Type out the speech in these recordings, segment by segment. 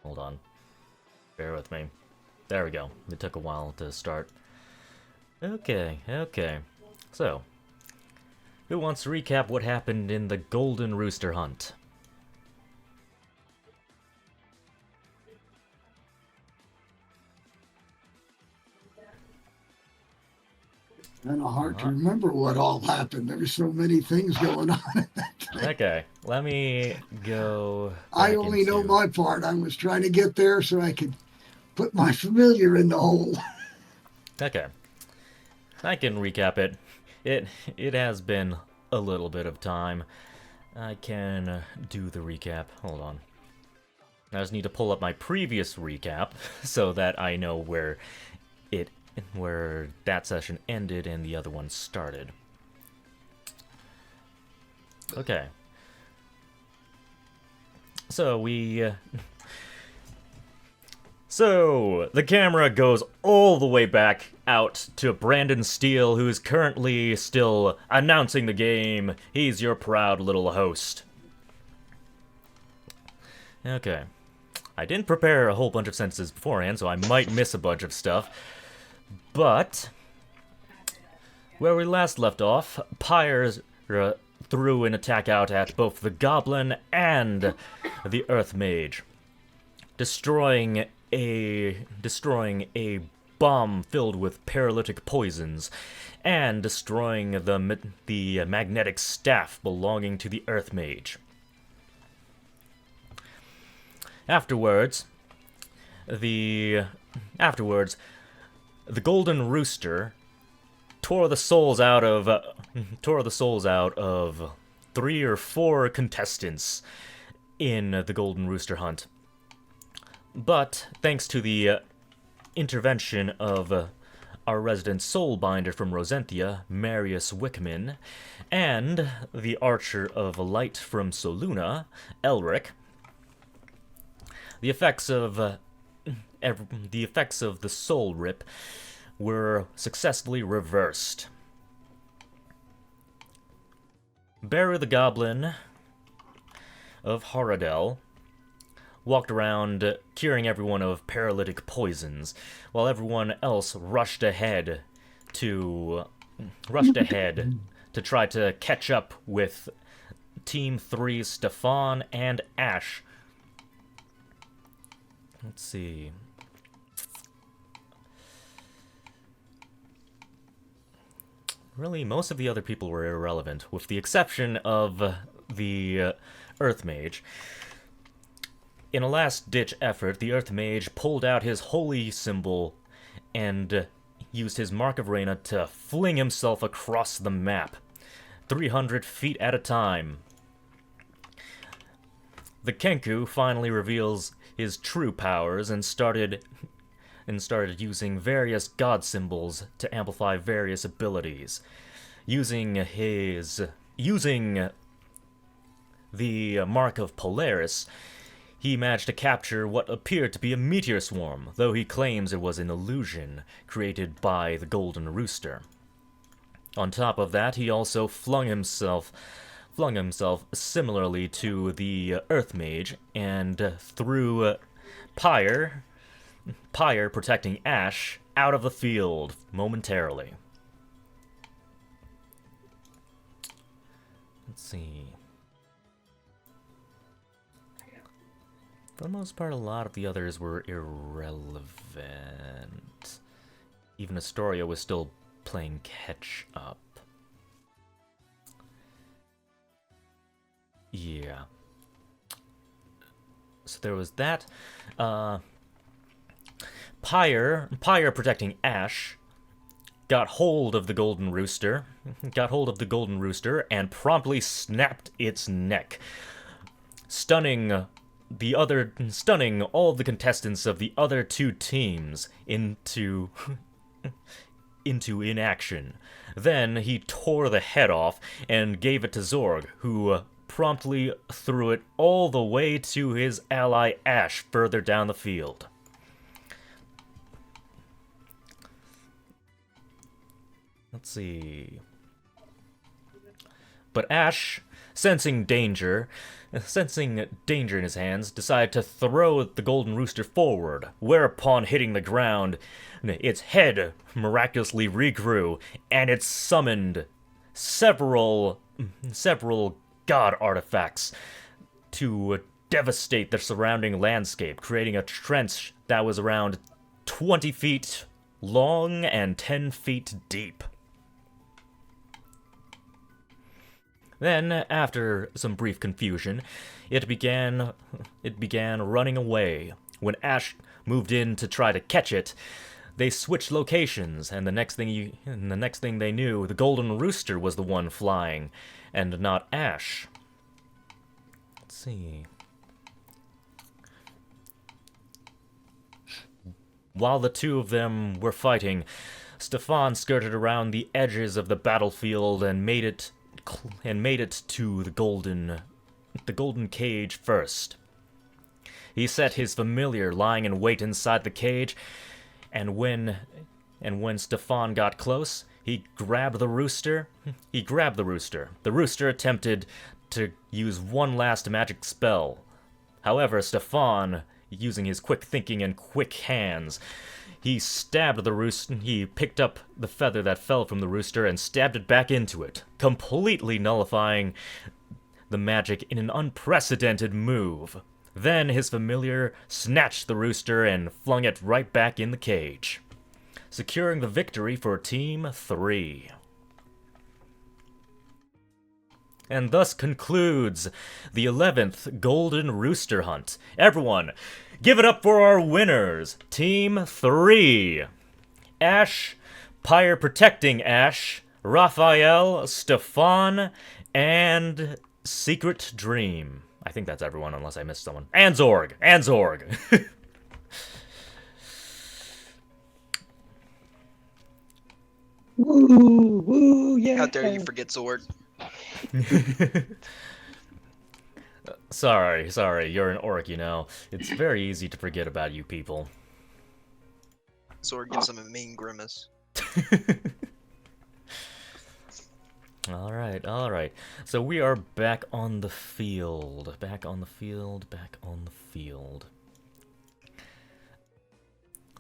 Hold on. Bear with me. There we go. It took a while to start. Okay. So, who wants to recap what happened in the Golden Rooster Hunt? Kind of hard to remember what all happened. There were so many things going on at that time. Okay, let me go I back only know into... my part. I was trying to get there so I could put my familiar in the hole. Okay, I can recap it. It has been a little bit of time. I can do the recap. Hold on. I just need to pull up my previous recap so that I know where that session ended and the other one started. Okay. So So, the camera goes all the way back out to Brandon Steele, who's currently still announcing the game. He's your proud little host. Okay. I didn't prepare a whole bunch of sentences beforehand, so I might miss a bunch of stuff. But, where we last left off, Pyres threw an attack out at both the Goblin and the Earth Mage, destroying a bomb filled with paralytic poisons, and destroying the magnetic staff belonging to the Earth Mage. Afterwards, the Golden Rooster tore the souls out of 3 or 4 contestants in the Golden Rooster Hunt. But thanks to the intervention of our resident soulbinder from Rosenthia, Marius Wickman, and the Archer of Light from Soluna, Elric, the effects of the Soul Rip were successfully reversed. Barry the Goblin of Horadel walked around curing everyone of paralytic poisons, while everyone else rushed ahead to try to catch up with Team 3's Stefan and Ash. Let's see. Really, most of the other people were irrelevant, with the exception of the Earth Mage. In a last-ditch effort, the Earth Mage pulled out his holy symbol and used his Mark of Reyna to fling himself across the map, 300 feet at a time. The Kenku finally reveals his true powers and started using various god symbols to amplify various abilities. Using the Mark of Polaris, he managed to capture what appeared to be a meteor swarm, though he claims it was an illusion created by the Golden Rooster. On top of that, he also flung himself similarly to the Earth Mage and threw Pyre protecting Ash out of the field momentarily. Let's see. For the most part, a lot of the others were irrelevant. Even Astoria was still playing catch up. Yeah. So there was that. Pyre protecting Ash got hold of the Golden Rooster, and promptly snapped its neck, stunning all the contestants of the other 2 teams into inaction. Then he tore the head off and gave it to Zorg, who promptly threw it all the way to his ally Ash further down the field. Let's see. But Ash sensing danger in his hands, decided to throw the golden rooster forward, whereupon hitting the ground, its head miraculously regrew, and it summoned several god artifacts to devastate the surrounding landscape, creating a trench that was around 20 feet long and 10 feet deep. Then, after some brief confusion, it began running away. When Ash moved in to try to catch it, they switched locations, and the next thing they knew, the golden rooster was the one flying, and not Ash. Let's see. While the two of them were fighting, Stefan skirted around the edges of the battlefield and made it to the golden cage first. He set his familiar lying in wait inside the cage, and when Stefan got close, he grabbed the rooster. The rooster attempted to use one last magic spell. However, Stefan, using his quick thinking and quick hands, he stabbed the rooster. He picked up the feather that fell from the rooster and stabbed it back into it, completely nullifying the magic in an unprecedented move. Then his familiar snatched the rooster and flung it right back in the cage, securing the victory for Team 3. And thus concludes the 11th Golden Rooster Hunt. Everyone, give it up for our winners! Team 3! Ash, Pyre protecting Ash, Raphael, Stefan, and Secret Dream. I think that's everyone, unless I missed someone. And Zorg! Woo, yeah. How dare you forget Zorg? Sorry, you're an orc, you know. It's very easy to forget about you people. Zorg gives him a mean grimace. Alright. So we are back on the field.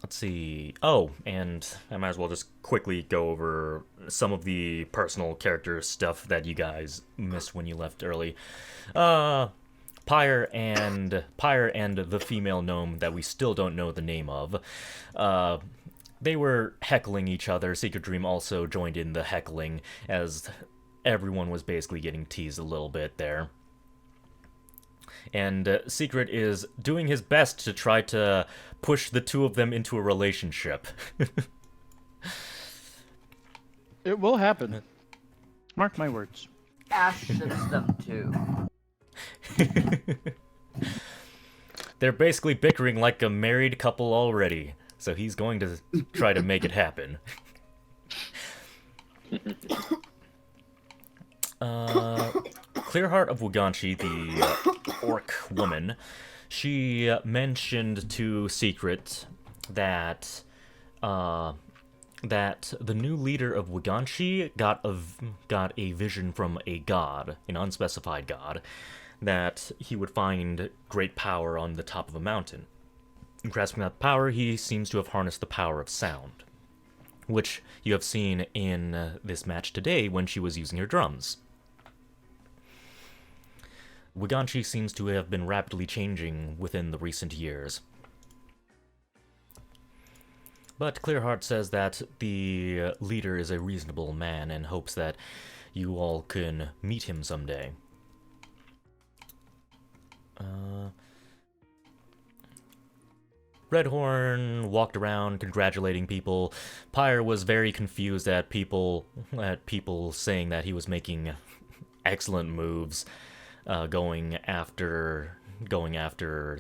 Let's see. Oh, and I might as well just quickly go over some of the personal character stuff that you guys missed when you left early. Pyre and the female gnome that we still don't know the name of. They were heckling each other. Secret Dream also joined in the heckling, as everyone was basically getting teased a little bit there. And Secret is doing his best to try to push the two of them into a relationship. It will happen. Mark my words. Ash ships them too. They're basically bickering like a married couple already, so he's going to try to make it happen. Clearheart of Waganshi, the orc woman, she mentioned to Secret that the new leader of Waganshi got a vision from a god, an unspecified god, that he would find great power on the top of a mountain. In grasping that power, he seems to have harnessed the power of sound, which you have seen in this match today when she was using her drums. Waganshi seems to have been rapidly changing within the recent years. But Clearheart says that the leader is a reasonable man and hopes that you all can meet him someday. Redhorn walked around congratulating people. Pyre was very confused at people saying that he was making excellent moves, going after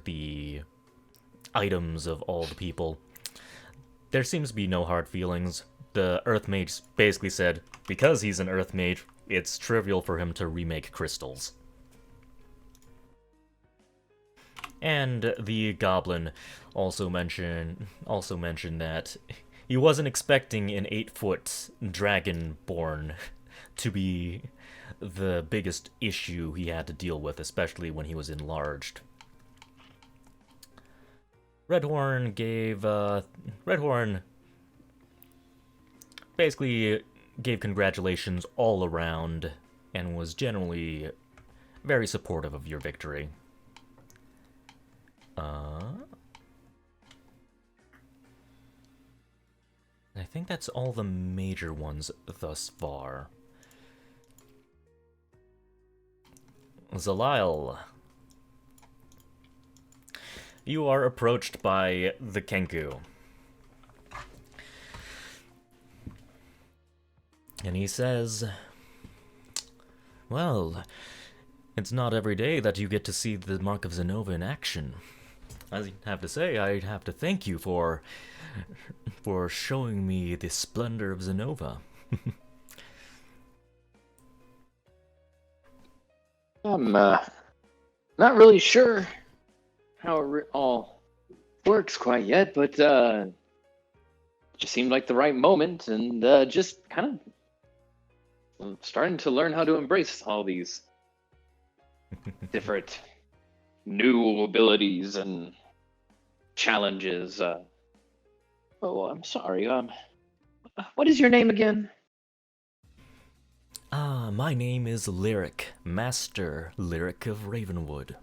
the items of all the people. There seems to be no hard feelings. The Earth Mage basically said, because he's an Earth Mage, it's trivial for him to remake crystals. And the Goblin also mentioned that he wasn't expecting an 8-foot dragonborn to be the biggest issue he had to deal with, especially when he was enlarged. Redhorn basically gave congratulations all around and was generally very supportive of your victory. I think that's all the major ones thus far. Zalile. You are approached by the Kenku. And he says, well, it's not every day that you get to see the Mark of Zenova in action. I have to say, I have to thank you for showing me the splendor of Zenova. I'm not really sure how it all works quite yet, but it just seemed like the right moment, and just kind of starting to learn how to embrace all these different new abilities and challenges. Oh, I'm sorry. What is your name again? My name is Lyric, Master Lyric of Ravenwood.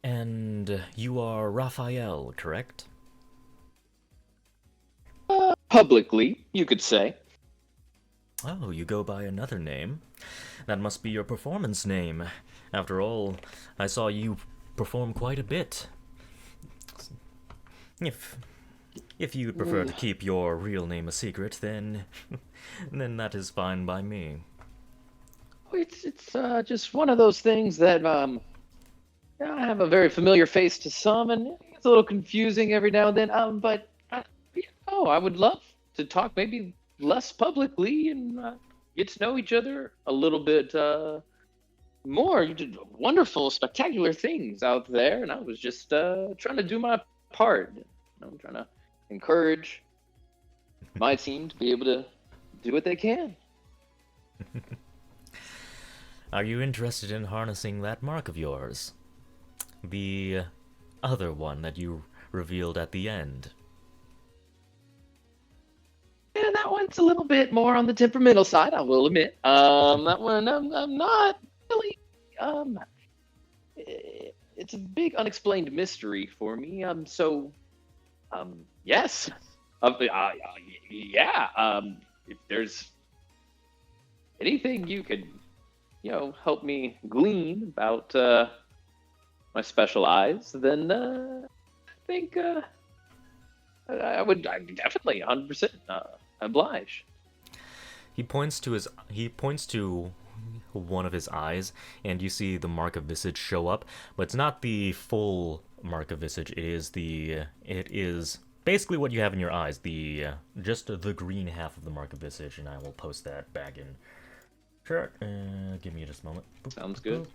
And you are Raphael, correct? Publicly, you could say. Oh, you go by another name. That must be your performance name. After all, I saw you perform quite a bit. If you would prefer to keep your real name a secret, then that is fine by me. It's just one of those things that I have a very familiar face to some, and it's a little confusing every now and then. But I would love to talk maybe less publicly and get to know each other a little bit more. You did wonderful, spectacular things out there, and I was just trying to do my part. I'm trying to encourage my team to be able to do what they can. Are you interested in harnessing that mark of yours? The other one that you revealed at the end? Yeah, that one's a little bit more on the temperamental side, I will admit. That one, I'm not really. It's a big unexplained mystery for me. Yes. Yeah. If there's anything you could, help me glean about my special eyes, then I think I would definitely 100% oblige. He points to one of his eyes, and you see the mark of visage show up, but it's not the full mark of visage. It is basically what you have in your eyes, just the green half of the mark of visage, and I will post that back in chat. Give me just a moment. Boop, Sounds boop, good. boop.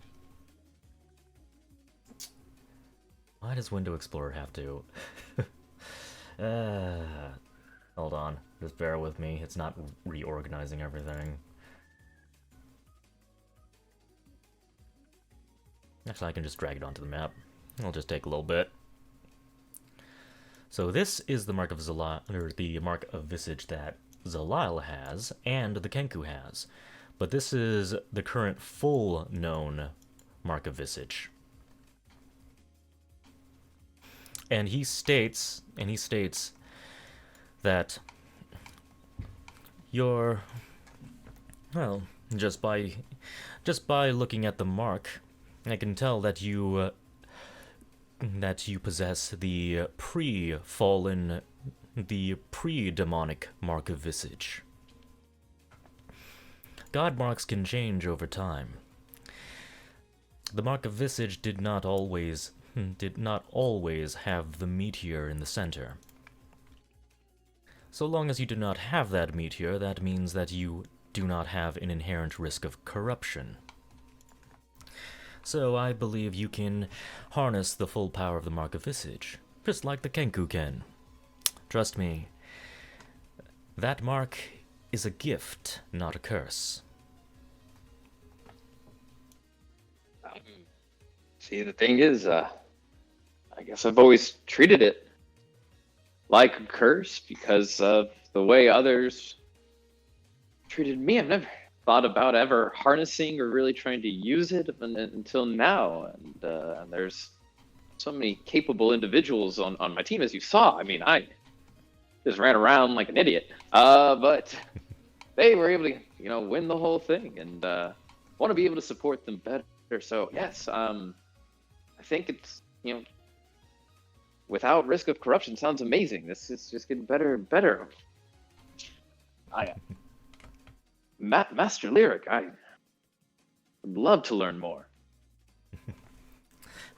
Why does Window Explorer have to? Hold on, just bear with me. It's not reorganizing everything. Actually, I can just drag it onto the map. It'll just take a little bit. So this is the mark of the mark of visage that Zalile has and the Kenku has, but this is the current full known mark of visage. And he states that you're, well, just by looking at the mark, I can tell that you possess the pre-fallen, the pre-demonic mark of visage. God marks can change over time. The mark of visage did not always have the meteor in the center. So long as you do not have that meteor, that means that you do not have an inherent risk of corruption. So I believe you can harness the full power of the mark of visage, just like the Kenku can. Trust me, That mark is a gift, not a curse. See, the thing is, I guess I've always treated it like a curse because of the way others treated me. I've never thought about ever harnessing or really trying to use it until now. And there's so many capable individuals on my team, as you saw. I mean, I just ran around like an idiot. But they were able to, win the whole thing, and want to be able to support them better. So yes, I think it's, without risk of corruption sounds amazing. This is just getting better and better. Master Lyric, I would love to learn more.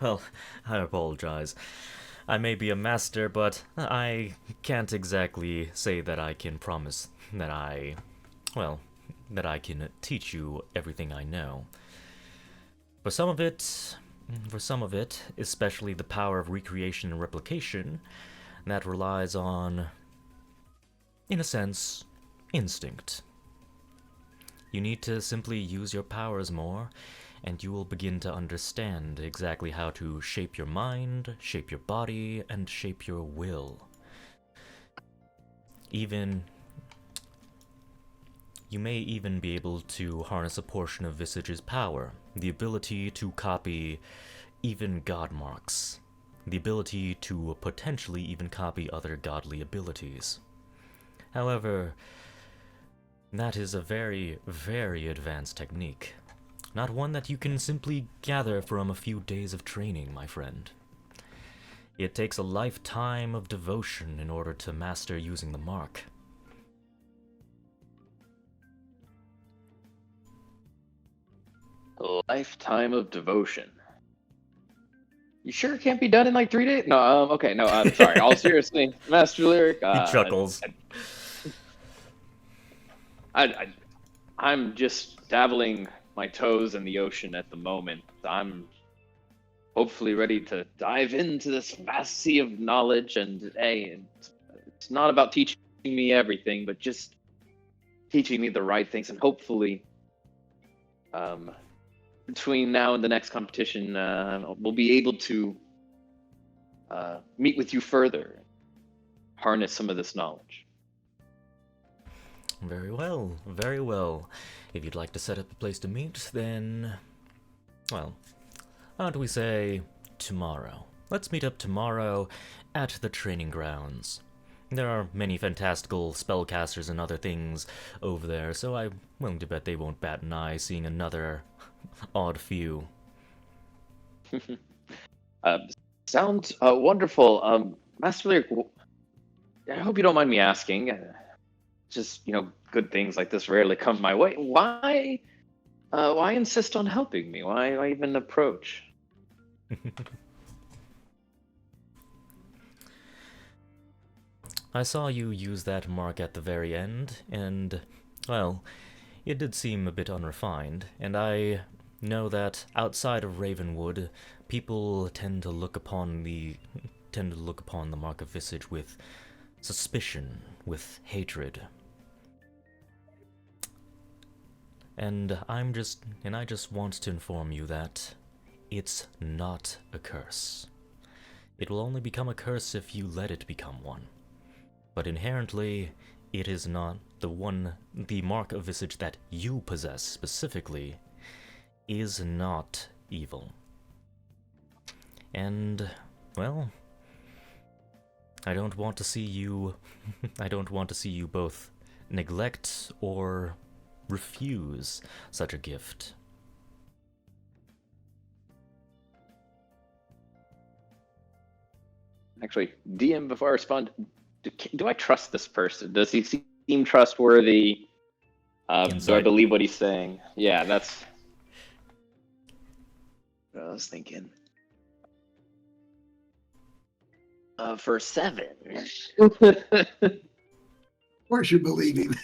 Well, I apologize. I may be a master, but I can't exactly say that I can promise that that I can teach you everything I know. For some of it, especially the power of recreation and replication, that relies on, in a sense, instinct. You need to simply use your powers more, and you will begin to understand exactly how to shape your mind, shape your body, and shape your will. You may even be able to harness a portion of Visage's power, the ability to copy even god marks, the ability to potentially even copy other godly abilities. However, that is a very, very advanced technique, not one that you can simply gather from a few days of training, my friend. It takes a lifetime of devotion in order to master using the mark. A lifetime of devotion. You sure it can't be done in like 3 days? No, okay, no, I'm sorry. All seriously, Master Lyric. He chuckles. I'm just dabbling my toes in the ocean at the moment. I'm hopefully ready to dive into this vast sea of knowledge, and hey, it's not about teaching me everything, but just teaching me the right things, and hopefully, between now and the next competition, we'll be able to meet with you further, harness some of this knowledge. Very well, very well. If you'd like to set up a place to meet, then, well, how don't we say tomorrow? Let's meet up tomorrow at the training grounds. There are many fantastical spellcasters and other things over there, so I'm willing to bet they won't bat an eye seeing another odd few. Sounds wonderful. Master Lyric, I hope you don't mind me asking. Just, good things like this rarely come my way. Why insist on helping me? Why even approach? I saw you use that mark at the very end, and, well, it did seem a bit unrefined, and I know that outside of Ravenwood, people tend to look upon the mark of Visage with suspicion, with hatred. And I just want to inform you that it's not a curse. It will only become a curse if you let it become one. But inherently, it is not the mark of Visage that you possess specifically is not evil. And, well, I don't want to see you both neglect or refuse such a gift. Actually, DM, before I respond, do I trust this person? Does he seem trustworthy? Do I believe what he's saying? Yeah, that's what I was thinking. For 7. Of course you believe him.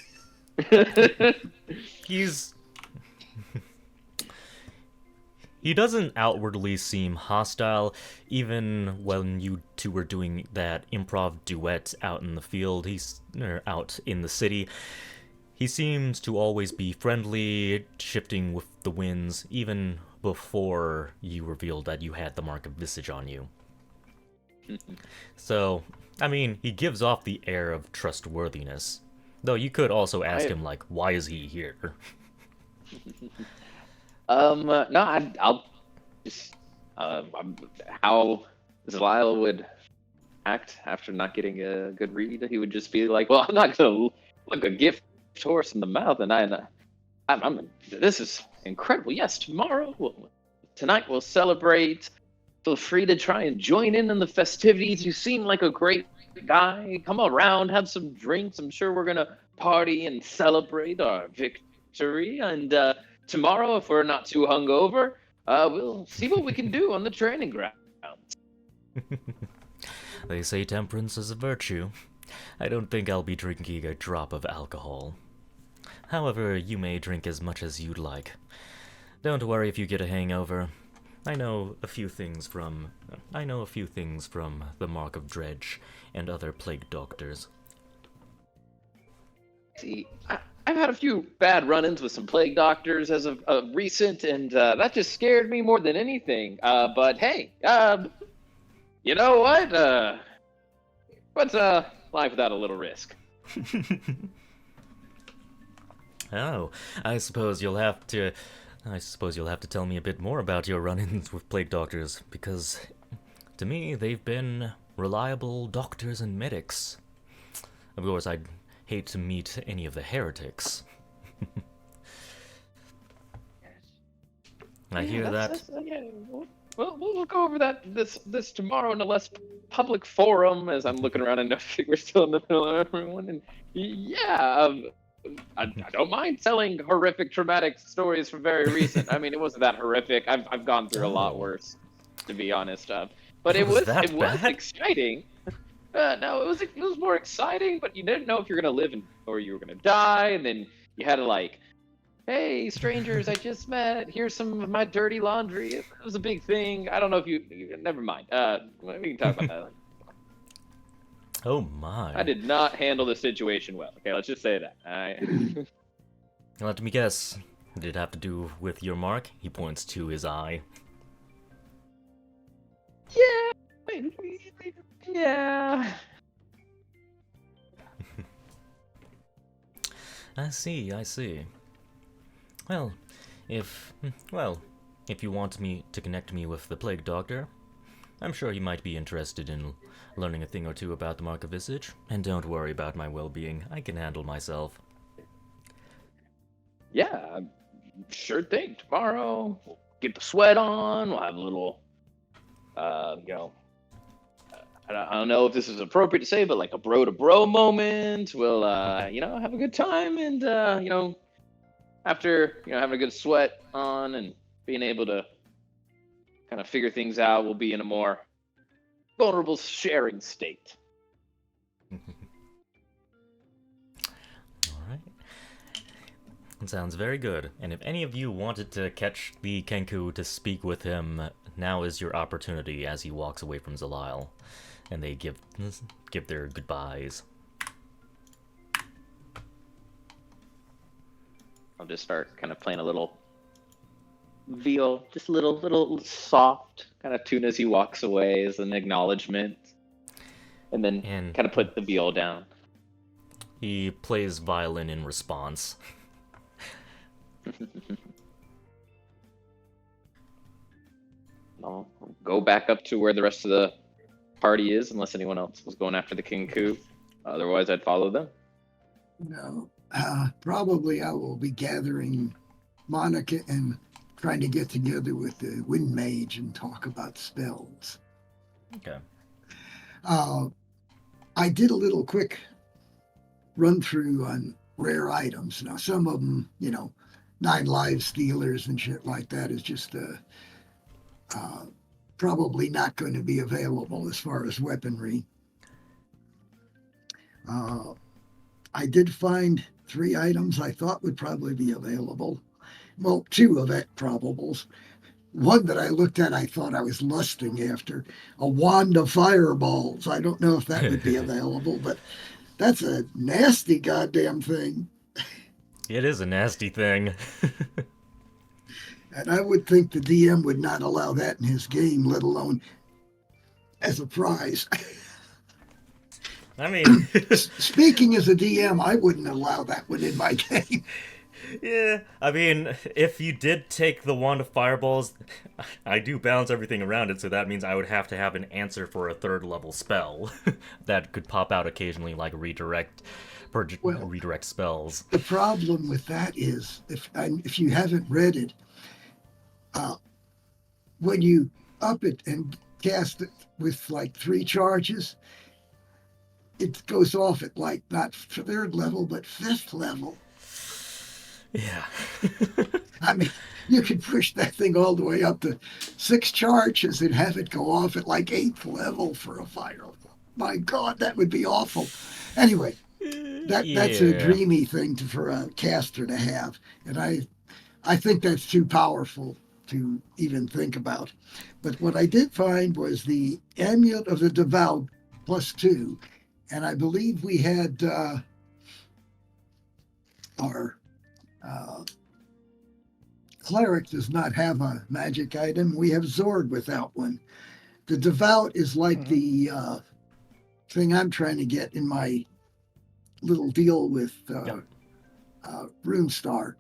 He doesn't outwardly seem hostile, even when you two were doing that improv duet out in the field. Out in the city. He seems to always be friendly, shifting with the winds, even before you revealed that you had the mark of visage on you. So, I mean, he gives off the air of trustworthiness. Though you could also ask him, like, why is he here? No, I'll just how Zalil would act after not getting a good read. He would just be like, "Well, I'm not gonna look a gift horse in the mouth," and I'm this is incredible. Yes, tonight we'll celebrate. Feel free to try and join in the festivities. You seem like a great guy. Come around, have some drinks. I'm sure we're gonna party and celebrate our victory. And tomorrow, if we're not too hungover, we'll see what we can do on the training ground. They say temperance is a virtue. I don't think I'll be drinking a drop of alcohol. However, you may drink as much as you'd like. Don't worry if you get a hangover. I know a few things from the Mark of Dredge and other plague doctors. See, I've had a few bad run-ins with some plague doctors as of recent, and that just scared me more than anything. But hey, you know what? What's life without a little risk? Oh, I suppose you'll have to tell me a bit more about your run-ins with plague doctors, because to me they've been reliable doctors and medics. Of course, I'd hate to meet any of the heretics. I hear that. We'll go over this tomorrow in a less public forum. As I'm looking around, and I think we're still in the middle of everyone. And yeah, I don't mind telling horrific, traumatic stories from very recent. I mean, it wasn't that horrific. I've gone through a lot worse, to be honest. But it was exciting. No, it was more exciting, but you didn't know if you're gonna live or you were gonna die, and then you had to like, hey, strangers, I just met. Here's some of my dirty laundry. It was a big thing. I don't know if you never mind. We can talk about that. Oh my! I did not handle the situation well. Okay, let's just say that. Let me guess. Did it have to do with your mark? He points to his eye. Yeah. Yeah. I see. Well, if you want me to connect me with the plague doctor, I'm sure he might be interested in learning a thing or two about the Mark of Visage. And don't worry about my well-being. I can handle myself. Yeah, sure thing. Tomorrow, we'll get the sweat on. We'll have a little, I don't know if this is appropriate to say, but like a bro-to-bro moment. We'll, have a good time, and after having a good sweat on and being able to kind of figure things out, we'll be in a more vulnerable sharing state. Alright. It sounds very good. And if any of you wanted to catch the Kenku to speak with him, now is your opportunity as he walks away from Zalil. And they give their goodbyes. I'll just start kind of playing a little viol, just a little soft kind of tune as he walks away as an acknowledgement, and then kind of put the viol down. He plays violin in response. I'll go back up to where the rest of the party is, unless anyone else was going after the Kenku. Otherwise, I'd follow them. No, probably I will be gathering Monica and trying to get together with the Wind Mage and talk about spells. Okay. I did a little quick run through on rare items. Now, some of them, 9 live stealers and shit like that is just probably not going to be available as far as weaponry. I did find 3 items I thought would probably be available. Well, 2 of it probables. one that I looked at, I thought I was lusting after a wand of fireballs. I don't know if that would be available, but that's a nasty goddamn thing. It is a nasty thing. And I would think the DM would not allow that in his game, let alone as a prize. I mean, Speaking as a DM, I wouldn't allow that one in my game. yeah. I mean, if you did take the wand of fireballs, I do balance everything around it, so that means I would have to have an answer for a 3rd level spell that could pop out occasionally, like redirect spells. The problem with that is, if you haven't read it, when you up it and cast it with like 3 charges, it goes off at like not 3rd level but 5th level. Yeah. I mean, you could push that thing all the way up to 6 charges and have it go off at like 8th level for a fire. My God, that would be awful. Anyway, that's a dreamy thing for a caster to have, and I think that's too powerful to even think about. But what I did find was the Amulet of the Devout +2, and I believe we had our cleric does not have a magic item. We have Zord without one. The Devout is like the thing I'm trying to get in my little deal with Runestar.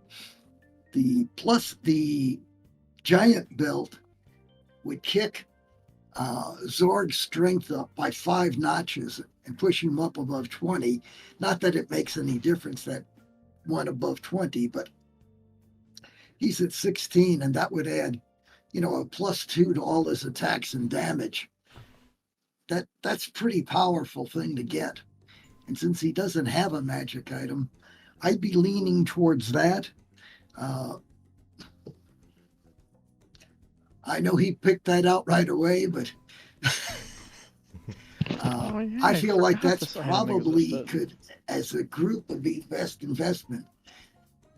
The giant belt would kick Zord's strength up by 5 notches and push him up above 20. Not that it makes any difference that one above 20, but he's at 16, and that would add, a +2 to all his attacks and damage. That's a pretty powerful thing to get. And since he doesn't have a magic item, I'd be leaning towards that. I know he picked that out right away, but I feel like that's probably could, as a group, would be best investment.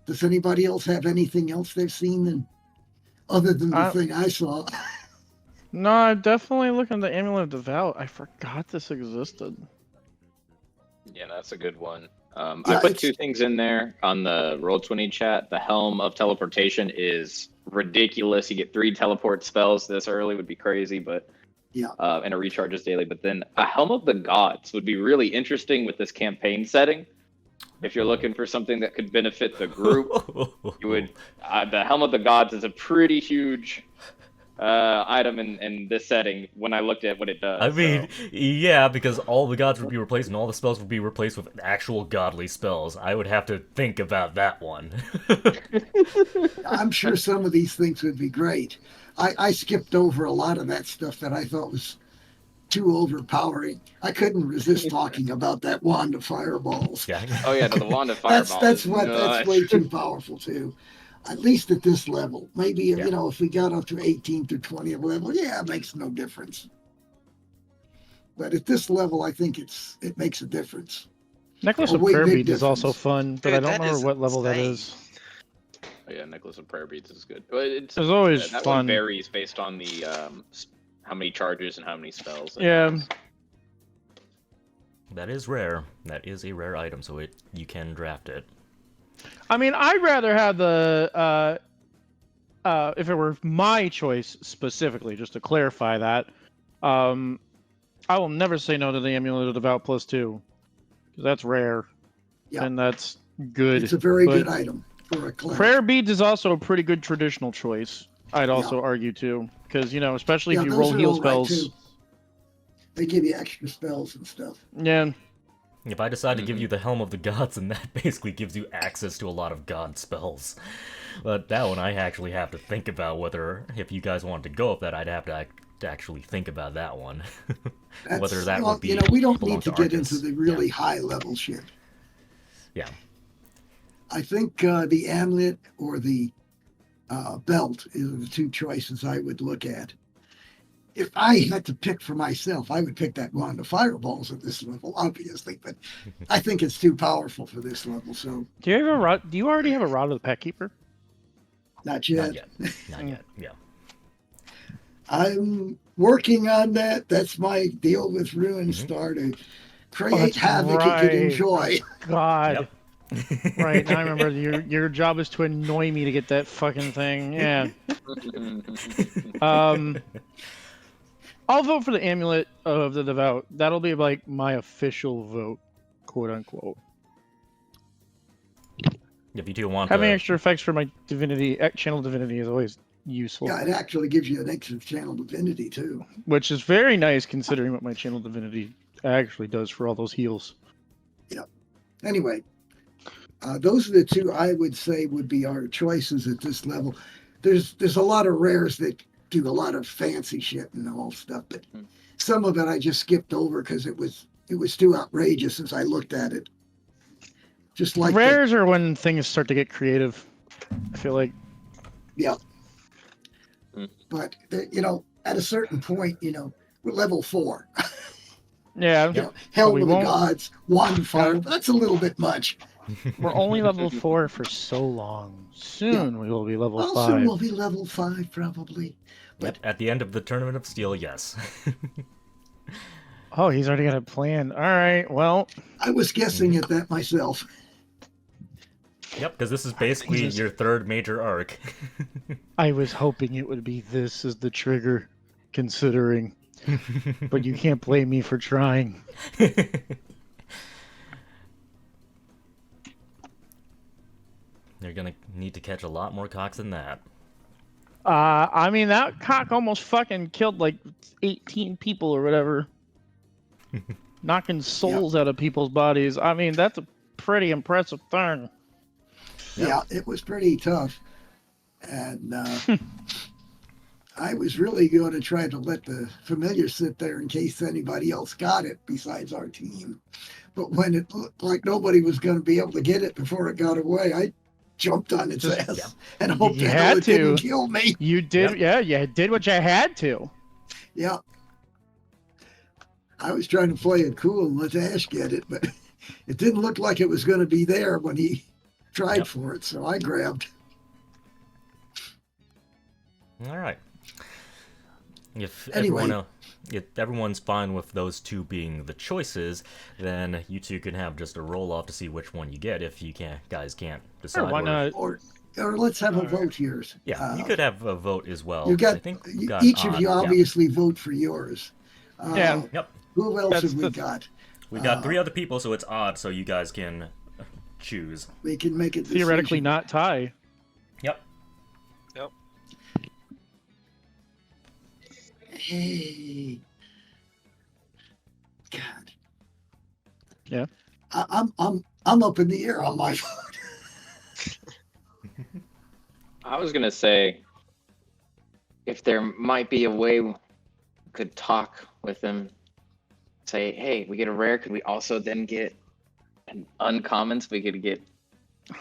Does anybody else have anything else they've seen other than the thing I saw? No, I'm definitely looking at the Amulet of Devout. I forgot this existed. Yeah, that's a good one. I put 2 things in there on the Roll20 chat. The Helm of Teleportation is ridiculous. You get 3 teleport spells this early, would be crazy, but and it recharges daily. But then a Helm of the Gods would be really interesting with this campaign setting. If you're looking for something that could benefit the group, you would. The Helm of the Gods is a pretty huge item in this setting when I looked at what it does. I mean, yeah, because all the gods would be replaced and all the spells would be replaced with actual godly spells. I would have to think about that one. I'm sure some of these things would be great. I skipped over a lot of that stuff that I thought was too overpowering. I couldn't resist talking about that wand of fireballs. Yeah. Oh yeah, the wand of fireballs. That's way too powerful too. At least at this level. Maybe if we got up to 18th or 20th level, it makes no difference. But at this level, I think it makes a difference. Necklace of Prayer Beads is also fun, but I don't remember what level that is. Oh, yeah, Necklace of Prayer Beads is good. But it's always that fun. One varies based on the how many charges and how many spells. Yeah. That is rare. That is a rare item, so you can draft it. I mean, I'd rather have the if it were my choice specifically, just to clarify that, I will never say no to the Amulet of Devout +2, because that's rare, and that's good. It's a very good item for a cleric. Prayer Beads is also a pretty good traditional choice. I'd also argue too, because especially if you roll heal spells, they give you extra spells and stuff. Yeah. If I decide to give you the Helm of the Gods, then that basically gives you access to a lot of god spells. But that one I actually have to think about if you guys want to go with that, I'd have to actually think about that one. Whether that would be. We don't need to get into the really high level shit. Yeah. I think the amulet or the belt is the 2 choices I would look at. If I had to pick for myself, I would pick that wand of fireballs at this level, obviously. But I think it's too powerful for this level. So, do you already have a Rod of the Pet Keeper? Not yet. Not yet. Yeah. I'm working on that. That's my deal with Ruin Star to create that's havoc you right. can enjoy. God. Yep. Right, now I remember your job is to annoy me to get that fucking thing. Yeah. I'll vote for the Amulet of the Devout. That'll be like my official vote, quote unquote. If you do want Having the, extra effects for my divinity, channel divinity is always useful, Yeah, it actually gives you an extra channel divinity too. which is very nice considering what my channel divinity actually does for all those heals. Anyway, those are the two I would say would be our choices at this level. There's a lot of rares that do a lot of fancy shit and all stuff, but some of it I just skipped over because it was too outrageous as I looked at it. Just like Rares are when things start to get creative. I feel like. but at a certain point, we're level 4. Yeah, Hell We with the won't- gods, wand of fire. That's a little bit much. we're only level 4 for so long. Soon we will be level Also, 5. we'll be level 5 probably. Yep, at the end of the Tournament of Steel, yes. Oh, he's already got a plan. All right, well, I was guessing at that myself. Yep, because this is basically Jesus. your third major arc. I was hoping it would be this as the trigger, considering. But you can't blame me for trying. You're gonna need to catch a lot more cocks than that. I mean, that cock almost fucking killed like 18 people or whatever. Knocking souls out of people's bodies. I mean, that's a pretty impressive thing. Yeah, it was pretty tough. And I was really going to try to let the familiar sit there in case anybody else got it besides our team. But when it looked like nobody was going to be able to get it before it got away, I jumped on its ass and hoped You the hell had it didn't to. kill me. You did, yeah, you did what you had to. Yeah. I was trying to play it cool and let Ash get it, but it didn't look like it was going to be there when he tried for it, so I grabbed. All right. If Anyway. if everyone's fine with those two being the choices, then you two can have just a roll off to see which one you get. If you guys can't decide. Sure, why not? Or let's have a vote here. Yeah, you could have a vote as well. You 'cause got, I think we got each of you yeah. obviously vote for yours. Yeah. Yep. Who else That's have we got? We got 3 other people, so it's odd. So you guys can choose. We can make it Theoretically not tie. Yep. Hey, God. Yeah. I'm up in the air on my vote. I was gonna say, if there might be a way we could talk with them, say, hey, we get a rare, could we also then get an uncommon so we could get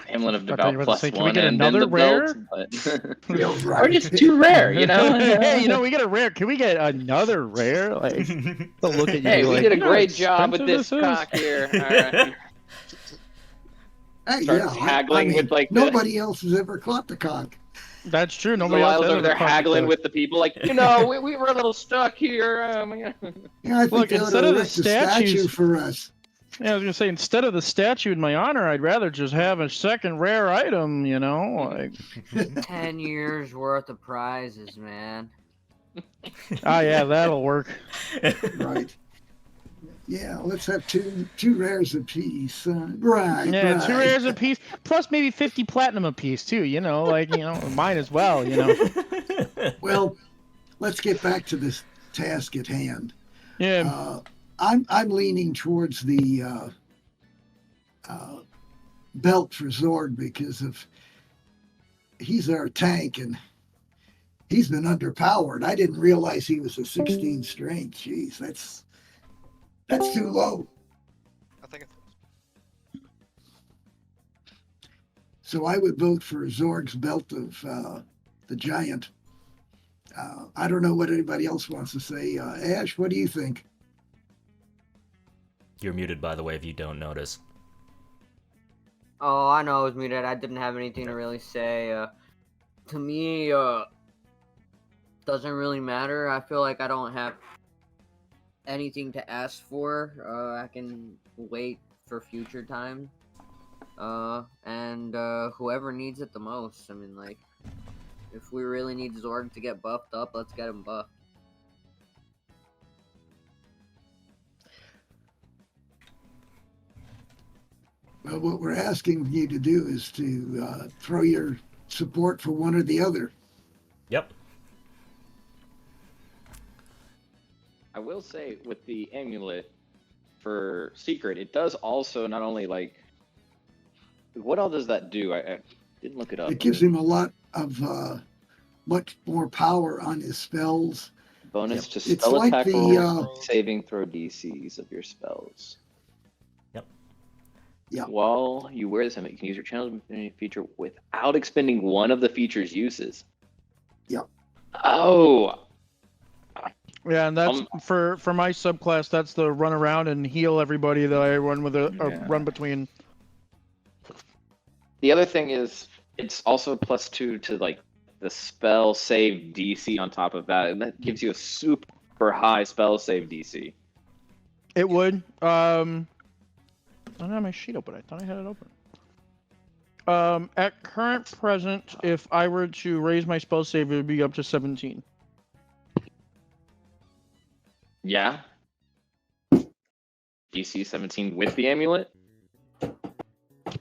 Amulet of I thought Devout you were about to plus say, can we 1 get and then another the rare? belt? But... or just 2 rare, you know? Hey, we get a rare. Can we get another rare? Like, they'll look at you Hey, we like, did a "You know how great job with expensive this is?" cock here. All right. Hey, Start yeah, haggling with, like, the- nobody else has ever caught the cock. That's true. Nobody Nobody else over has there ever caught the haggling cock. with the people, like, you know, we were a little stuck here. Yeah, I think Look, they ought instead to of the erect a statue statues- for us. Yeah, I was gonna say, instead of the statue in my honor, I'd rather just have a second rare item. You know, like, 10 years worth of prizes, man. yeah, that'll work. Right. Yeah, let's have two rares apiece. Right. Yeah, right. 2 rares a piece, plus maybe 50 platinum a piece too. You know, like mine as well. You know. Well, let's get back to this task at hand. Yeah. I'm leaning towards the belt for Zorg because of he's our tank and he's been underpowered. I didn't realize he was a 16 strength. Jeez, that's too low. I think So I would vote for Zorg's belt of the giant. I don't know what anybody else wants to say. Ash, what do you think? You're muted, by the way, if you don't notice. Oh, I know I was muted. I didn't have anything to really say. To me, doesn't really matter. I feel like I don't have anything to ask for. I can wait for future time. And whoever needs it the most. I mean, like, if we really need Zorg to get buffed up, let's get him buffed. Well, what we're asking you to do is to throw your support for one or the other. Yep. I will say with the amulet for secret, it does also not only like what all does that do? I didn't look it up. It gives him a lot of much more power on his spells. Bonus to It's spell like attack the, rolls, saving throw DCs of your spells. Yep. Yeah. While you wear this helmet, you can use your channel Infinity feature without expending one of the feature's uses. Yep. Oh. Yeah, and that's for my subclass. That's the run around and heal everybody that I run with a run between. The other thing is it's also +2 to like the spell save DC on top of that, and that gives you a super high spell save DC. It would. I don't have my sheet open. I thought I had it open. At current present, if I were to raise my spell save, it would be up to 17. Yeah. DC 17 with the amulet?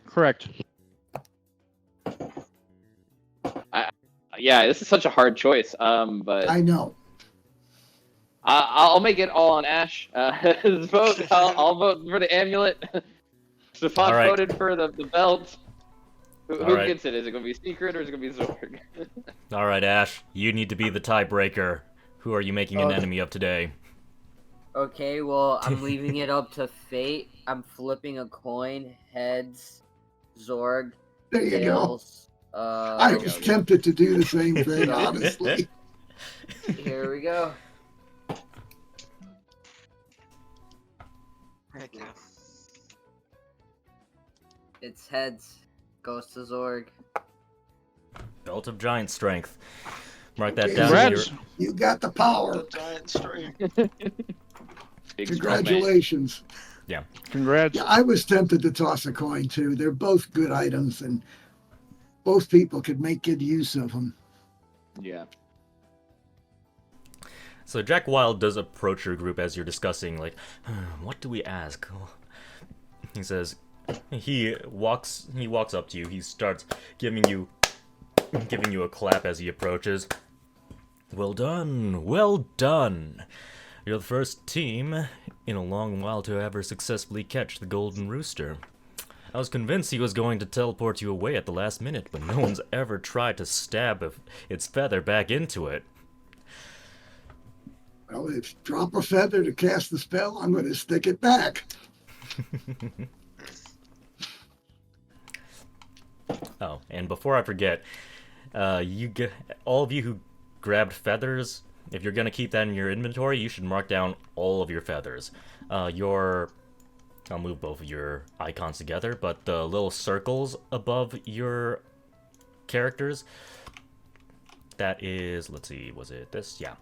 Correct. Yeah, this is such a hard choice. But I know. I'll make it all on Ash. Vote. I'll vote for the amulet. Stefan All right. voted for the belt. Who right. gets it? Is it going to be Secret or is it going to be Zorg? All right, Ash, you need to be the tiebreaker. Who are you making an enemy of today? Okay, well, I'm leaving it up to fate. I'm flipping a coin. Heads, Zorg, There you go. tails. I was tempted to do the same thing, honestly. Here we go. Heck yeah. It's heads. Goes to Zorg. Belt of Giant Strength. Mark that Okay, down. Congrats. You got the power. The giant string. Big strong man. Congratulations. Congrats. Yeah, I was tempted to toss a coin too. They're both good items, and both people could make good use of them. Yeah. So Jack Wild does approach your group as you're discussing, like, what do we ask? He says, he walks up to you. He starts giving you a clap as he approaches. Well done, well done. You're the first team in a long while to ever successfully catch the Golden Rooster. I was convinced he was going to teleport you away at the last minute, but no one's ever tried to stab its feather back into it. Well, if drop a feather to cast the spell, I'm going to stick it back. Oh, and before I forget, all of you who grabbed feathers, if you're gonna keep that in your inventory, you should mark down all of your feathers. I'll move both of your icons together, but the little circles above your characters, that is, let's see, was it this? Yeah.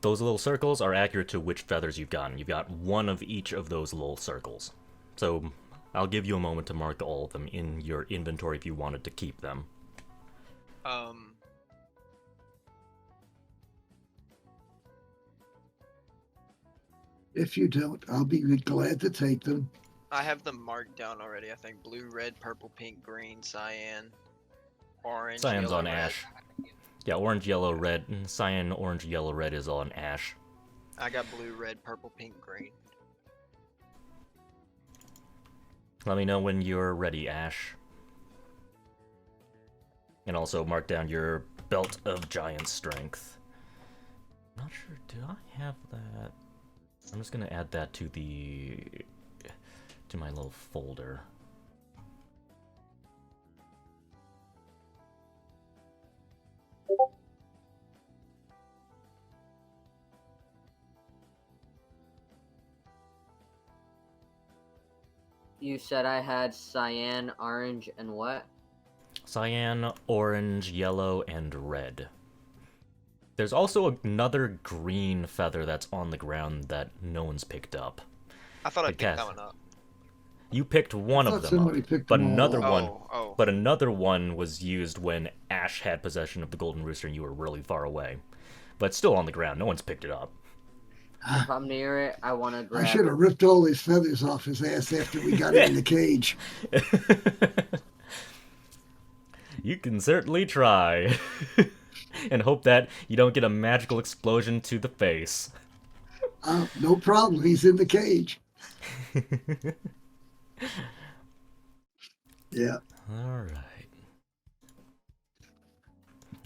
Those little circles are accurate to which feathers you've gotten. You've got one of each of those little circles. So I'll give you a moment to mark all of them in your inventory if you wanted to keep them. If you don't, I'll be glad to take them. I have them marked down already. I think blue, red, purple, pink, green, cyan, orange. Cyan's yellow, on red. Ash. Yeah, orange, yellow, red. Cyan, orange, yellow, red is on Ash. I got blue, red, purple, pink, green. Let me know when you're ready, Ash. And also mark down your Belt of Giant Strength. Not sure, do I have that? I'm just gonna add that to my little folder. You said I had cyan, orange, and what? Cyan, orange, yellow, and red. There's also another green feather that's on the ground that no one's picked up. I thought I picked Yes. that one up. You picked one I of thought them up, somebody picked but them all another up. one, Oh. but another one was used when Ash had possession of the Golden Rooster and you were really far away. But it's still on the ground. No one's picked it up. If I'm near it, I want to I grab should have it. ripped all his feathers off his ass after we got him in the cage. You can certainly try. And hope that you don't get a magical explosion to the face. No problem. He's in the cage. Yeah. Alright.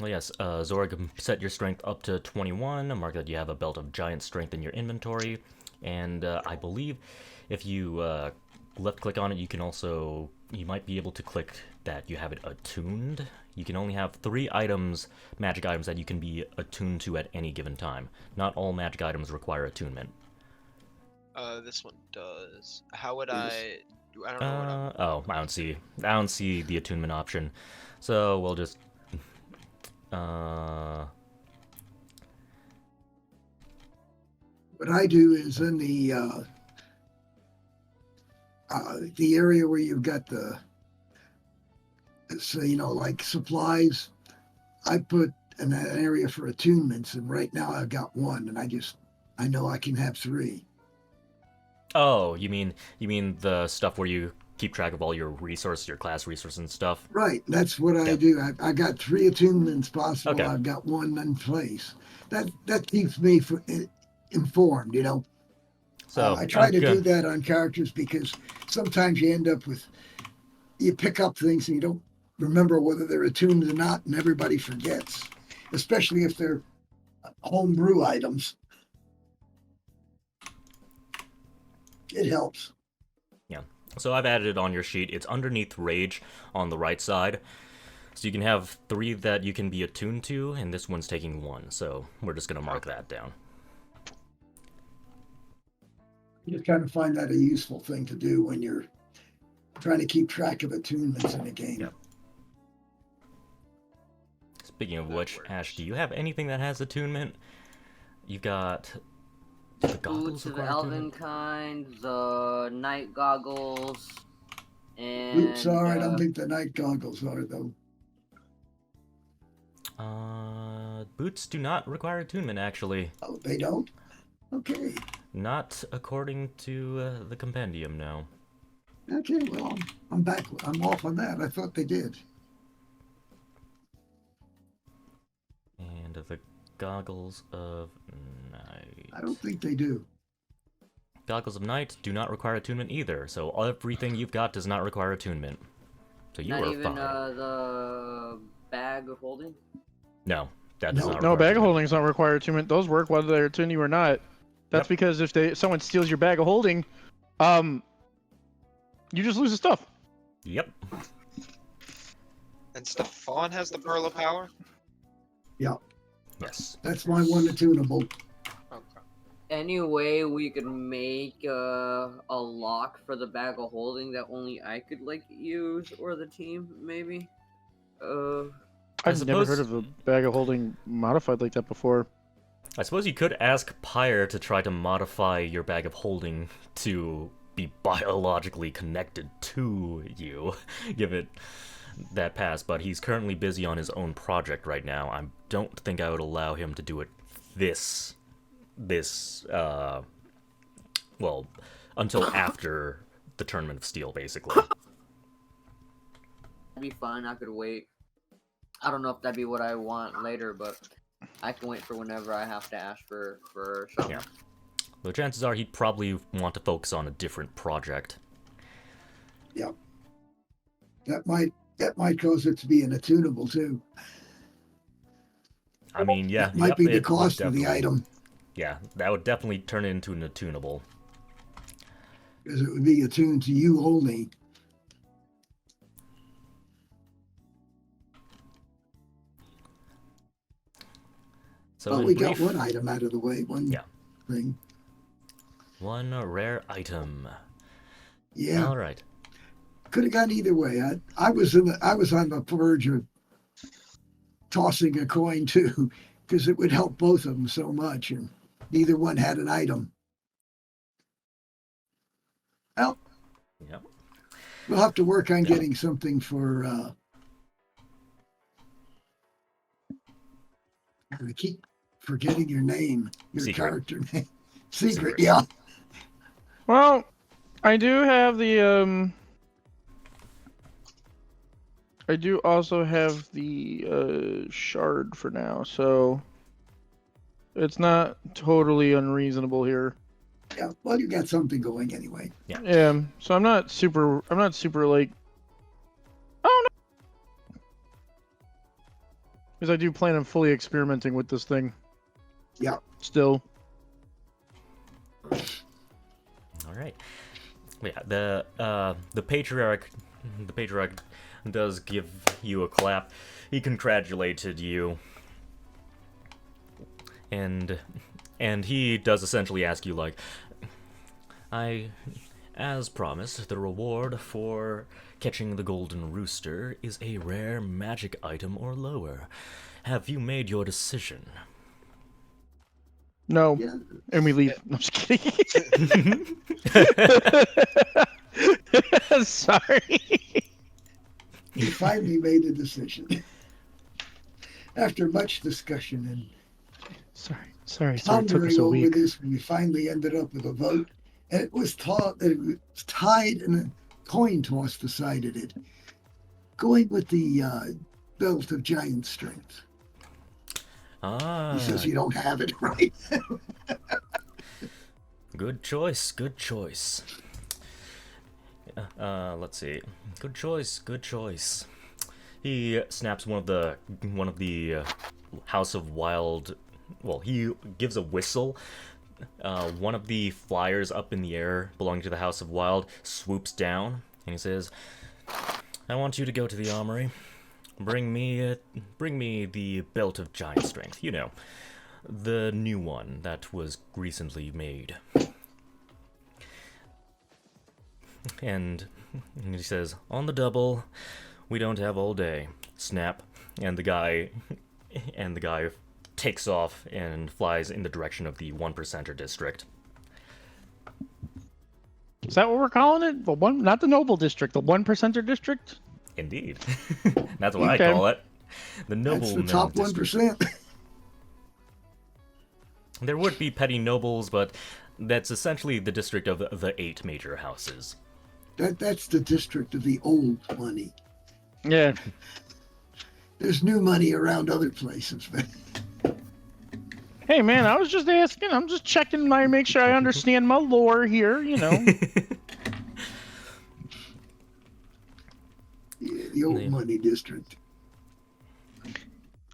Well, yes, Zorg, set your strength up to 21. Mark that you have a belt of giant strength in your inventory. And I believe if you left-click on it, you might be able to click that you have it attuned. You can only have 3 items, magic items, that you can be attuned to at any given time. Not all magic items require attunement. This one does. How would I don't know what I'm... Oh, I don't see the attunement option. So we'll just What I do is in the area where you've got the, so like supplies, I put an area for attunements, and right now I've got 1, and I know I can have 3. Oh, you mean the stuff where you keep track of all your resources, your class resources and stuff? Right, that's what I Yeah. do. I got 3 attunements possible. Okay. I've got 1 in place. That keeps me informed. So I try I'm to do gonna- that on characters because sometimes you end up with, you pick up things and you don't remember whether they're attuned or not, and everybody forgets, especially if they're homebrew items. It helps. So I've added it on your sheet. It's underneath Rage on the right side. So you can have 3 that you can be attuned to, and this one's taking 1. So we're just gonna mark that down. Just kind of find that a useful thing to do when you're trying to keep track of attunements in a game. Yep. Speaking of That which, works. Ash, do you have anything that has attunement? You've got the goggles Boots of the require elven attunement? kind, the night goggles, and Oops, sorry, I don't think the night goggles are though. Boots do not require attunement, actually. Oh, they don't? Okay. Not according to the compendium, no. Okay, well, I'm back. I'm off on that. I thought they did. And the goggles of night. I don't think they do. Goggles of night do not require attunement either, so everything you've got does not require attunement. So you not are even fine. the bag of holding. No, that does No. not No, require bag of attunement. holdings don't require attunement. Those work whether they're attuned you or not. That's Yep. because if someone steals your bag of holding, you just lose the stuff. Yep. And Stefan has the Pearl of Power? Yes. That's my 1 attunable. Okay. Any way we could make a lock for the bag of holding that only I could use, or the team maybe? I've never heard suppose- of a bag of holding modified like that before. I suppose you could ask Pyre to try to modify your bag of holding to be biologically connected to you. Give it that pass, but he's currently busy on his own project right now. I don't think I would allow him to do it until after the Tournament of Steel, basically. That'd be fine. I could wait. I don't know if that'd be what I want later, but I can wait for whenever I have to ask for something. Yeah. Though chances are he'd probably want to focus on a different project. That might cause it to be an attunable too. I mean, yeah. It might yep, be it the would cost of the definitely- item, Yeah, that would definitely turn it into an attunable. because it would be attuned to you only. So Well, in we got brief, 1 item out of the way. One Yeah. thing. one rare item. Yeah. All right. Could have gone either way. I was on the verge of tossing a coin too, because it would help both of them so much, and neither one had an item. Well, Yep. we'll have to work on getting something for. I keep forgetting your name, your Secret. character name. Secret, Secret. yeah. Well, I do have the I do also have the shard for now, so it's not totally unreasonable here. Yeah, well, you got something going anyway. Yeah, so I'm not super like, oh no, because I do plan on fully experimenting with this thing. Yeah. Still. All right. Yeah, the patriarch does give you a clap. He congratulated you, and he does essentially ask you, like, as promised, the reward for catching the golden rooster is a rare magic item or lower. Have you made your decision? No, Yeah. and we leave. No, I'm just kidding. Sorry. He finally made a decision. After much discussion and Sorry. It took pondering us a over week. this, we finally ended up with a vote. And it was tied, and a coin toss decided it. Going with the belt of giant strength. Ah, He says you don't have it, right? good choice. Good choice. Let's see. Good choice. He snaps one of the House of Wild. Well, he gives a whistle. One of the flyers up in the air belonging to the House of Wild swoops down, and he says, "I want you to go to the armory. Bring me the belt of giant strength. You know, the new one that was recently made." And he says, "On the double, we don't have all day." Snap, and the guy takes off and flies in the direction of the 1%er district. Is that what we're calling it? The one, not the Noble District, the 1%er district. Indeed, that's what Okay. I call it. The That's the nobleman top district. 1%. There would be petty nobles, but that's essentially the district of the 8 major houses. That's the district of the old money. Yeah. There's new money around other places, but Hey man, I was just asking. I'm just checking make sure I understand my lore here. You know. the old Yeah. money district.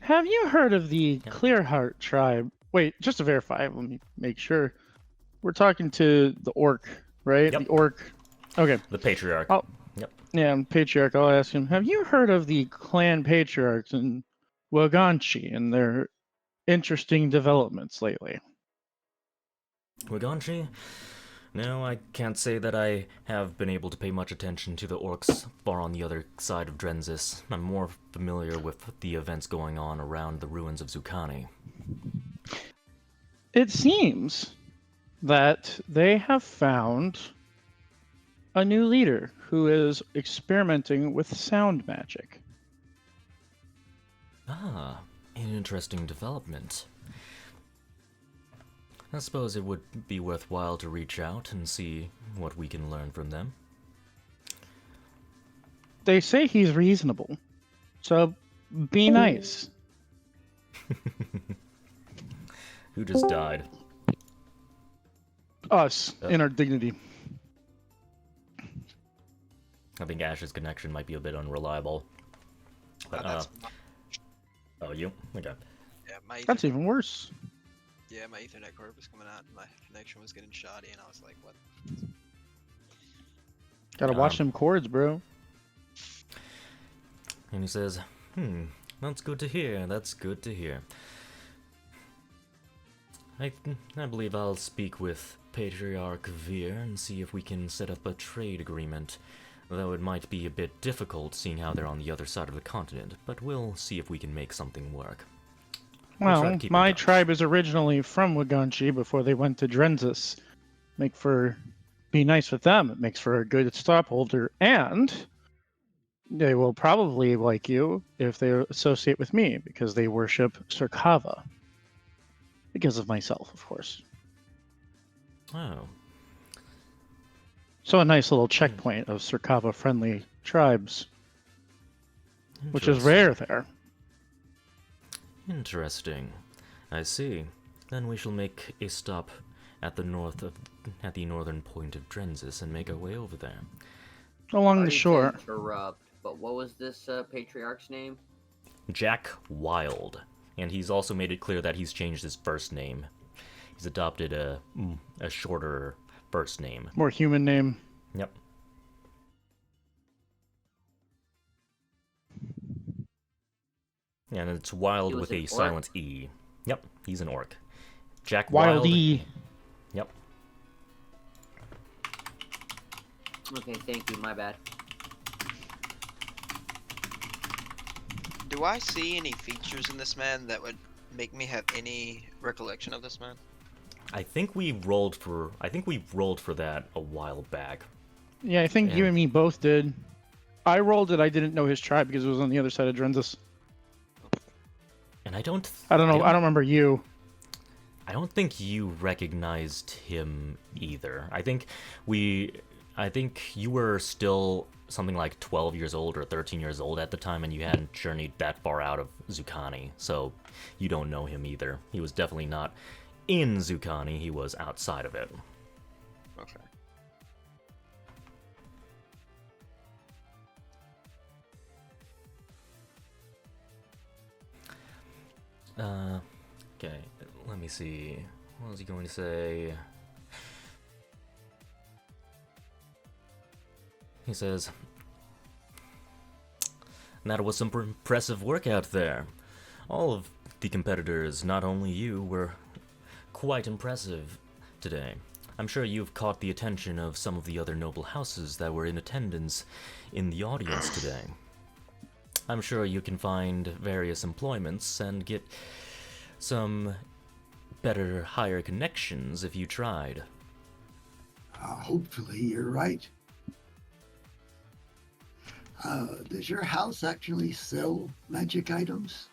Have you heard of the Yeah. Clearheart tribe? Wait, just to verify, let me make sure. We're talking to the orc, right? Yep. The orc. Okay. The patriarch. Oh. Yeah, patriarch. I'll ask him. Have you heard of the clan patriarchs in Waganchi and their interesting developments lately? Waganchi? No, I can't say that I have been able to pay much attention to the orcs far on the other side of Drenzis. I'm more familiar with the events going on around the ruins of Zucani. It seems that they have found a new leader who is experimenting with sound magic. Ah, an interesting development. I suppose it would be worthwhile to reach out and see what we can learn from them. They say he's reasonable, so be nice. Who just died? Us, in our dignity. I think Ash's connection might be a bit unreliable. But, That's oh, you? Okay. yeah, my That's Ethernet, even worse. yeah, my Ethernet cord was coming out and my connection was getting shoddy, and I was like, what? Gotta watch them chords, bro. And he says, that's good to hear, that's good to hear. I believe I'll speak with Patriarch Veer and see if we can set up a trade agreement. Though it might be a bit difficult seeing how they're on the other side of the continent, but we'll see if we can make something work. We'll try Well, to keep in my touch. tribe is originally from Waganchi before they went to Drenzis. Be nice with them. It makes for a good stopholder, and they will probably like you if they associate with me because they worship Surkava. Because of myself, of course. Oh. So a nice little checkpoint of Surkava-friendly tribes, which is Interesting. rare there. Interesting. I see. Then we shall make a stop at the northern point of Drenzis and make our way over there. Along Sorry the to shore. interrupt, but what was this patriarch's name? Jack Wild. And he's also made it clear that he's changed his first name. He's adopted a shorter first name. More human name. Yep. And it's Wild He was with an a orc? silent E. Yep, he's an orc. Jack Wild Wild. E. Yep. Okay, thank you. My bad. Do I see any features in this man that would make me have any recollection of this man? I think we rolled for that a while back. Yeah, I think you Yeah. and me both did. I rolled it. I didn't know his tribe because it was on the other side of Drenzis. And I don't I don't know. I don't remember you. I don't think you recognized him either. I think you were still something like 12 years old or 13 years old at the time, and you hadn't journeyed that far out of Zucani, so you don't know him either. He was definitely not in Zucani, he was outside of it. Okay. Okay, let me see. What was he going to say? He says, that was some impressive work out there. All of the competitors, not only you, were quite impressive today. I'm sure you've caught the attention of some of the other noble houses that were in attendance in the audience today. I'm sure you can find various employments and get some better, higher connections if you tried. Hopefully, you're right. Does your house actually sell magic items?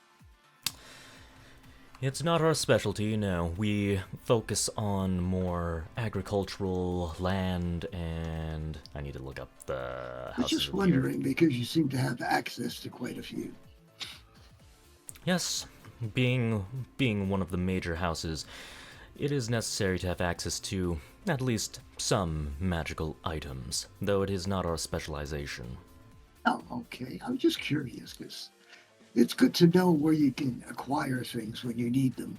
It's not our specialty, no. We focus on more agricultural land, and I need to look up the I was houses just of the wondering because you seem to have access to quite a few. Yes, being one of the major houses, it is necessary to have access to at least some magical items, though it is not our specialization. Oh, okay. I was just curious because it's good to know where you can acquire things when you need them.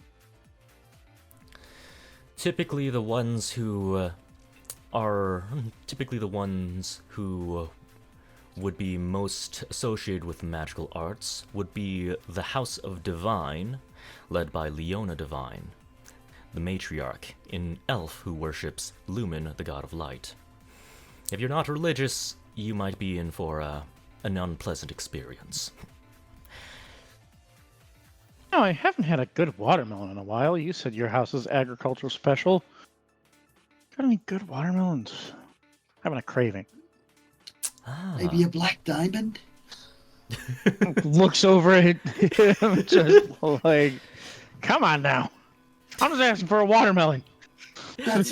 Typically the ones who would be most associated with magical arts would be the House of Divine, led by Leona Divine, the matriarch, an elf who worships Lumen, the god of light. If you're not religious, you might be in for an unpleasant experience. No, I haven't had a good watermelon in a while. You said your house is agricultural special. Got any good watermelons? Having a craving. Ah, Maybe a black diamond? Looks over at him, just like, come on now. I'm just asking for a watermelon. That's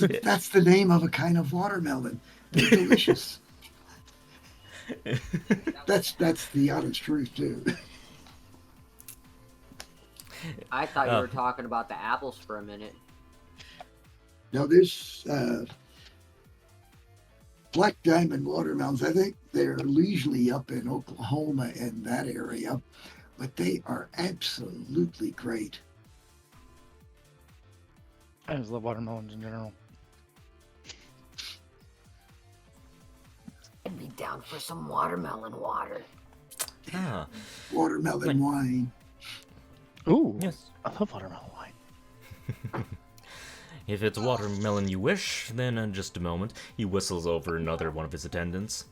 the name of a kind of watermelon. They're delicious. That's the honest truth too. I thought you were talking about the apples for a minute. Now there's black diamond watermelons. I think they're usually up in Oklahoma and that area, but they are absolutely great. I just love watermelons in general. I'd be down for some watermelon water. ah, Watermelon wine. Ooh, yes. I love watermelon wine. If it's watermelon you wish, then in just a moment, he whistles over another one of his attendants.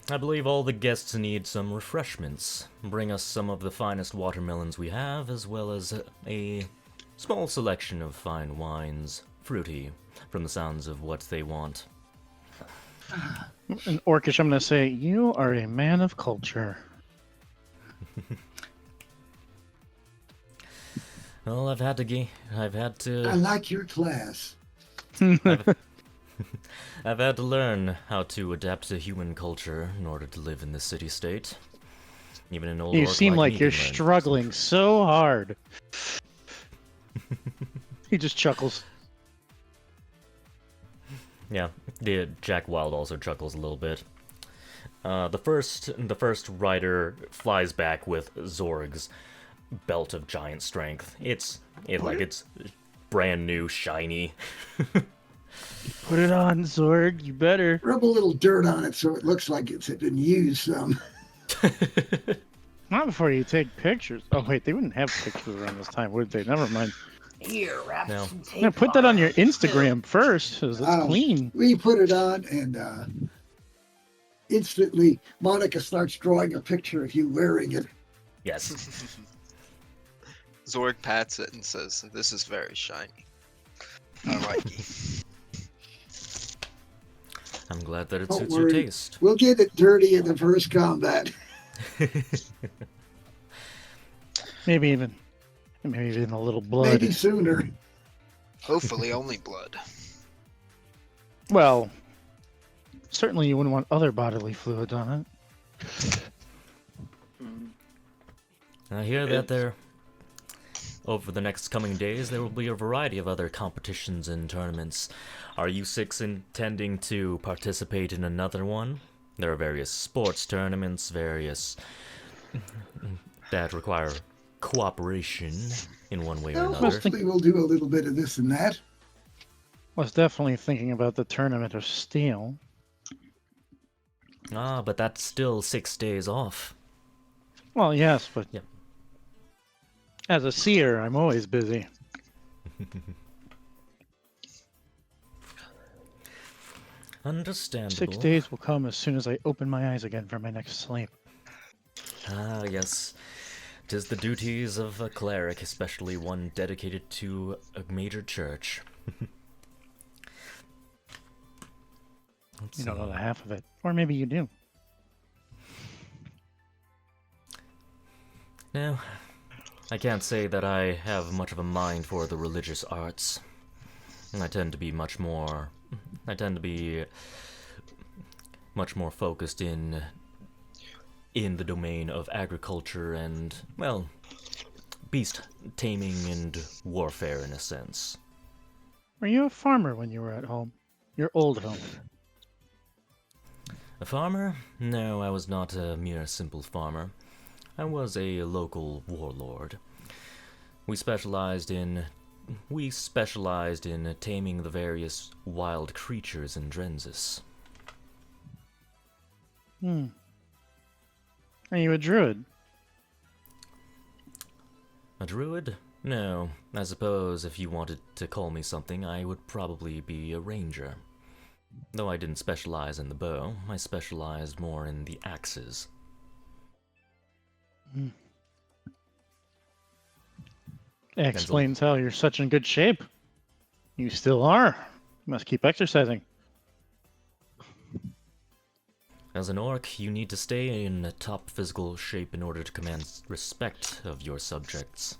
I believe all the guests need some refreshments. Bring us some of the finest watermelons we have, as well as a small selection of fine wines, fruity, from the sounds of what they want. In Orcish, I'm going to say, you are a man of culture. Well, I've had to. I like your class. I've had to learn how to adapt to human culture in order to live in this city-state. Even an old You orc seem like me you're can learn. struggling so hard. He just chuckles. Yeah, the Jack Wild also chuckles a little bit. The first rider flies back with Zorg's belt of giant strength. It's brand new, shiny. Put it on, Zorg. You better. Rub a little dirt on it so it looks like it's been used some. Not before you take pictures. Oh wait, they wouldn't have pictures around this time, would they? Never mind. Here, wrap No. some tape Yeah, put that on your it. Instagram first, so it's clean. We put it on, and instantly Monica starts drawing a picture of you wearing it. Yes. Zorg pats it and says, "This is very shiny. I like it." I'm glad that it Don't suits your worry. taste. We'll get it dirty in the first combat. Maybe even a little blood. Maybe sooner. Hopefully, only blood. Well, certainly you wouldn't want other bodily fluids on it. I hear that there. Over the next coming days, there will be a variety of other competitions and tournaments. Are you six intending to participate in another one? There are various sports tournaments, various that require cooperation in one way or Well, another. hopefully we'll do a little bit of this and that. Was definitely thinking about the Tournament of Steel. Ah, but that's still 6 days off. Well, yes, but Yep. as a seer, I'm always busy. Understandable. 6 days will come as soon as I open my eyes again for my next sleep. Ah, yes. 'Tis the duties of a cleric, especially one dedicated to a major church. Let's You don't know see. the half of it. Or maybe you do. No, I can't say that I have much of a mind for the religious arts. I tend to be much more focused in the domain of agriculture and, well, beast taming and warfare in a sense. Were you a farmer when you were at home? Your old home? A farmer? No, I was not a mere simple farmer. I was a local warlord. We specialized in taming the various wild creatures in Drensis. Are you a druid? A druid? No. I suppose if you wanted to call me something, I would probably be a ranger. Though I didn't specialize in the bow, I specialized more in the axes. Explains how you're such in good shape. You still are. You must keep exercising. As an orc, you need to stay in top physical shape in order to command respect of your subjects.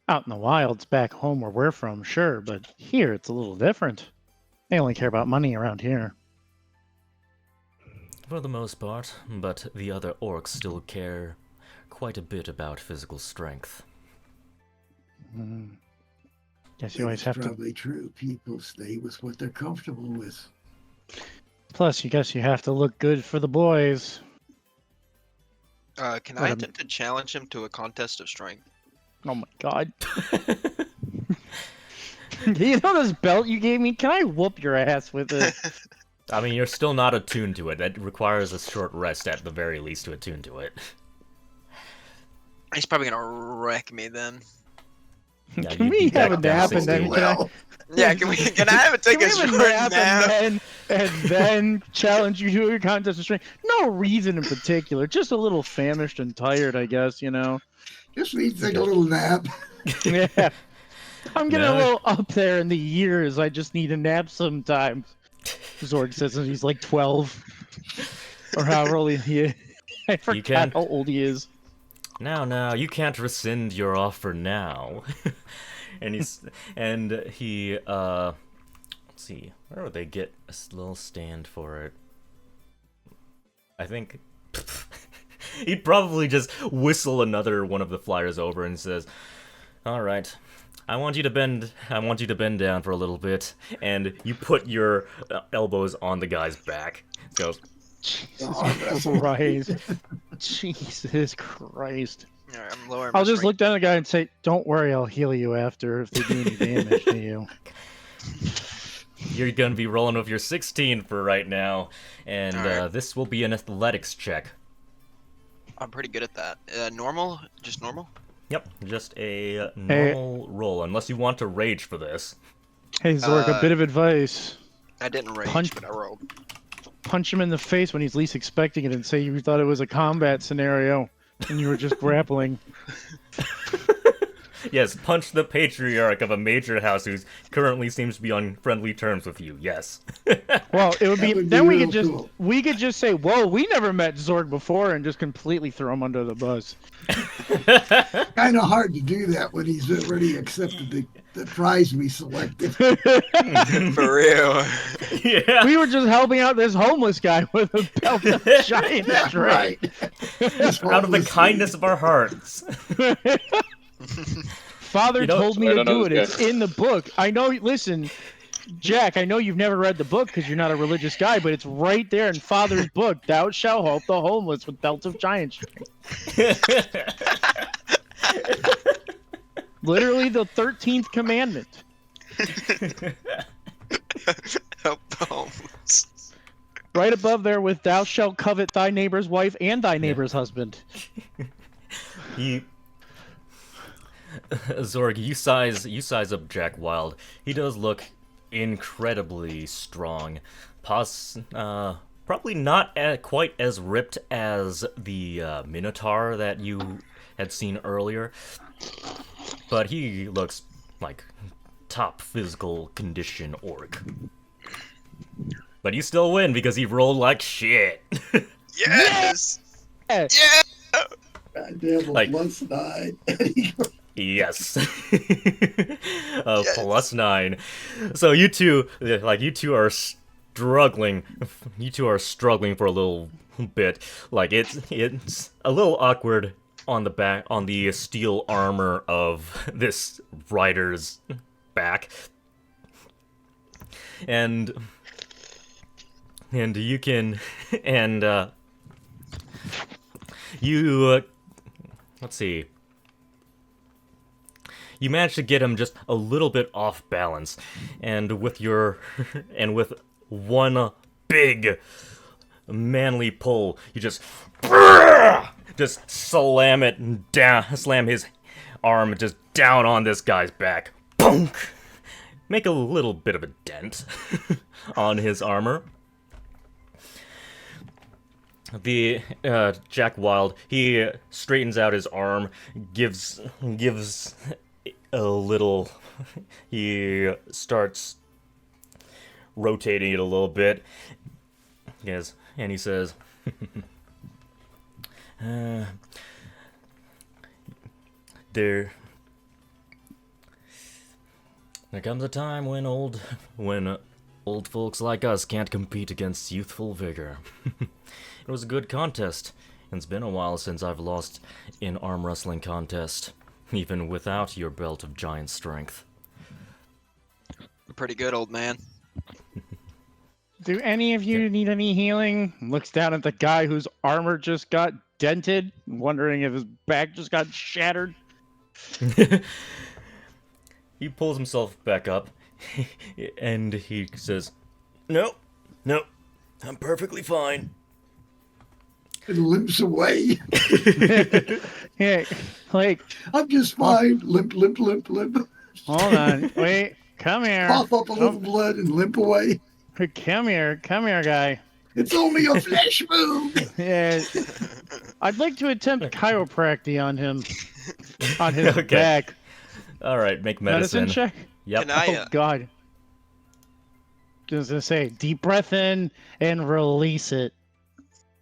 Out in the wilds back home where we're from, sure, but here it's a little different. They only care about money around here. For the most part, but the other orcs still care quite a bit about physical strength. Guess you always have to. Probably true. People stay with what they're comfortable with. Plus, you guess you have to look good for the boys. Can I attempt to challenge him to a contest of strength? Oh my god. You know this belt you gave me? Can I whoop your ass with it? I mean, you're still not attuned to it. That requires a short rest at the very least to attune to it. He's probably gonna wreck me then. Yeah, Can you'd we be have a back down nap 6 and then days. can I, Well, Yeah, can I have a take Can a we have short a nap? nap and then challenge you to a contest of strength? No reason in particular. Just a little famished and tired, I guess. Just need to take a little nap. Yeah. I'm getting a No. little up there in the years. I just need a nap sometimes. Zorg says that he's like 12. Or however old he is. I forgot can- how old he is. Now, you can't rescind your offer now. and he, let's see, where would they get a little stand for it? I think he'd probably just whistle another one of the flyers over and says, "All right, I want you to bend down for a little bit," and you put your elbows on the guy's back. So, Jesus Christ. Jesus Christ. Alright, I'm lowering my I'll just strength. look down at the guy and say, "Don't worry, I'll heal you after if they do any damage to you." you're gonna be rolling with your 16 for right now, and Alright. this will be an athletics check. I'm pretty good at that. Normal? Just normal? Yep, just a normal roll, unless you want to rage for this. Hey, Zork, a bit of advice. I didn't rage, Punch- but I rolled. Punch him in the face when he's least expecting it and say you thought it was a combat scenario and you were just grappling. Yes, punch the patriarch of a major house who currently seems to be on friendly terms with you. Yes. Well, it would be That would be then we real could just cool. we could just say, "Whoa, we never met Zorg before," and just completely throw him under the bus. Kind of hard to do that when he's already accepted the prize we selected. For real. Yeah. We were just helping out this homeless guy with a belt of giant strength. Right. Out of the kindness of our hearts. Father You know- told me I to don't know do it. this It's guy. in the book. I know. Listen, Jack, I know you've never read the book because you're not a religious guy, but it's right there in Father's book. Thou shalt help the homeless with belts of giant strength. Literally the 13th commandment. Help the homeless. Right above there with thou shalt covet thy neighbor's wife and thy neighbor's husband. Zorg, you size up Jack Wild. He does look incredibly strong. Probably not quite as ripped as the Minotaur that you had seen earlier, but he looks like top physical condition orc. But you still win because he rolled like shit. Yes! Yeah. Yeah! God damn, Like- once died. Yes. Yes. Plus 9. So you two are struggling. You two are struggling for a little bit. Like it's a little awkward on the steel armor of this rider's back. And you can let's see. You manage to get him just a little bit off balance, and with one big manly pull, you just slam his arm just down on this guy's back. Bonk! Make a little bit of a dent on his armor. The Jack Wild, he straightens out his arm, gives a little. He starts rotating it a little bit. Yes, and he says, "There comes a time when old folks like us can't compete against youthful vigor." It was a good contest, and it's been a while since I've lost in arm wrestling contest, even without your belt of giant strength. Pretty good, old man. Do any of you need any healing? Looks down at the guy whose armor just got dented, wondering if his back just got shattered. He pulls himself back up, and he says, "No, I'm perfectly fine." And limps away. Hey, like, I'm just fine. Limp, limp, limp, limp. hold on. Wait, Come here. Cough up a little blood and limp away. Come here, guy. It's only a flesh wound. Yeah, I'd like to attempt chiropractic on him, on his Okay. back. All right, make medicine. Check. Yep. Can I, Oh God. Just to say, deep breath in and release it.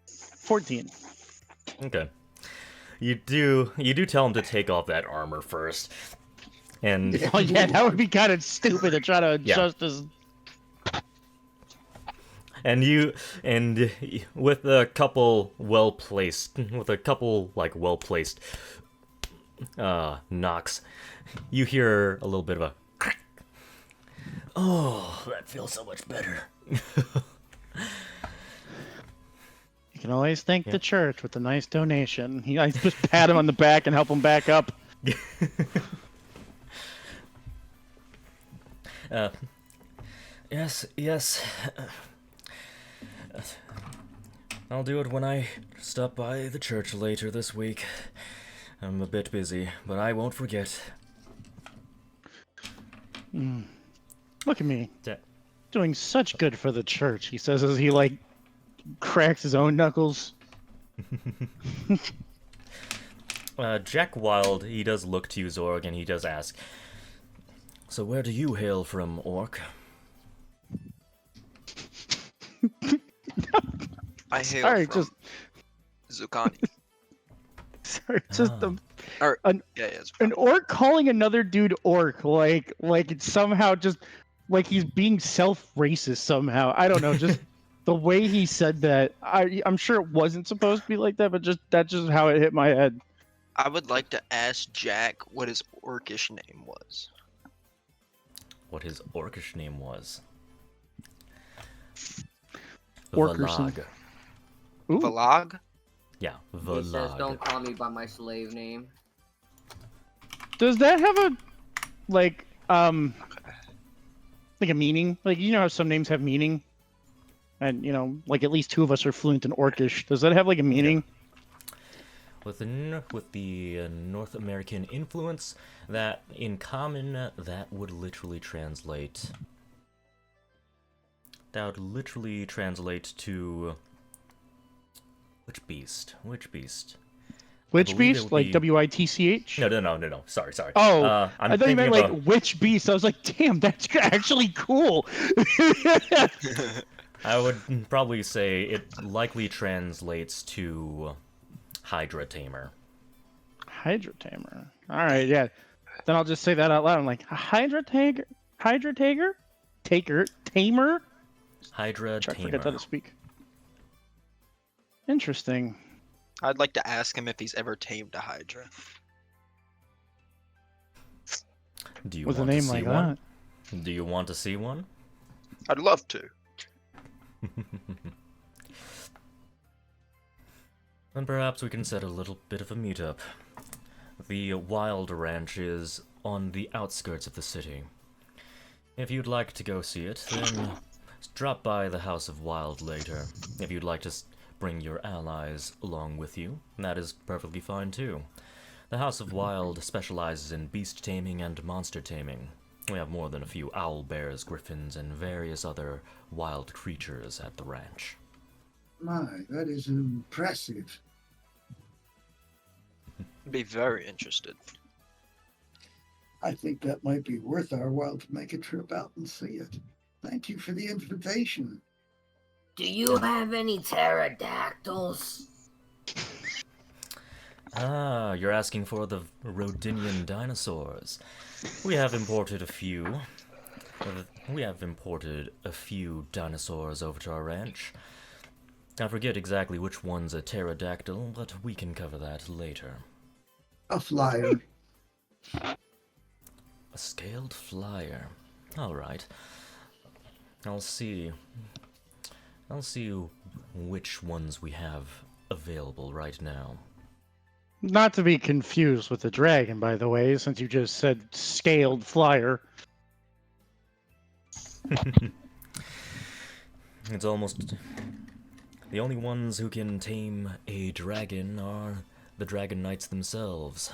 14. Okay. You do tell him to take off that armor first. And Oh yeah, that would be kind of stupid to try to adjust his. and with a couple well placed knocks, you hear a little bit of a crack. Oh, that feels so much better. You can always thank the church with a nice donation. I just pat him on the back and help him back up. Yes. I'll do it when I stop by the church later this week. I'm a bit busy, but I won't forget. Look at me, Da- doing such good for the church. He says as he like cracks his own knuckles. Jack Wild, he does look to you, Zorg, and he does ask, "So where do you hail from, Orc?" I hail Sorry, from just Zucani. sorry, just Or, An- yeah, it's an orc calling another dude orc, like it's somehow just like he's being self-racist somehow. I don't know, just the way he said that. I'm sure it wasn't supposed to be like that, but that's just how it hit my head. I would like to ask Jack what his orcish name was. What his orcish name was. Orkerson. Valag. Ooh. Valag? Yeah, He says, Valag. "Don't call me by my slave name." Does that have a like a meaning? Like, you know how some names have meaning, and like at least two of us are fluent in Orcish. Does that have like a meaning? With the North American influence, that in common, that would literally translate. That would literally translate to. Which beast? Which believe it beast? would Like be- WITCH? No. Sorry. Oh, I'm I thought you thinking meant like about- which beast. I was like, damn, that's actually cool. I would probably say it likely translates to Hydra Tamer. Hydra Tamer. All right, yeah. Then I'll just say that out loud. I'm like, Hydra Tamer? Hydra Tamer? I Tamer. forget how to speak. Interesting. I'd like to ask him if he's ever tamed a Hydra. Do you With a want to name see like one? that. Do you want to see one? I'd love to. Then perhaps we can set a little bit of a meetup. The Wild Ranch is on the outskirts of the city. If you'd like to go see it, then drop by the House of Wild later. If you'd like to bring your allies along with you, that is perfectly fine too. The House of Wild specializes in beast taming and monster taming. We have more than a few owl bears, griffins, and various other wild creatures at the ranch. My, that is impressive. I'd be very interested. I think that might be worth our while to make a trip out and see it. Thank you for the invitation. Do you have any pterodactyls? Ah, you're asking for the Rhodinian dinosaurs. We have imported a few. Dinosaurs over to our ranch. I forget exactly which one's a pterodactyl, but we can cover that later. A flyer. A scaled flyer. Alright. I'll see which ones we have available right now. Not to be confused with the dragon, by the way, since you just said scaled flyer. It's almost... The only ones who can tame a dragon are the Dragon Knights themselves.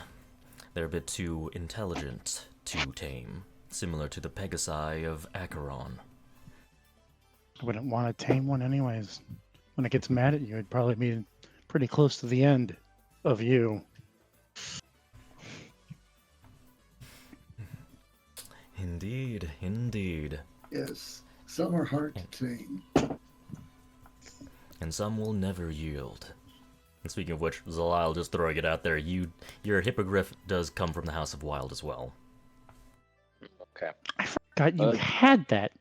They're a bit too intelligent to tame. similar to the Pegasi of Acheron. I wouldn't want to tame one anyways. When it gets mad at you, it'd probably be pretty close to the end of you. Indeed, indeed. Yes, some are hard to tame. And some will never yield. And speaking of which, Zalile, just throwing it out there, your hippogriff does come from the House of Wild as well. Okay. I forgot you had that.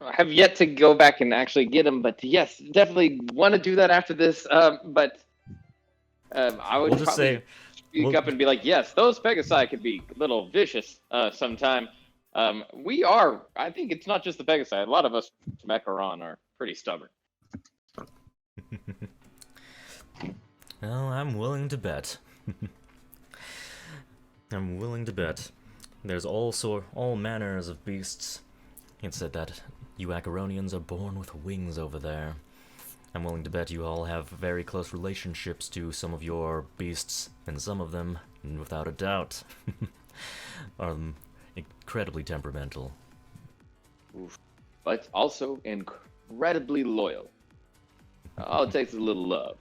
I have yet to go back and actually get him, but yes, definitely want to do that after this. But I would We'll just probably say, speak up and be like, yes, those Pegasi could be a little vicious sometime. I think it's not just the Pegasi. A lot of us from Acheron are pretty stubborn. well, I'm willing to bet. I'm willing to bet. There's all manners of beasts. It said that you Acheronians are born with wings over there. I'm willing to bet you all have very close relationships to some of your beasts, and some of them, without a doubt, are incredibly temperamental. But also incredibly loyal. All it takes is a little love.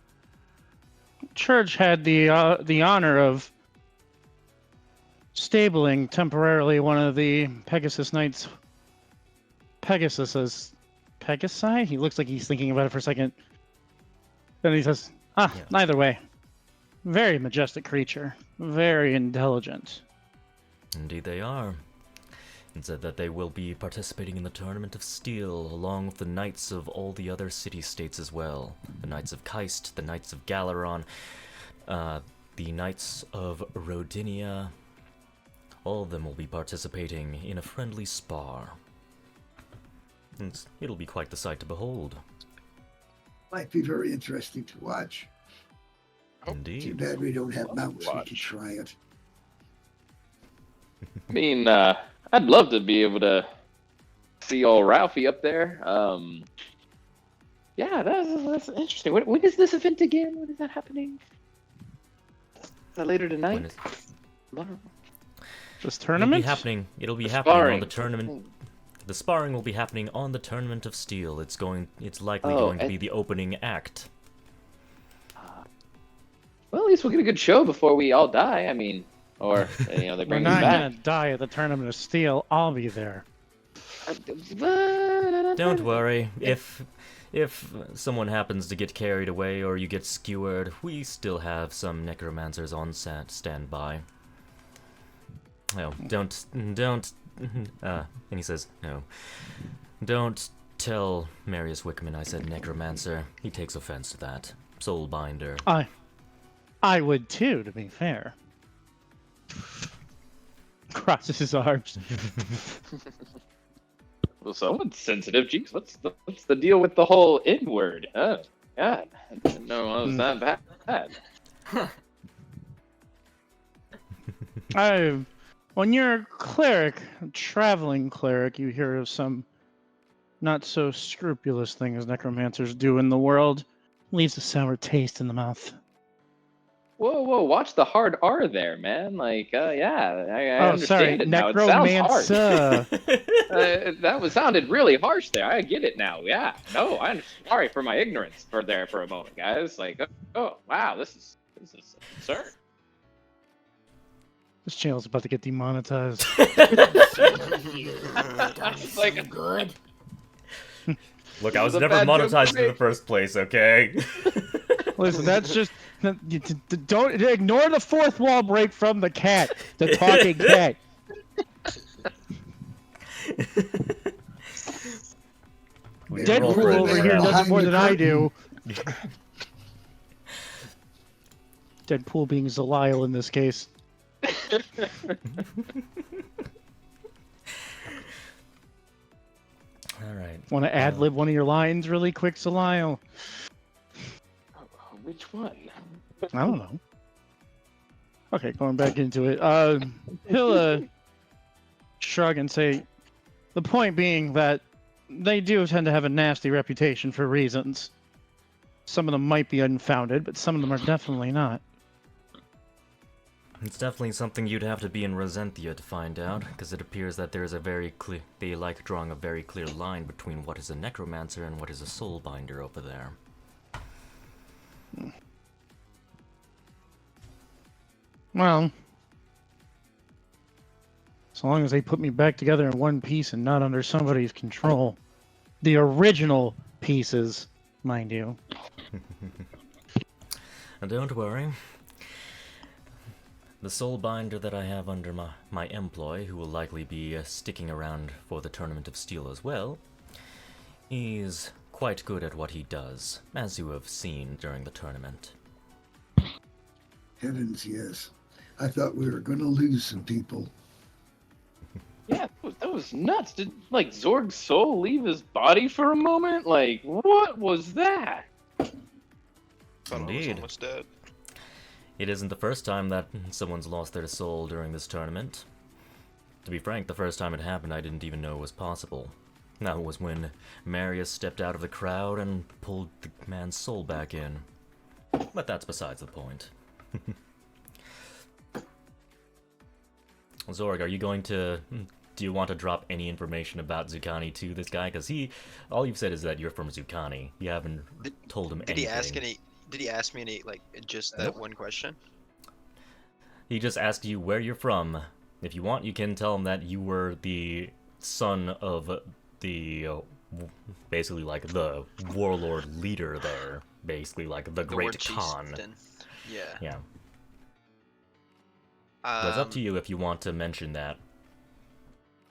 Church had the honor of stabling temporarily one of the Pegasus Knights. Pegasi? He looks like he's thinking about it for a second. Then he says, Yeah. Neither way. Very majestic creature. Very intelligent. Indeed they are. And said that they will be participating in the Tournament of Steel, along with the Knights of all the other city-states as well. The Knights of Keist, the Knights of Galaron, the Knights of Rodinia. All of them will be participating in a friendly spar. And it'll be quite the sight to behold. Might be very interesting to watch. Too Indeed. bad we don't have mounts. We watch. could try it. I mean, I'd love to be able to see old Ralphie up there. Yeah, that's interesting. When is this event again? When is that happening? Is that later When tonight? is- This It'll tournament? be happening. It'll be The happening on sparring. the tournament. The sparring will be happening on the Tournament of Steel. It's likely Oh, going to and- be the opening act. Well, at least we'll get a good show before we all die. I mean, or they We're bring us not back. gonna die at the Tournament of Steel. I'll be there. Don't worry. If someone happens to get carried away or you get skewered, we still have some necromancers on standby. No, don't. And he says, no. Don't tell Marius Wickerman I said necromancer. He takes offense to that. Soulbinder. I would too, to be fair. Crosses his arms. Well, someone's sensitive. Jeez, what's the deal with the whole N word? Oh, God, I didn't know it was that bad. When you're a cleric, a traveling cleric, you hear of some not so scrupulous things necromancers do in the world. Leaves a sour taste in the mouth. Whoa, watch the hard R there, man. Like, yeah, I Oh, understand sorry, it now. It sounds harsh. necromancer. That sounded really harsh there. I get it now. Yeah, no, I'm sorry for my ignorance for a moment, guys. Like, oh, wow, this is absurd. This channel's about to get demonetized. Like, Good. Look, I was This is a never bad joke monetized to in the make. first place, okay? Listen, that's just don't ignore the fourth wall break from the cat, the talking cat. We roll Deadpool for it over there. here does Behind it more the than I curtain. do. Deadpool being Zalile in this case. All right. Want to ad lib one of your lines really quick, Zalile? which one? I don't know. Okay, going back into it. He'll shrug and say, the point being that they do tend to have a nasty reputation for reasons. Some of them might be unfounded, but some of them are definitely not. It's definitely something you'd have to be in Rosenthia to find out, because it appears that there is a very clear. They like drawing a very clear line between what is a necromancer and what is a soulbinder over there. Well, so long as they put me back together in one piece and not under somebody's control. The original pieces, mind you. And don't worry. The soulbinder that I have under my employ, who will likely be sticking around for the Tournament of Steel as well, is quite good at what he does, as you have seen during the tournament. Heavens, yes. I thought we were going to lose some people. Yeah, that was nuts. Did like Zorg's soul leave his body for a moment? Like, what was that? Thought I was Indeed. almost dead. It isn't the first time that someone's lost their soul during this tournament. To be frank, the first time it happened, I didn't even know it was possible. That was when Marius stepped out of the crowd and pulled the man's soul back in. But that's besides the point. Zorg, are you going to... Do you want to drop any information about Zucani to this guy? Because all you've said is that you're from Zucani. You haven't told him Did anything. he ask any? Did he ask me any, like, just that one question? He just asked you where you're from. If you want, you can tell him that you were the son of the, basically like the warlord leader there. Basically like the Lord Great Khan. Chieftain. Yeah. Yeah. But it's up to you if you want to mention that.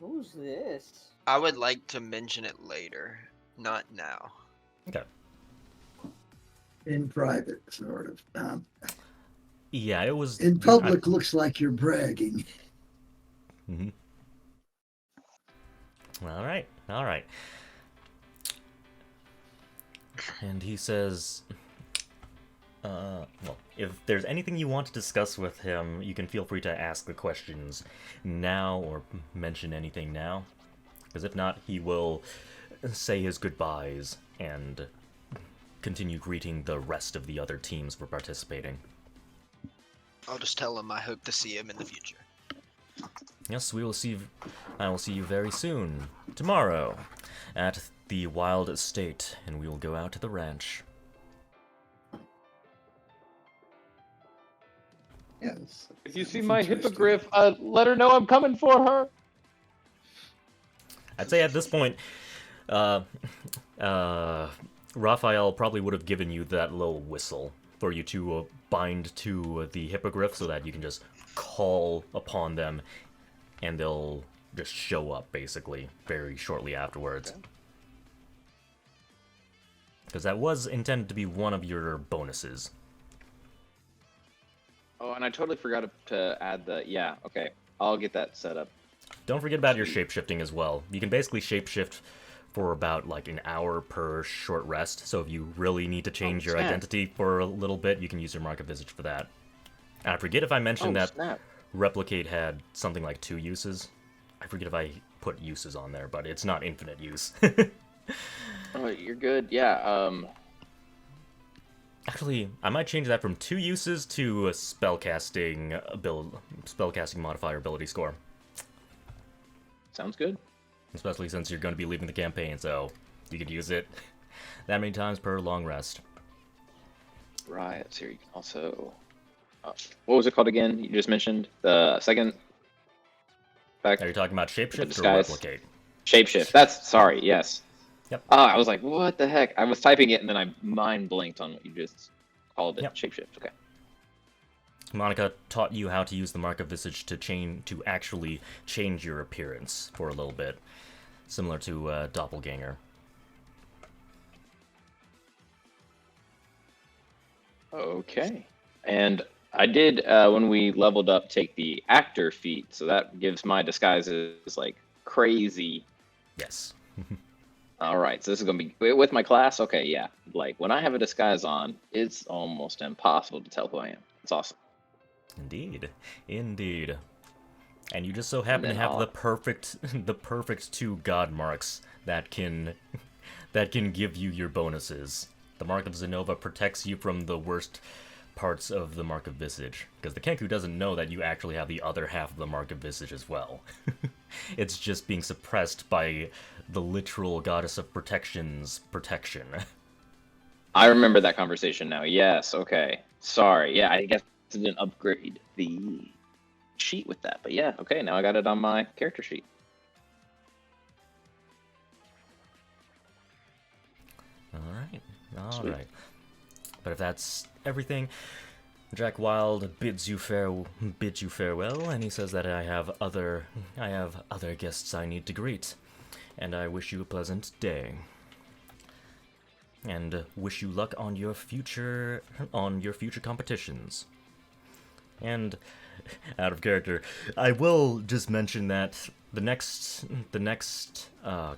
Who's this? I would like to mention it later, not now. Okay. In private, sort of. Yeah, it was... In public, looks like you're bragging. Mm-hmm. Alright, alright. And he says... well, if there's anything you want to discuss with him, you can feel free to ask the questions now or mention anything now. Because if not, he will say his goodbyes and continue greeting the rest of the other teams for participating. I'll just tell him I hope to see him in the future. Yes, we will see. I will see you very soon, tomorrow, at the Wild Estate, and we will go out to the ranch. Yes. If you see my hippogriff, let her know I'm coming for her. I'd say at this point, Raphael probably would have given you that little whistle for you to bind to the hippogriff so that you can just call upon them and they'll just show up, basically, very shortly afterwards. Because that was intended to be one of your bonuses. Oh, and I totally forgot to add the... Yeah, okay. I'll get that set up. Don't forget about your shapeshifting as well. You can basically shapeshift for about like an hour per short rest, so if you really need to change your identity for a little bit, you can use your Mark of Visage for that. And I forget if I mentioned that Replicate had something like 2 uses. I forget if I put uses on there, but it's not infinite use. Oh, you're good. Yeah, Actually, I might change that from 2 uses to a spellcasting modifier ability score. sounds good. Especially since you're going to be leaving the campaign, so you could use it that many times per long rest. Right, so you can also... what was it called again? You just mentioned the second... Are you talking about shapeshift or disguise. replicate? Shapeshift. That's... Sorry, yes. Yep. I was like, what the heck? I was typing it and then I mind blinked on what you just called it. Yep. Shapeshift, okay. Monica taught you how to use the Mark of Visage to actually change your appearance for a little bit, similar to Doppelganger. Okay. And I did, when we leveled up, take the actor feat, so that gives my disguises, like, crazy. Yes. Alright, so this is going to be, with my class, okay, yeah. Like, when I have a disguise on, it's almost impossible to tell who I am. It's awesome. Indeed. Indeed. And you just so happen to have the perfect 2 god marks that can give you your bonuses. The Mark of Zenova protects you from the worst parts of the Mark of Visage, because the Kenku doesn't know that you actually have the other half of the Mark of Visage as well. It's just being suppressed by the literal Goddess of Protection's protection. I remember that conversation now. Yes, okay. Sorry. Yeah, I guess I didn't upgrade the sheet with that. But yeah, okay, now I got it on my character sheet. All right. But if that's everything, Jack Wild bids you farewell, and he says that I have other guests I need to greet, and I wish you a pleasant day, and wish you luck on your future competitions. And out of character, I will just mention that the next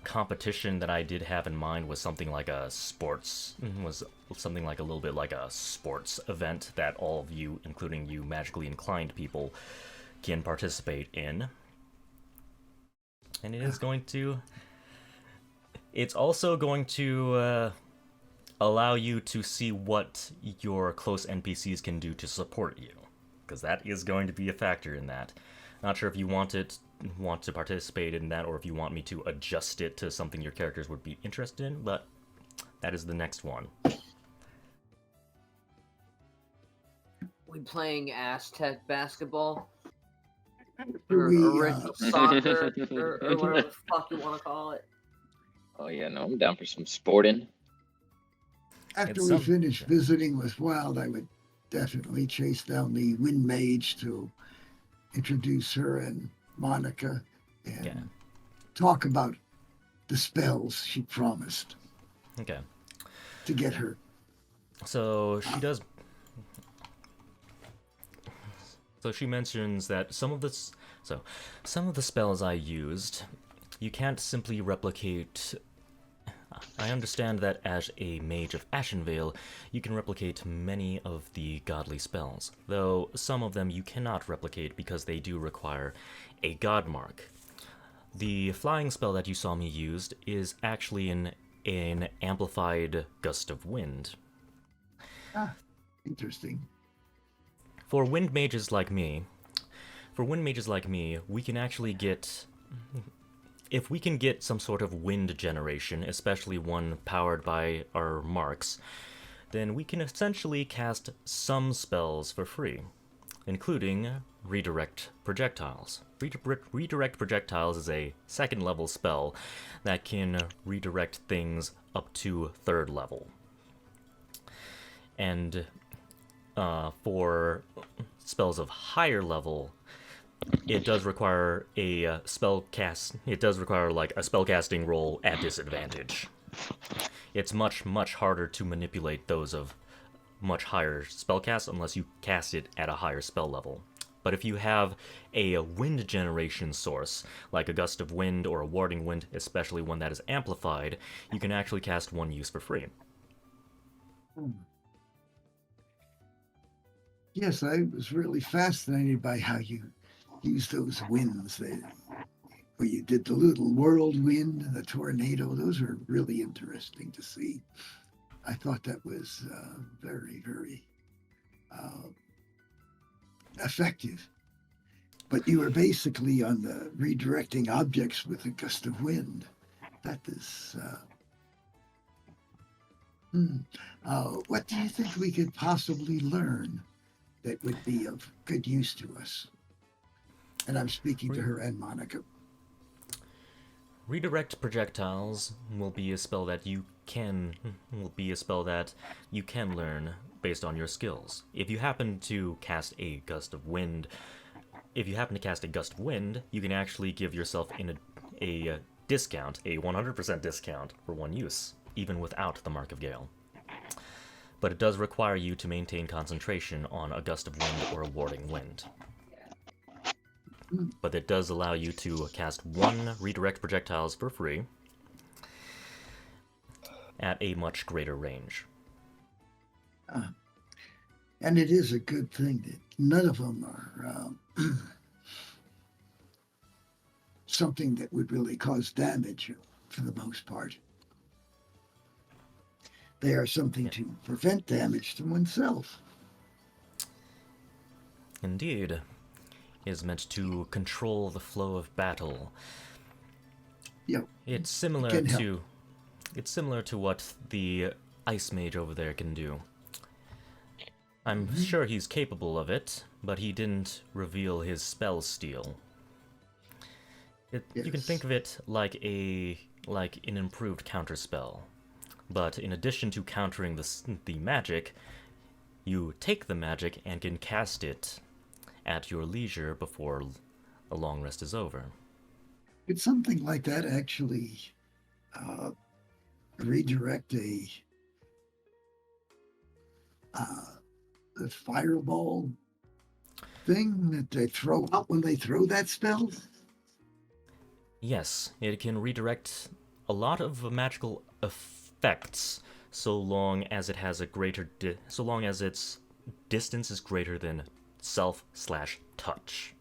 competition that I did have in mind was something like a little bit like a sports event that all of you, including you magically inclined people, can participate in. And it's also going to allow you to see what your close NPCs can do to support you, because that is going to be a factor in that. Not sure if you want to participate in that, or if you want me to adjust it to something your characters would be interested in, but that is the next one. We playing Aztec basketball? Do Or we, original soccer? or whatever the fuck you want to call it. Oh yeah, no, I'm down for some sporting. After we finish visiting with Wild, I would definitely chase down the Wind Mage to introduce her and Monica and talk about the spells she promised. Okay. To get her. So she does. So she mentions that some of the spells I used, you can't simply replicate. I understand that as a mage of Ashenvale, you can replicate many of the godly spells, though some of them you cannot replicate because they do require a god mark. The flying spell that you saw me used is actually an amplified gust of wind. Ah, interesting. For wind mages like me, we can actually get... If we can get some sort of wind generation, especially one powered by our marks, then we can essentially cast some spells for free, including Redirect Projectiles. Redirect Projectiles is a second level spell that can redirect things up to third level. And for spells of higher level, it does require a spellcasting roll at disadvantage. It's much harder to manipulate those of much higher spellcasts unless you cast it at a higher spell level. But if you have a wind generation source, like a gust of wind or a warding wind, especially one that is amplified, you can actually cast one use for free. Yes, I was really fascinated by how you use those winds where you did the little whirlwind and the tornado. Those are really interesting to see. I thought that was very, very effective. But you were basically on the redirecting objects with a gust of wind. That is... what do you think we could possibly learn that would be of good use to us? And I'm speaking to her and Monica. Redirect Projectiles will be a spell that you can learn based on your skills. If you happen to cast a gust of wind, you can actually give yourself a discount, a 100% discount for one use, even without the Mark of Gale. But it does require you to maintain concentration on a gust of wind or a warding wind. But it does allow you to cast one Redirect Projectiles for free at a much greater range. And it is a good thing that none of them are something that would really cause damage for the most part. They are something to prevent damage to oneself. Indeed. It is meant to control the flow of battle. Yep. It's similar can help. to it's similar to what the Ice Mage over there can do. I'm sure he's capable of it, but he didn't reveal his spell steal. You can Yes. think of it like an improved counterspell. But in addition to countering the magic, you take the magic and can cast it at your leisure before a long rest is over. Could something like that actually redirect the fireball thing that they throw out when they throw that spell? Yes, it can redirect a lot of magical effects so long as it has a greater so long as its distance is greater than self/touch.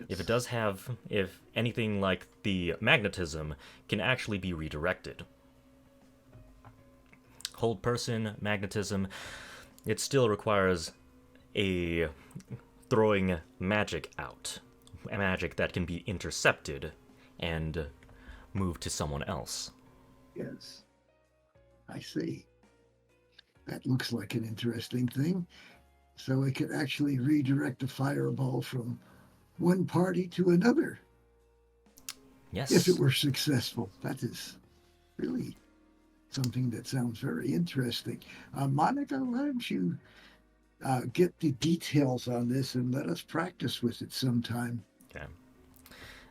If anything like the magnetism can actually be redirected. Hold person, magnetism, it still requires a throwing magic out. A magic that can be intercepted and moved to someone else. Yes. I see. That looks like an interesting thing. So it could actually redirect a fireball from one party to another Yes. if it were successful. That is really something that sounds very interesting. Monica, why don't you get the details on this and let us practice with it sometime? Okay.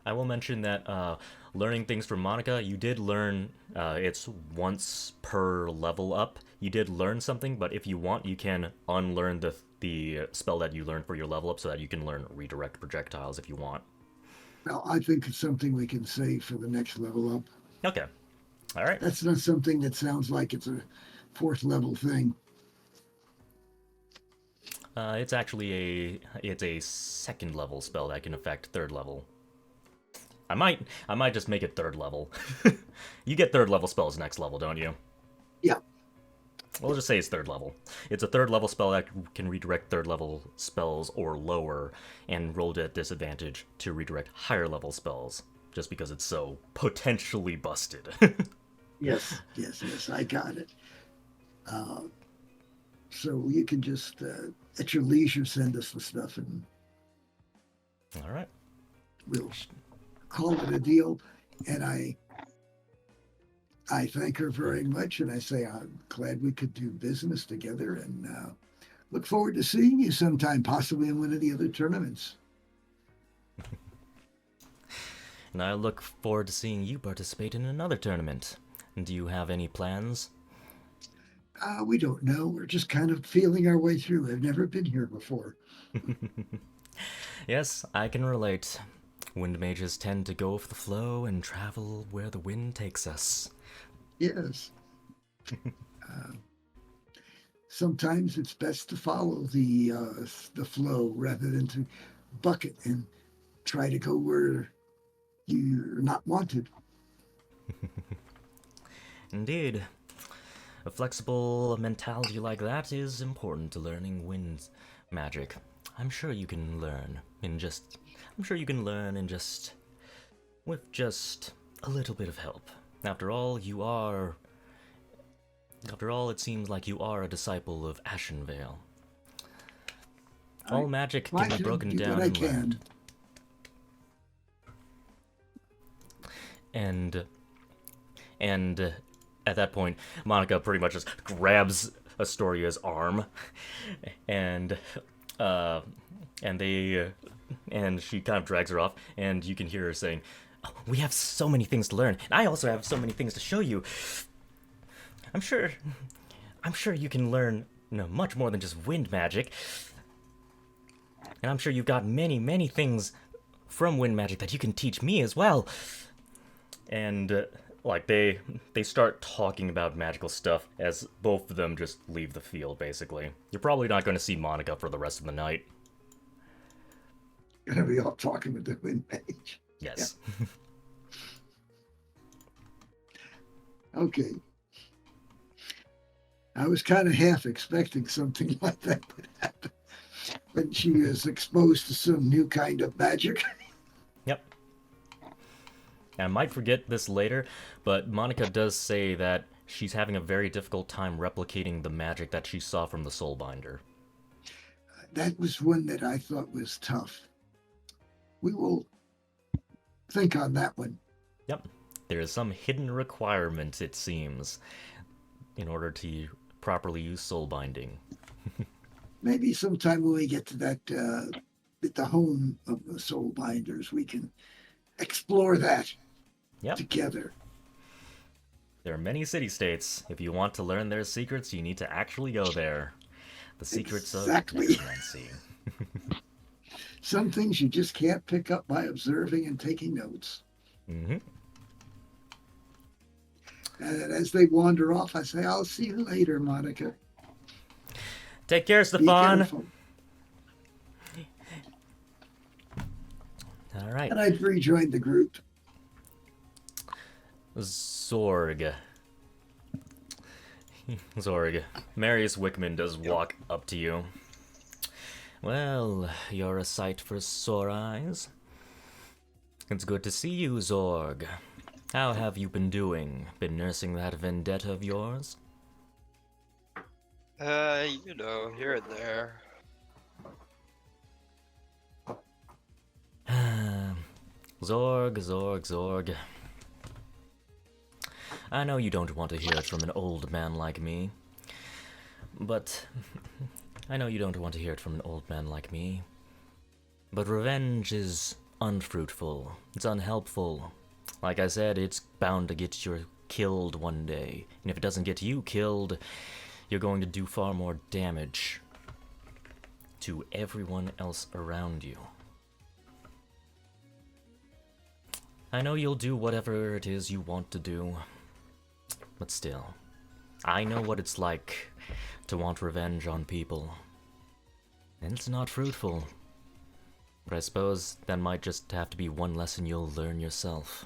I will mention that learning things from Monica, you did learn it's once per level up. You did learn something, but if you want, you can unlearn the spell that you learned for your level up so that you can learn redirect projectiles if you want. Well, I think it's something we can save for the next level up. Okay. All right. That's not something that sounds like it's a fourth level thing. It's actually a second level spell that can affect third level. I might just make it third level. You get third level spells next level, don't you? Yeah. We'll just say it's third level. It's a third level spell that can redirect third level spells or lower, and rolled at disadvantage to redirect higher level spells, just because it's so potentially busted. Yes, I got it. So you can just, at your leisure, send us the stuff and All right. we'll call it a deal. And I thank her very much, and I say I'm glad we could do business together, and look forward to seeing you sometime, possibly in one of the other tournaments. And I look forward to seeing you participate in another tournament. Do you have any plans? We don't know. We're just kind of feeling our way through. I've never been here before. Yes, I can relate. Wind mages tend to go with the flow and travel where the wind takes us. Yes. Sometimes it's best to follow the flow rather than to bucket and try to go where you're not wanted. Indeed. A flexible mentality like that is important to learning wind magic. I'm sure you can learn with just a little bit of help. After all, it seems like you are a disciple of Ashenvale. All magic Try can be to broken do down what I and can. learned. And at that point, Monica pretty much just grabs Astoria's arm, and she kind of drags her off, and you can hear her saying, "Oh, we have so many things to learn, and I also have so many things to show you. I'm sure you can learn, much more than just wind magic. And I'm sure you've got many, many things from wind magic that you can teach me as well." And they start talking about magical stuff as both of them just leave the field, basically. You're probably not going to see Monica for the rest of the night. Gonna be all talking with the wind mage. Yes. Okay. I was kind of half expecting something like that to happen. when she is exposed to some new kind of magic. Yep. And I might forget this later, but Monica does say that she's having a very difficult time replicating the magic that she saw from the Soulbinder. That was one that I thought was tough. We will think on that one. Yep. There is some hidden requirement, it seems, in order to properly use soul binding. Maybe sometime when we get to that, at the home of the soul binders, we can explore that Yep. together. There are many city-states. If you want to learn their secrets, you need to actually go there. The secrets Exactly. of necromancy. Some things you just can't pick up by observing and taking notes. Mm-hmm. And as they wander off, I say, I'll see you later, Monica. Take care, Be Stefan. careful. All right. And I've rejoined the group. Zorg. Zorg. Marius Wickman does walk up to you. Well, you're a sight for sore eyes. It's good to see you, Zorg. How have you been doing? Been nursing that vendetta of yours? You know, here and there. Zorg, Zorg, Zorg. I know you don't want to hear it from an old man like me. But revenge is unfruitful. It's unhelpful. Like I said, it's bound to get you killed one day. And if it doesn't get you killed, you're going to do far more damage to everyone else around you. I know you'll do whatever it is you want to do. But still, I know what it's like to want revenge on people. And it's not fruitful. But I suppose that might just have to be one lesson you'll learn yourself.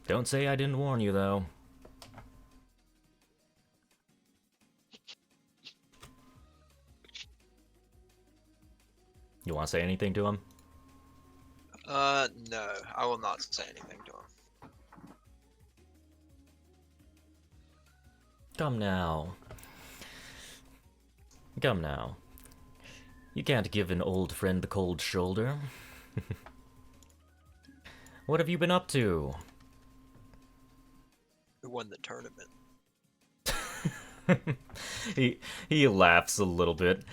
Don't say I didn't warn you, though. You want to say anything to him? No, I will not say anything to him. Come now. Come now. You can't give an old friend the cold shoulder. What have you been up to? Who won the tournament? He laughs a little bit.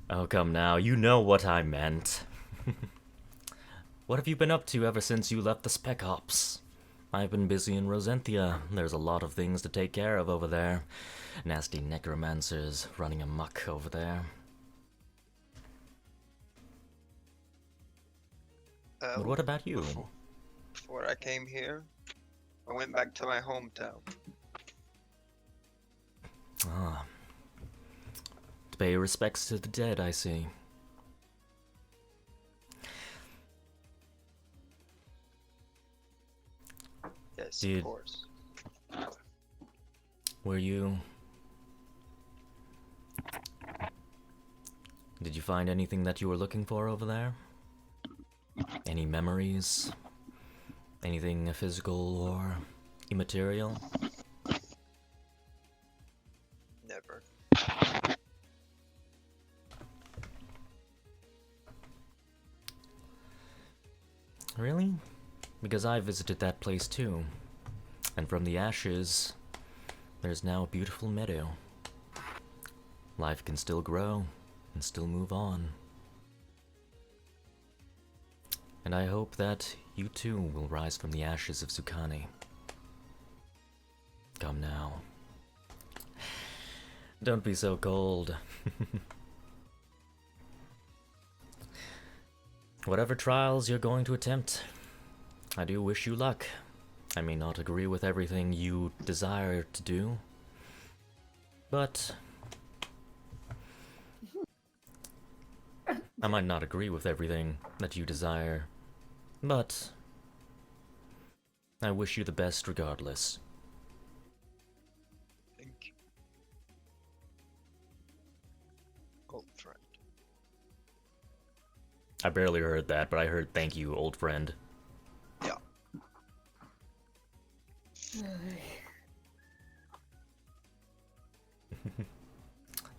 Oh, come now. You know what I meant. What have you been up to ever since you left the Spec Ops? I've been busy in Rosenthia. There's a lot of things to take care of over there. Nasty necromancers running amok over there. But what about you? Before I came here, I went back to my hometown. Ah. To pay respects to the dead, I see. Yes, Dude. of course. Were you... Did you find anything that you were looking for over there? Any memories? Anything physical or immaterial? Never. Really? Because I visited that place too. And from the ashes, there's now a beautiful meadow. Life can still grow and still move on. And I hope that you too will rise from the ashes of Zucani. Come now. Don't be so cold. Whatever trials you're going to attempt, I do wish you luck. I may not agree with everything you desire to do, but I might not agree with everything that you desire, but I wish you the best regardless. Thank you. I barely heard that, but I heard thank you, old friend. Yeah.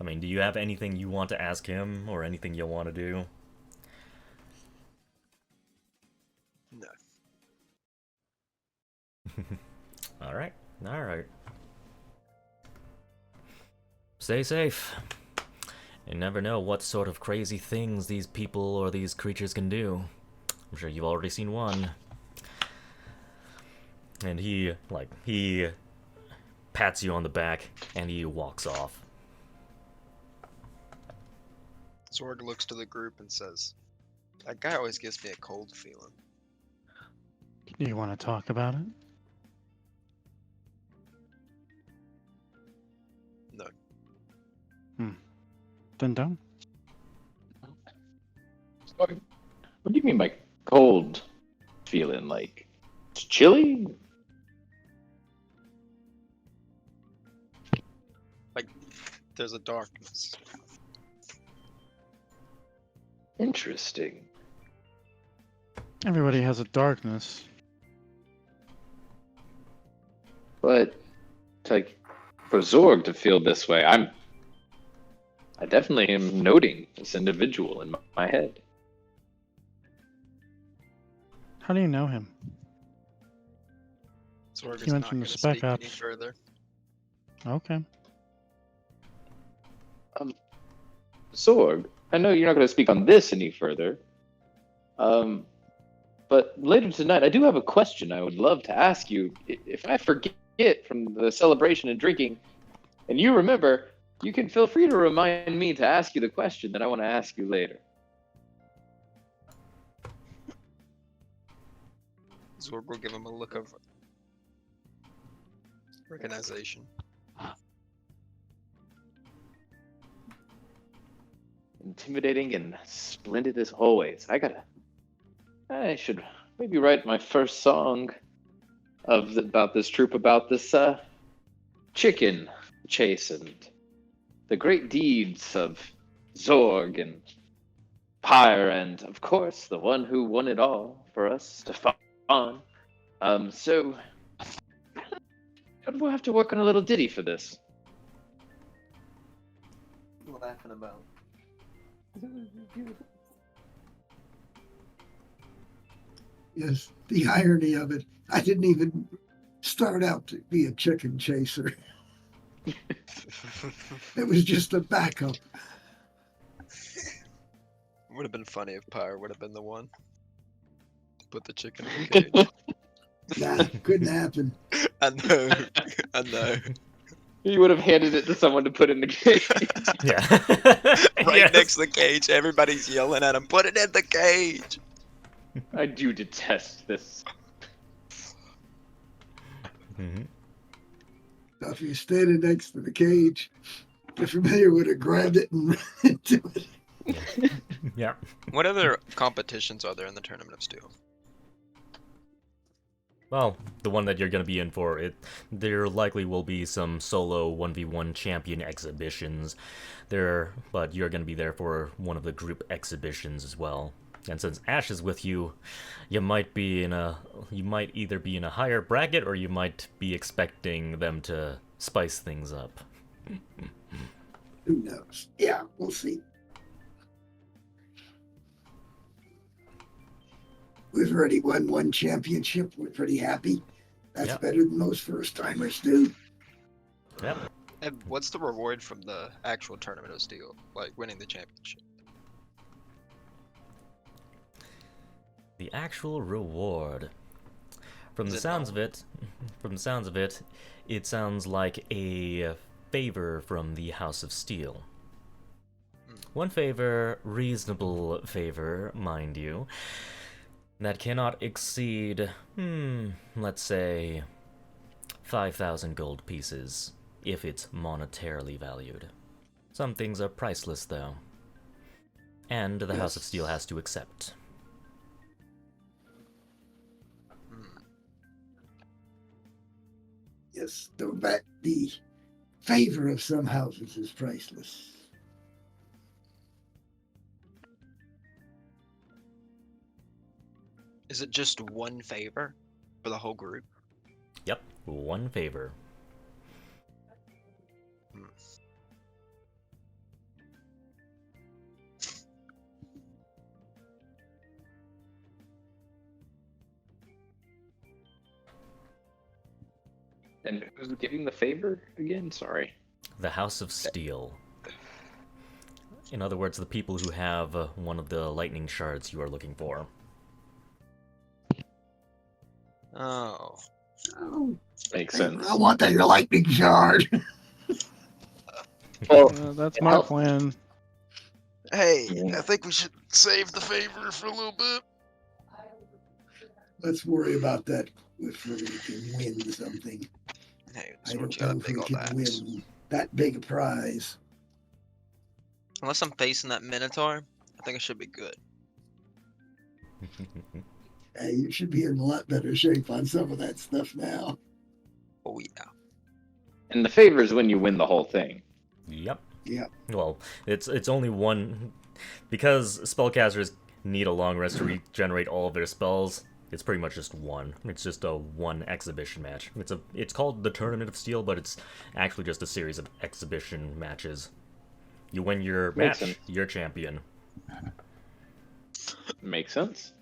I mean, do you have anything you want to ask him, or anything you want to do? No. Alright, alright. Stay safe. You never know what sort of crazy things these people or these creatures can do. I'm sure you've already seen one. And he pats you on the back, and he walks off. Zorg looks to the group and says, "That guy always gives me a cold feeling." Do you want to talk about it? No. Then don't. What do you mean by cold feeling? Like it's chilly? Like, there's a darkness. Interesting. Everybody has a darkness. But like for Zorg to feel this way, I definitely am noting this individual in my head. How do you know him? Zorg You is not mentioned going the to spec speak any ops. further. Okay. Zorg, I know you're not going to speak on this any further. But later tonight, I do have a question I would love to ask you. If I forget from the celebration and drinking, and you remember, you can feel free to remind me to ask you the question that I want to ask you later. Zorg will give him a look of recognition. Intimidating and splendid as always. I should maybe write my first song about this troop, about this chicken chase and the great deeds of Zorg and Pyre, and of course the one who won it all for us, Stefan. So we'll have to work on a little ditty for this. Laughing about. Yes, the irony of it. I didn't even start out to be a chicken chaser. It was just a backup. Would have been funny if Pyre would have been the one to put the chicken in the cage. Nah, couldn't happen. I know. I know. You would have handed it to someone to put in the cage. Yeah. Right Yes. next to the cage, everybody's yelling at him, "Put it in the cage!" I do detest this. Mhm. So if you're standing next to the cage, the familiar would have grabbed it and ran into it. Yeah. What other competitions are there in the Tournament of Steel? Well, the one that you're gonna be in for, there likely will be some solo 1v1 champion exhibitions there, but you're gonna be there for one of the group exhibitions as well. And since Ash is with you, you might either be in a higher bracket, or you might be expecting them to spice things up. Who knows? Yeah, we'll see. We've already won one championship. We're pretty happy. That's Yeah. better than most first timers do. Yep. And what's the reward from the actual Tournament of Steel? Like winning the championship? The actual reward. From Is the it sounds known? of it, it sounds like a favor from the House of Steel. One favor, reasonable favor, mind you, that cannot exceed, let's say, 5,000 gold pieces, if it's monetarily valued. Some things are priceless, though. And the House of Steel has to accept. Yes, the favor of some houses is priceless. Is it just one favor for the whole group? Yep, one favor. And who's giving the favor again? Sorry. The House of Steel. In other words, the people who have one of the lightning shards you are looking for. Oh. Oh, Makes sense. I want that lightning shard. Well, That's it my helps. plan. Hey, Yeah. I think we should save the favor for a little bit. Let's worry about that if we can win something. Hey, I Zorg's don't got a know if big we old can axe. win that big a prize. Unless I'm facing that Minotaur, I think I should be good. Hey, you should be in a lot better shape on some of that stuff now. Oh yeah. And the favor is when you win the whole thing. Yep. Yeah. Well, it's only one because spellcasters need a long rest to regenerate all of their spells. It's pretty much just one. It's just a one exhibition match. It's called the Tournament of Steel, but it's actually just a series of exhibition matches. You win your Makes match, sense. you're champion. Makes sense.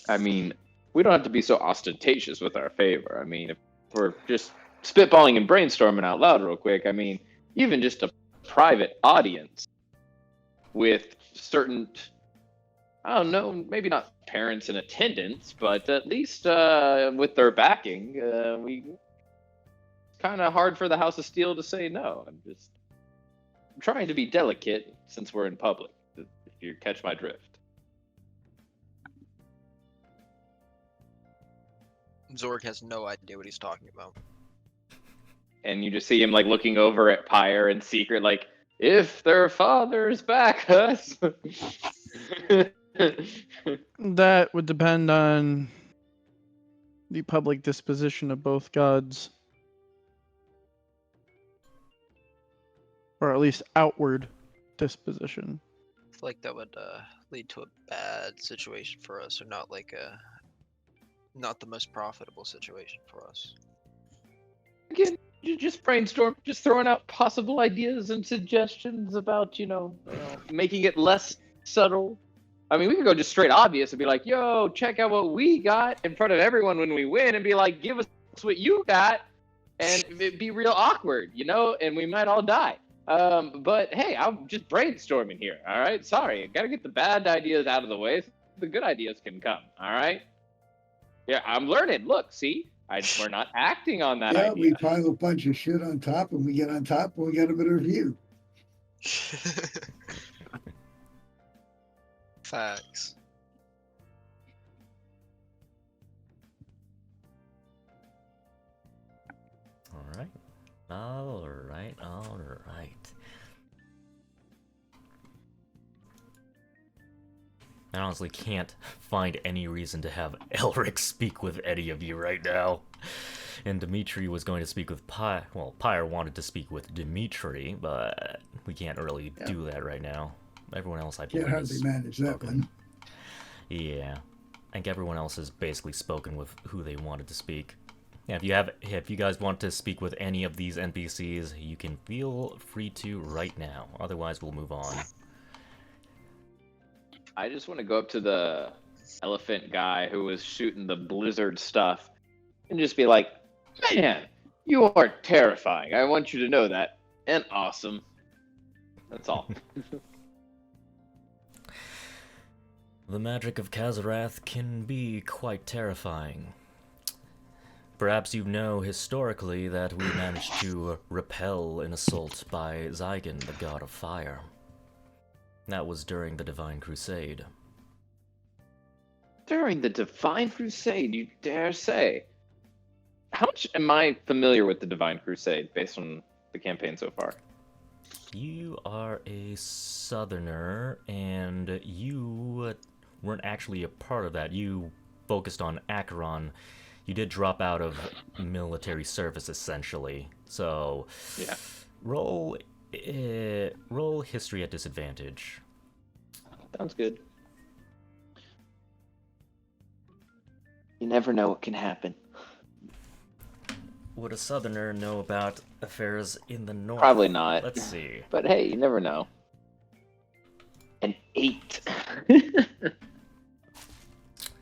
I mean, we don't have to be so ostentatious with our favor. I mean, if we're just spitballing and brainstorming out loud real quick, I mean, even just a private audience with certain, I don't know, maybe not parents in attendance, but at least with their backing, it's kind of hard for the House of Steel to say no. I'm trying to be delicate since we're in public, if you catch my drift. Zorg has no idea what he's talking about. And you just see him like looking over at Pyre in secret, like, if their fathers back us. That would depend on the public disposition of both gods. Or at least outward disposition. I feel like that would lead to a bad situation for us, or not the most profitable situation for us. Again, you just brainstorm, just throwing out possible ideas and suggestions about, making it less subtle. I mean, we could go just straight obvious and be like, yo, check out what we got in front of everyone when we win, and be like, give us what you got, and it'd be real awkward, and we might all die. But hey, I'm just brainstorming here, all right? Sorry, I gotta get the bad ideas out of the way so the good ideas can come, all right? Yeah, I'm learning. Look, see? We're not acting on that Yeah, idea. we pile a bunch of shit on top, and we get on top, and we get a better view. Facts. All right. I honestly can't find any reason to have Elric speak with any of you right now. And Dimitri was going to speak with Pyre. Well, Pyre wanted to speak with Dimitri, but we can't really do that right now. Everyone else, I believe, Can't hardly is manage that spoken. one. Yeah, I think everyone else has basically spoken with who they wanted to speak. Yeah, if you guys want to speak with any of these NPCs, you can feel free to right now. Otherwise, we'll move on. I just want to go up to the elephant guy who was shooting the blizzard stuff and just be like, man, you are terrifying. I want you to know that. And awesome. That's all. The magic of Kazarath can be quite terrifying. Perhaps you know historically that we managed to repel an assault by Zygon, the god of fire. That was during the Divine Crusade. During the Divine Crusade, you dare say? How much am I familiar with the Divine Crusade based on the campaign so far? You are a southerner, and you weren't actually a part of that. You focused on Acheron. You did drop out of military service, essentially. So, Yeah. roll history at disadvantage. Sounds good. You never know what can happen. Would a southerner know about affairs in the north? Probably not. Let's see. But hey, you never know. An 8.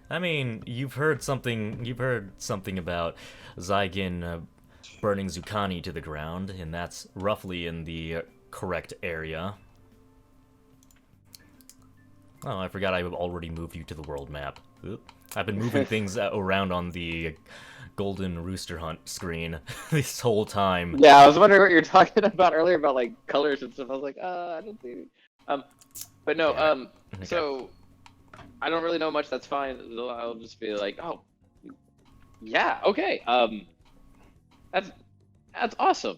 I mean, you've heard something about Zygon burning Zucani to the ground, and that's roughly in the correct area. Oh, I forgot I already moved you to the world map. Oop. I've been moving things around on the Golden Rooster Hunt screen this whole time. Yeah, I was wondering what you were talking about earlier about like colors and stuff. I was like, I don't see. But no, Okay. So I don't really know much. That's fine. I'll just be like, oh, yeah, okay. That's awesome.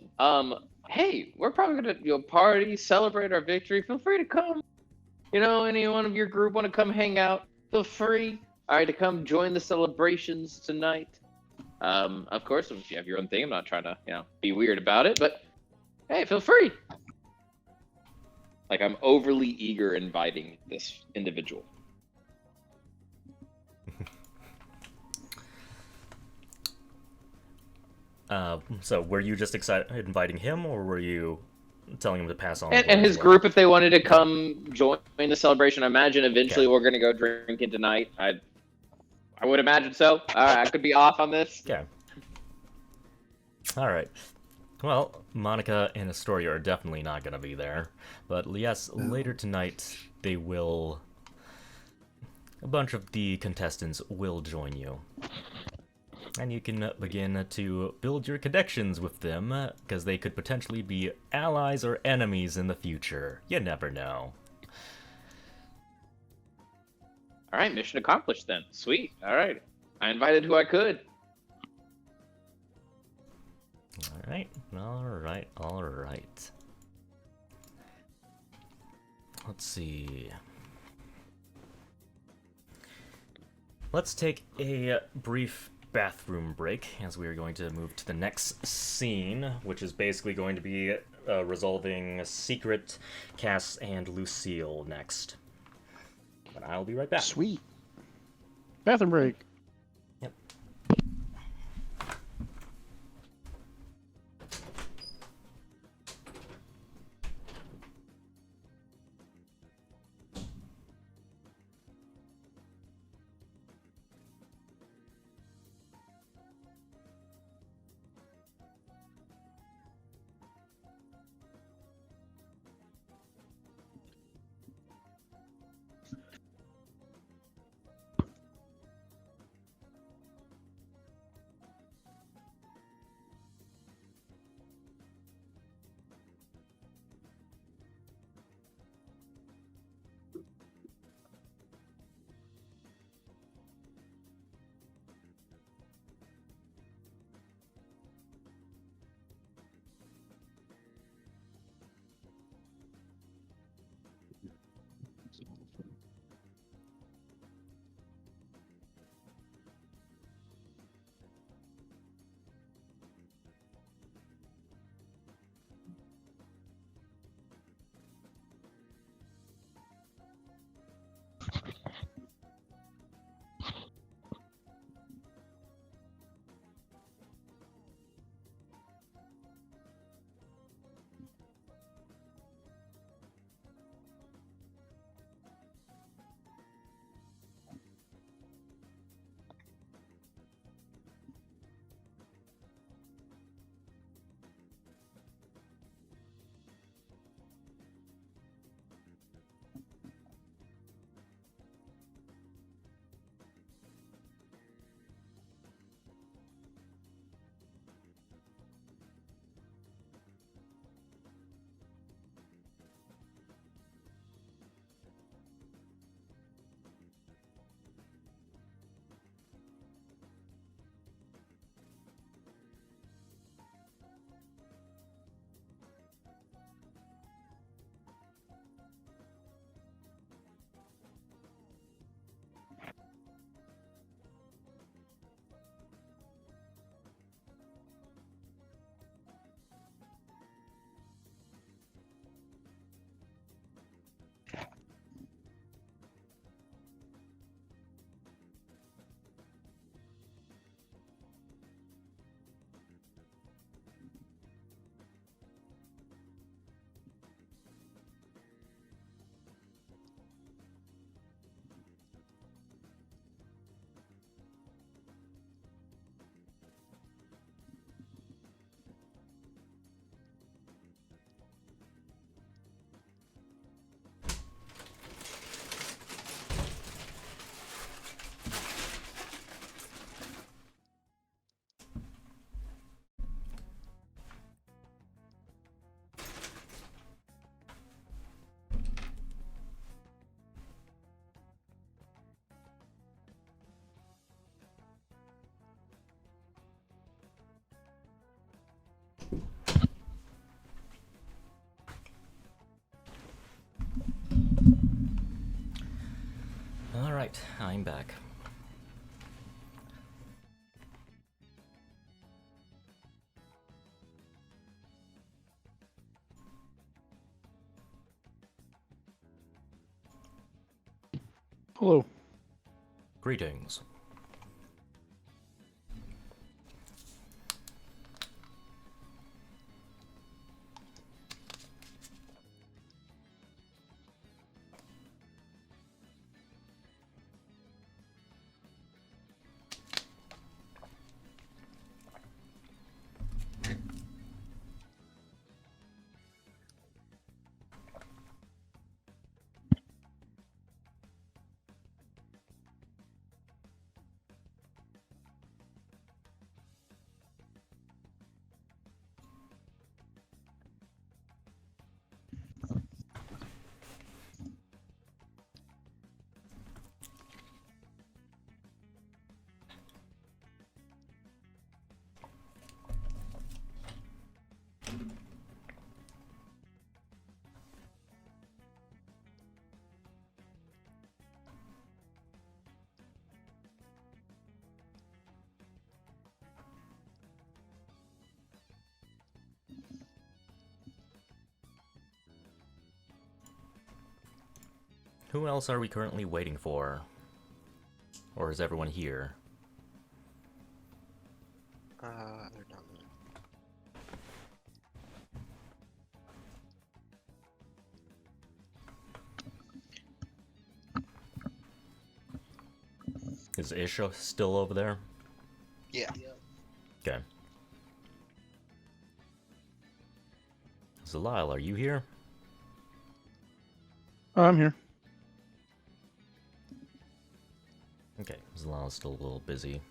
Hey, we're probably gonna party, celebrate our victory. Feel free to come. Any one of your group want to come hang out? Feel free. All right, to come join the celebrations tonight. Of course, if you have your own thing, I'm not trying to, be weird about it, but hey, feel free. Like, I'm overly eager inviting this individual. So were you just inviting him, or were you telling him to pass on? And his group, if they wanted to come join the celebration, I imagine eventually we're going to go drinking tonight. I would imagine so. I could be off on this. Yeah. All right. Well, Monica and Astoria are definitely not going to be there. But yes, later tonight, they will... A bunch of the contestants will join you. And you can begin to build your connections with them, because they could potentially be allies or enemies in the future. You never know. All right, mission accomplished then. Sweet. All right. I invited who I could. All right. Let's see. Let's take a brief bathroom break as we are going to move to the next scene, which is basically going to be resolving Secret, Cass, and Lucille next. But I'll be right back. Sweet. Bathroom break. Yep. coming back. Hello. Greetings. Who else are we currently waiting for? Or is everyone here? They're not there. Is Isha still over there? Yeah. Okay. Zalil, are you here? I'm here. Okay, Zalil's still a little busy.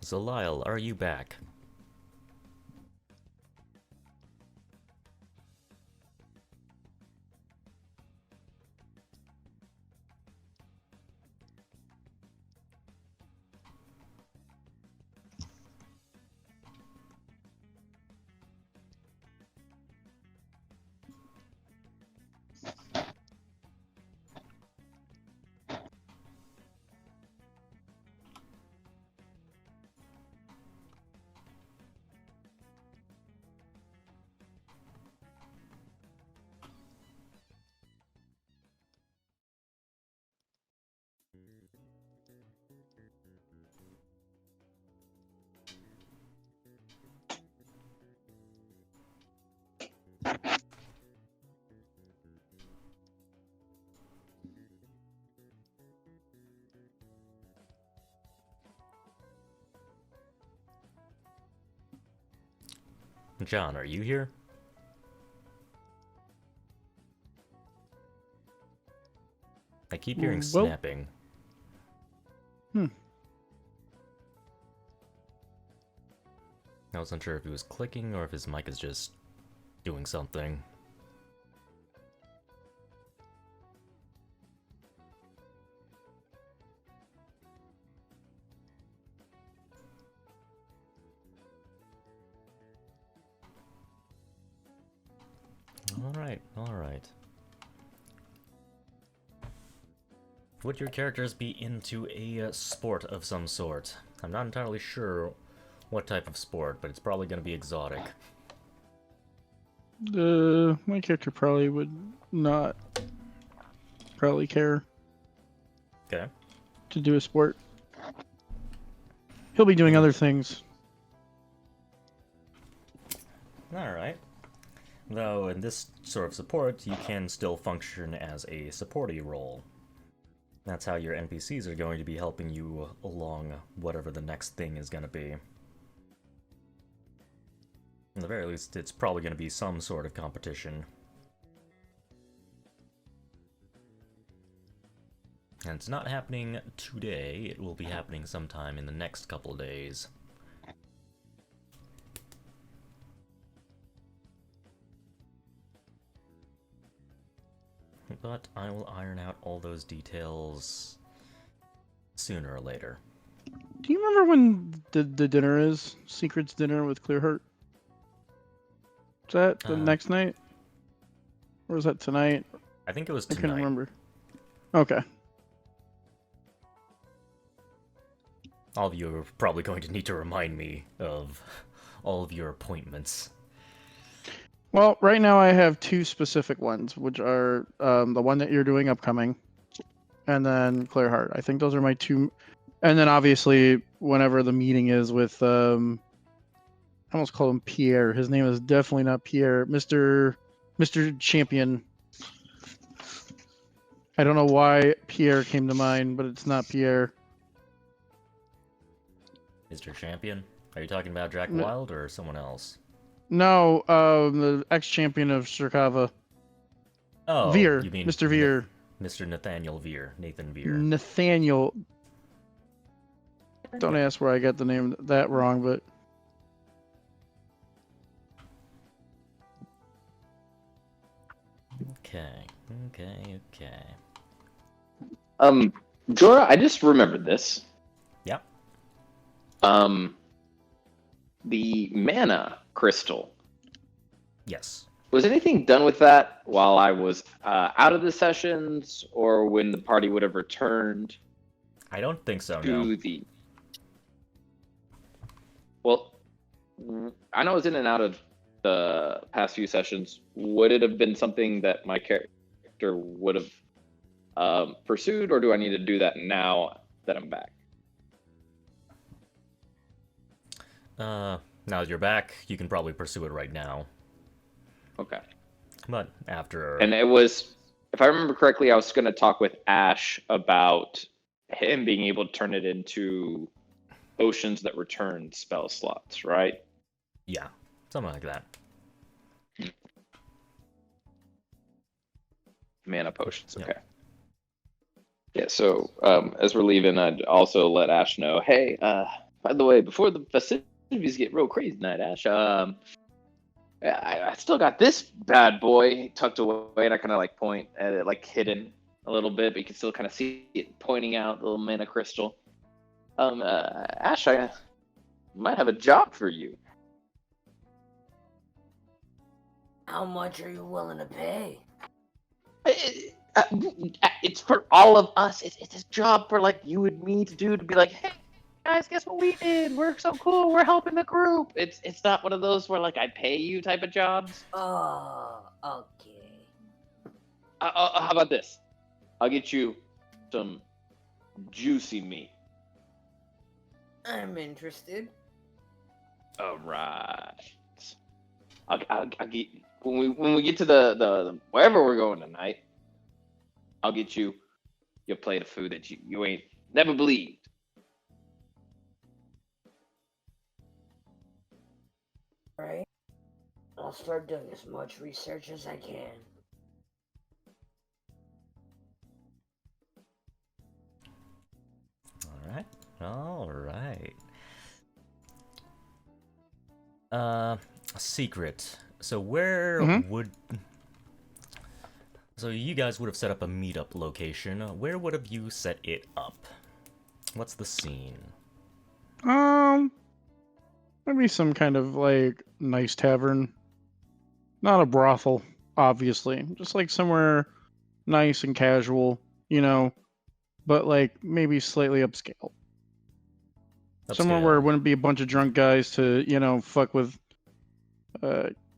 Zalil, are you back? John, are you here? I keep hearing Well- snapping. I wasn't sure if he was clicking or if his mic is just doing something. right, all right. Would your characters be into a sport of some sort? I'm not entirely sure what type of sport, but it's probably going to be exotic. My character probably would not probably care Okay. to do a sport. He'll be doing other things. Alright. Though in this sort of support, you can still function as a supporty role. That's how your NPCs are going to be helping you along whatever the next thing is going to be. At the very least, it's probably going to be some sort of competition. And it's not happening today, it will be happening sometime in the next couple days. But I will iron out all those details sooner or later. Do you remember when the dinner is? Secrets dinner with Clearheart? Is that the next night? Or was that tonight? I think it was I tonight. couldn't remember. Okay. All of you are probably going to need to remind me of all of your appointments. Well, right now I have two specific ones, which are the one that you're doing upcoming, and then Clearheart. I think those are my two. And then obviously, whenever the meeting is with, I almost call him Pierre. His name is definitely not Pierre. Mr. Champion. I don't know why Pierre came to mind, but it's not Pierre. Mr. Champion? Are you talking about Jack Wild or someone else? No, the ex-champion of Shirkava. Oh, Veer. you mean Mr. Veer. Mr. Nathaniel Veer. Nathan Veer. Nathaniel. Don't ask where I got the name that wrong, but Okay. Jorah, I just remembered this. Yep. The mana crystal. Yes. Was anything done with that while I was out of the sessions, or when the party would have returned I don't think so, to no. the? Well, I know I was in and out of the past few sessions. Would it have been something that my character would have pursued, or do I need to do that now that I'm back? Now that you're back, you can probably pursue it right now. Okay. But after... And it was, if I remember correctly, I was going to talk with Ash about him being able to turn it into potions that return spell slots, right? Yeah, something like that. Mana potions, Yep. okay. Yeah, so as we're leaving, I'd also let Ash know, hey, by the way, before the festivities get real crazy tonight, Ash, I still got this bad boy tucked away, and I kind of like point at it, like hidden a little bit, but you can still kind of see it pointing out the little mana crystal. Ash, I might have a job for you. How much are you willing to pay? It's for all of us. It's a job for like you and me to do, to be like, hey guys, guess what we did? We're so cool. We're helping the group. It's not one of those where like I pay you type of jobs. Oh, okay. How about this? I'll get you some juicy meat. I'm interested. All right. I'll get when we get to the wherever we're going tonight. I'll get you your plate of food that you ain't never believed. Right? I'll start doing as much research as I can. Alright. Secret. So where would... So you guys would have set up a meetup location. Where would have you set it up? What's the scene? Maybe some kind of like nice tavern, not a brothel. obviously. Just like somewhere nice and casual, you know, but like maybe slightly upscale. Somewhere where it wouldn't be a bunch of drunk guys to, you know, fuck with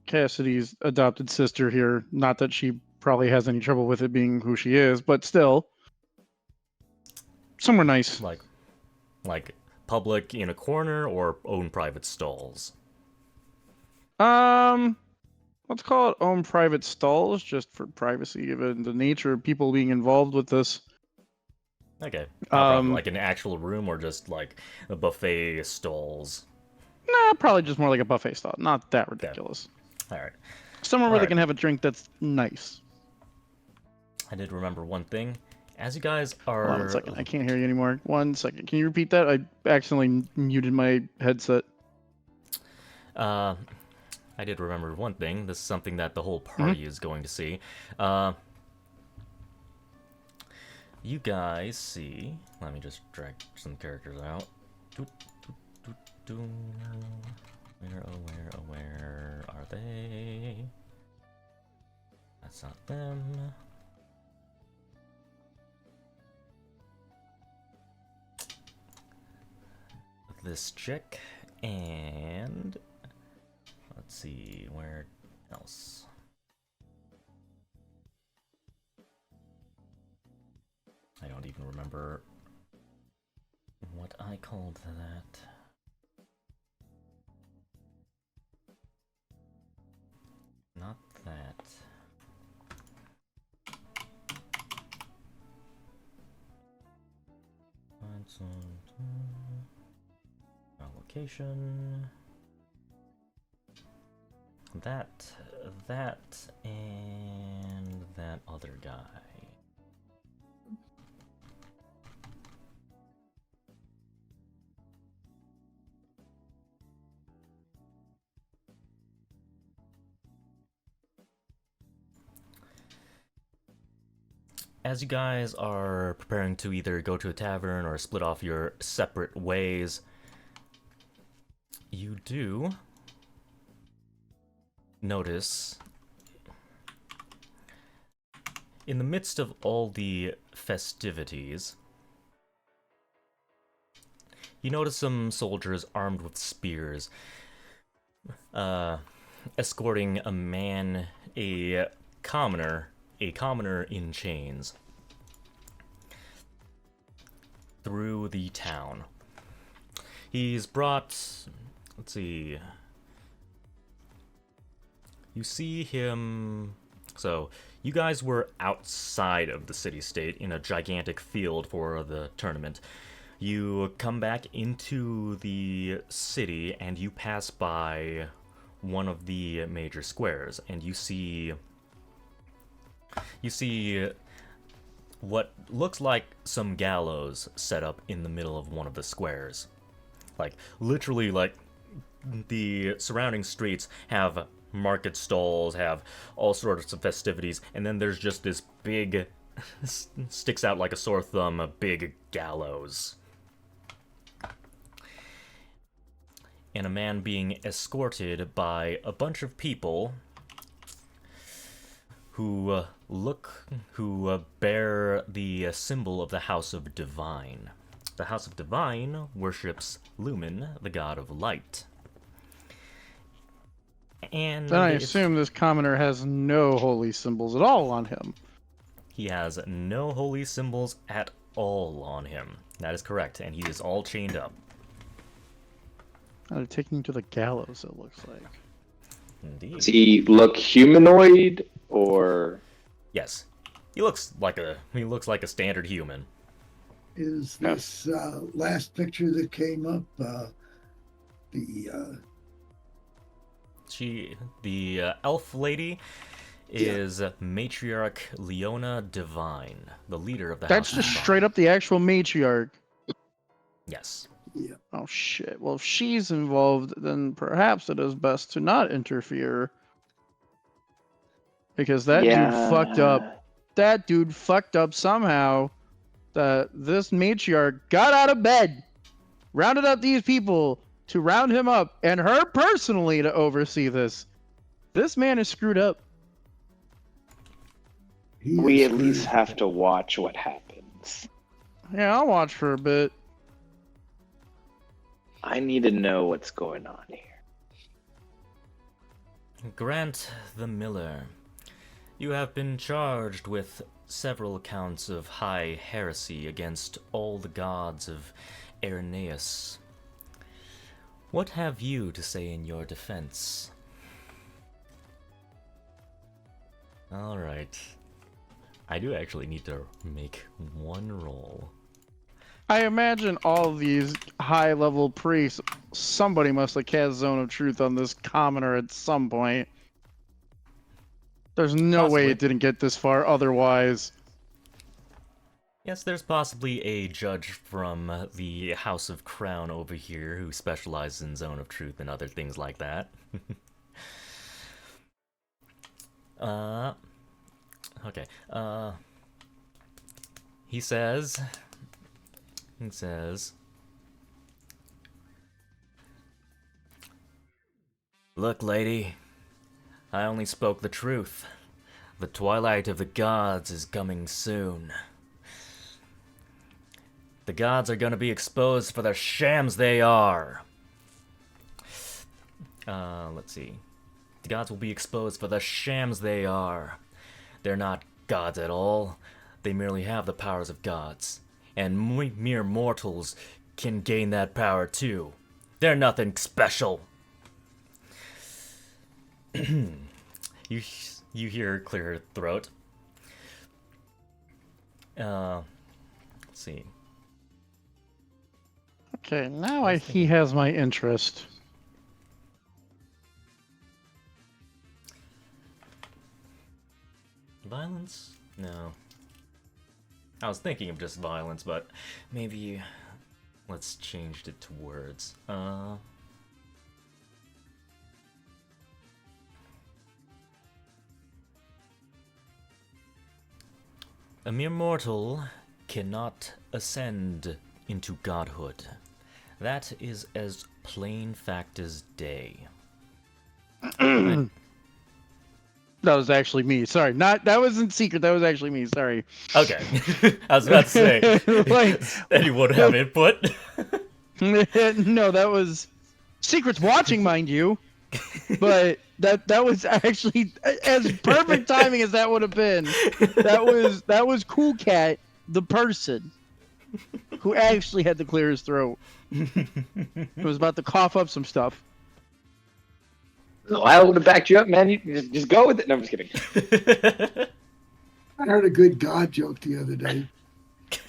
Cassidy's adopted sister here. Not that she probably has any trouble with it being who she is, but still. Somewhere nice. Like public in a corner or own private stalls? Let's call it own private stalls just for privacy, given the nature of people being involved with this. Okay. Probably like an actual room or just like a buffet stalls? Nah, probably just more like a buffet stall. Not that ridiculous. All right. Somewhere where they can have a drink that's nice. I did remember one thing. As you guys are... Hold on a second. I can't hear you anymore. 1 second. Can you repeat that? I accidentally muted my headset. I did remember one thing. This is something that the whole party is going to see. You guys see... Let me just drag some characters out. Where are they? That's not them. This chick, and let's see, where else? I don't even remember what I called that. Not that. Find some location. That, and that other guy. As you guys are preparing to either go to a tavern or split off your separate ways, you do notice, in the midst of all the festivities, you notice some soldiers armed with spears, escorting a man, a commoner in chains, through the town. He's brought, let's see, you see him, so you guys were outside of the city-state in a gigantic field for the tournament. You come back into the city and you pass by one of the major squares, and you see what looks like some gallows set up in the middle of one of the squares. Like, literally, like, the surrounding streets have market stalls, have all sorts of festivities, and then there's just this big, sticks out like a sore thumb, a big gallows. And a man being escorted by a bunch of people who bear the symbol of the House of Divine. The House of Divine worships Lumen, the god of light. And then I assume this commoner has no holy symbols at all on him. He has no holy symbols at all on him. That is correct, and he is all chained up. They're taking him to the gallows, it looks like. Indeed. Does he look humanoid or? Yes, he looks like a standard human. Is this last picture that came up the elf lady is Matriarch Leona Divine, the leader of the That's House just of Divine. straight up the actual matriarch. Yes. Yeah. Oh shit. Well, if she's involved, then perhaps it is best to not interfere. Because that dude fucked up. That dude fucked up somehow. That this matriarch got out of bed, rounded up these people to round him up, and her personally to oversee this. This man is screwed up. He We is at least screwed. have to watch what happens. Yeah, I'll watch for a bit. I need to know what's going on here. Grant the Miller, you have been charged with several counts of high heresy against all the gods of Irenaeus. What have you to say in your defense? Alright. I do actually need to make one roll. I imagine all these high-level priests, somebody must have cast Zone of Truth on this commoner at some point. There's no way Possibly. it didn't get this far otherwise. Yes, there's possibly a judge from the House of Crown over here who specializes in Zone of Truth and other things like that. Okay, he says, "Look, lady, I only spoke the truth. The twilight of the gods is coming soon. The gods are gonna be exposed for the shams they are. Let's see. The gods will be exposed for the shams they are. They're not gods at all. They merely have the powers of gods. And mere mortals can gain that power too. They're nothing special." You hear her clear her throat. Let's see. Okay, now he has my interest. Violence? No. I was thinking of just violence, but maybe let's change it to words. A mere mortal cannot ascend into godhood. That is as plain fact as day. That was actually me. Sorry, that wasn't secret. That was actually me. Sorry. Okay. I was about to say, Like- anyone have input? No, that was secret's watching, mind you. But that was actually as perfect timing as that would have been. That was Cool Cat, the person who actually had to clear his throat. He was about to cough up some stuff. No, I would have backed you up, man. You just go with it. No, I'm just kidding. I heard a good God joke the other day.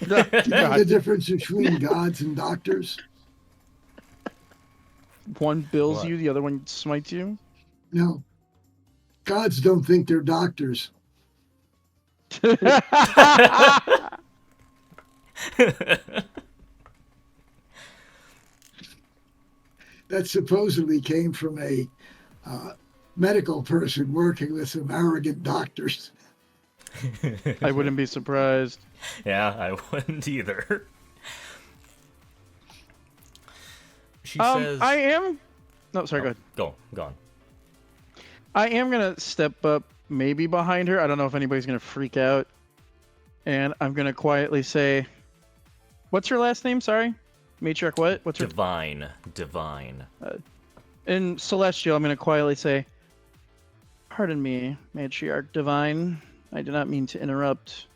Do you know the difference between gods and doctors? One bills What? you, the other one smites you. No. Gods don't think they're doctors. That supposedly came from a medical person working with some arrogant doctors. I wouldn't be surprised. Yeah, I wouldn't either. She says, I am. No, sorry. Go ahead. Go on. I am gonna step up, maybe behind her. I don't know if anybody's gonna freak out, and I'm gonna quietly say, "What's her last name? Sorry, Matriarch. What? What's her?" Divine. In Celestial, I'm gonna quietly say, "Pardon me, Matriarch Divine. I did not mean to interrupt.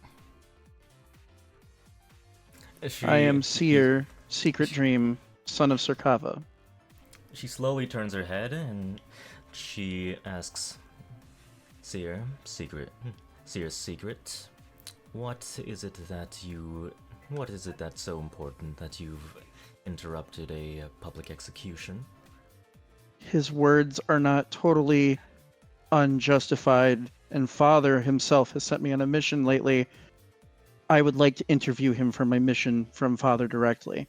I am Seer, Secret Dream, son of Serkava." She slowly turns her head and she asks, Seer, Secret, what is it that's so important that you've interrupted a public execution? His words are not totally unjustified, and Father himself has sent me on a mission lately. I would like to interview him for my mission from Father directly.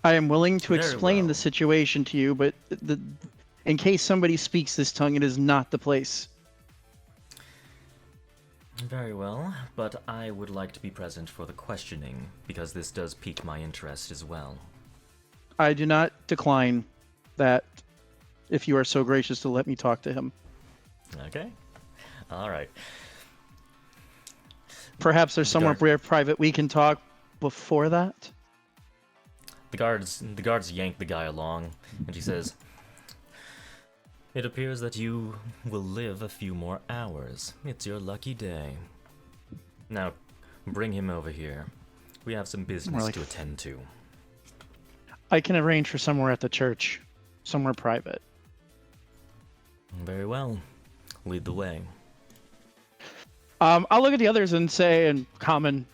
I am willing to Very explain well. the situation to you, but in case somebody speaks this tongue, it is not the place. Very well, but I would like to be present for the questioning, because this does pique my interest as well. I do not decline that if you are so gracious to let me talk to him. Okay. All right. Perhaps there's somewhere Guard. where private we can talk before that. The guards yank the guy along, and she says, "It appears that you will live a few more hours. It's your lucky day. Now, bring him over here. We have some business like- to attend to." I can arrange for somewhere at the church, somewhere private. Very well. Lead the way. I'll look at the others and say in common,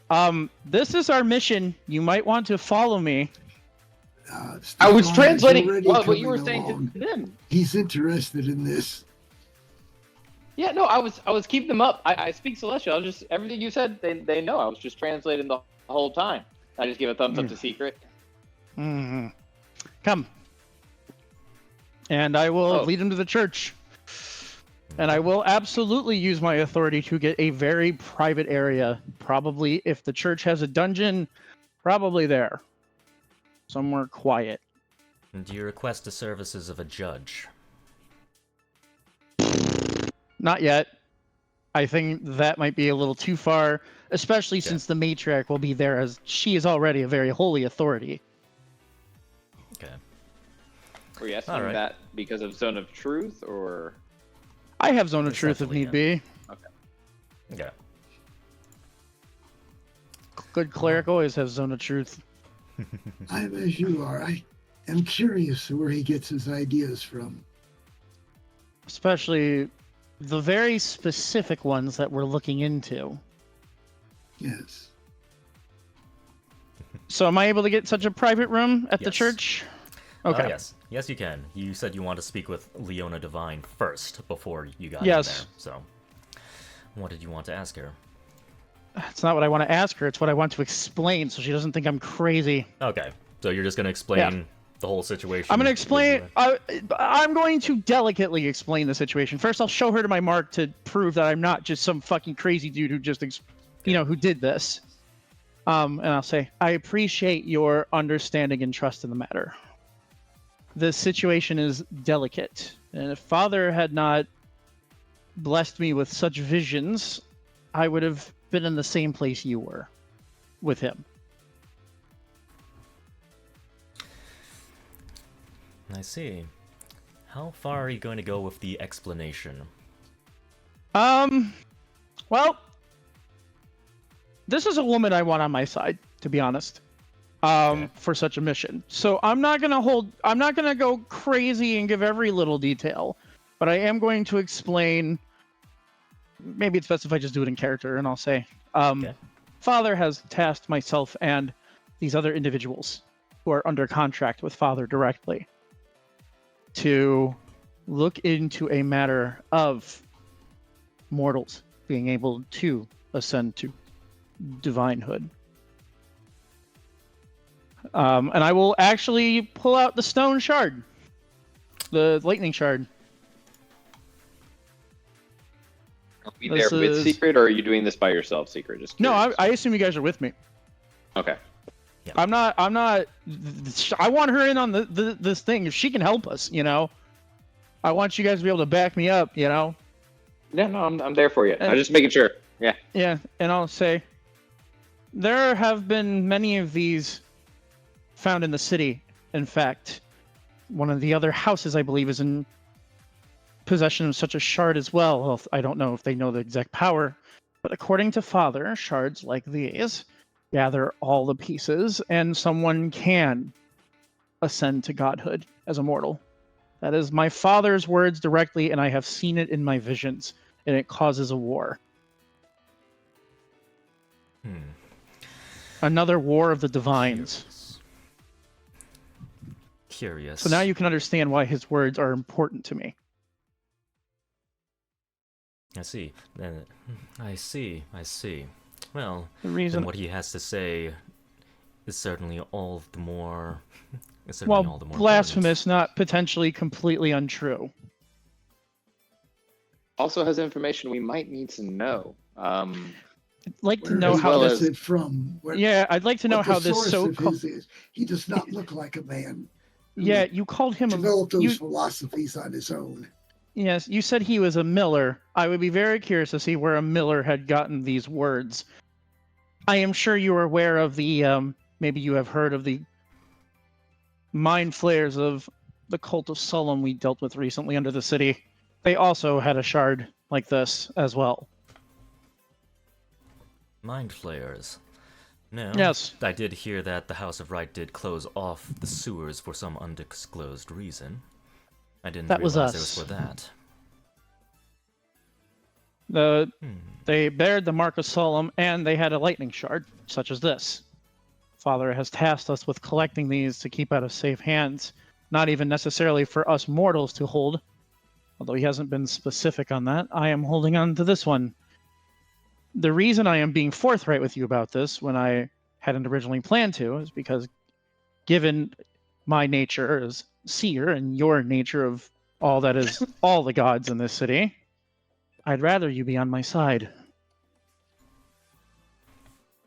this is our mission. You might want to follow me. I was Stefan is translating already what you were coming saying along. to them. He's interested in this. Yeah, no, I was keeping them up. I speak Celestial. I was just everything you said. They know. I was just translating the whole time. I just give a thumbs up to Secret. Hmm. Come. And I will lead him to the church. And I will absolutely use my authority to get a very private area. Probably, if the church has a dungeon, probably there. Somewhere quiet. And do you request the services of a judge? Not yet. I think that might be a little too far, especially since the matriarch will be there, as she is already a very holy authority. Okay. Were you asking All right. that because of Zone of Truth, or? I have zone of truth if need Essentially, be. Yeah. Good cleric always has zone of truth. I'm as you are. I am curious where he gets his ideas from. Especially the very specific ones that we're looking into. Yes. So am I able to get such a private room at the Yes. church? Okay. Yes. Yes, you can. You said you want to speak with Leona Divine first before you got Yes. in there. So, what did you want to ask her? It's not what I want to ask her, it's what I want to explain so she doesn't think I'm crazy. Okay. So you're just going to explain the whole situation? I'm going to explain. I'm going to delicately explain the situation. First, I'll show her to my mark to prove that I'm not just some fucking crazy dude who just, who did this. And I'll say, I appreciate your understanding and trust in the matter. The situation is delicate, and if Father had not blessed me with such visions, I would have been in the same place you were with him. I see. How far are you going to go with the explanation? Well, this is a woman I want on my side, to be honest, for such a mission. So I'm not gonna go crazy and give every little detail, but I am going to explain. Maybe it's best if I just do it in character, and I'll say, Father has tasked myself and these other individuals who are under contract with Father directly to look into a matter of mortals being able to ascend to divinehood. And I will actually pull out the stone shard, the lightning shard. Are we This there with is- Secret, or are you doing this by yourself, Secret? Just No, curious. I assume you guys are with me. Okay. I'm not. I want her in on this thing. If she can help us, I want you guys to be able to back me up. Yeah, no, I'm there for you. And- I'm just making sure. Yeah. Yeah, and I'll say, there have been many of these found in the city. In fact, one of the other houses, I believe, is in possession of such a shard as well. Well, I don't know if they know the exact power, but according to Father, shards like these gather all the pieces, and someone can ascend to godhood as a mortal. That is my Father's words directly, and I have seen it in my visions, and it causes a war. Another war of the divines. Curious. So now you can understand why his words are important to me. I see. I see. Well, The then reason, what he has to say is certainly all the more. well, blasphemous, not potentially completely untrue. Also has information we might need to know. I'd like to Where know as how well this. is it from? Where, Yeah, I'd like to know what the how this source so of his is. He does not look like a man Yeah, you called him developed a. those You, philosophies on his own. yes, you said he was a miller. I would be very curious to see where a miller had gotten these words. I am sure you are aware of the. Maybe you have heard of the mind flares of the cult of Sullum we dealt with recently under the city. They also had a shard like this as well. Mind flayers. No. Yes. I did hear that the House of Right did close off the sewers for some undisclosed reason. I didn't That was realize it us. was for that. They bared the Mark of Sullum, and they had a lightning shard, such as this. Father has tasked us with collecting these to keep out of safe hands, not even necessarily for us mortals to hold. Although he hasn't been specific on that, I am holding on to this one. The reason I am being forthright with you about this when I hadn't originally planned to is because given my nature as seer and your nature of all that is all the gods in this city, I'd rather you be on my side.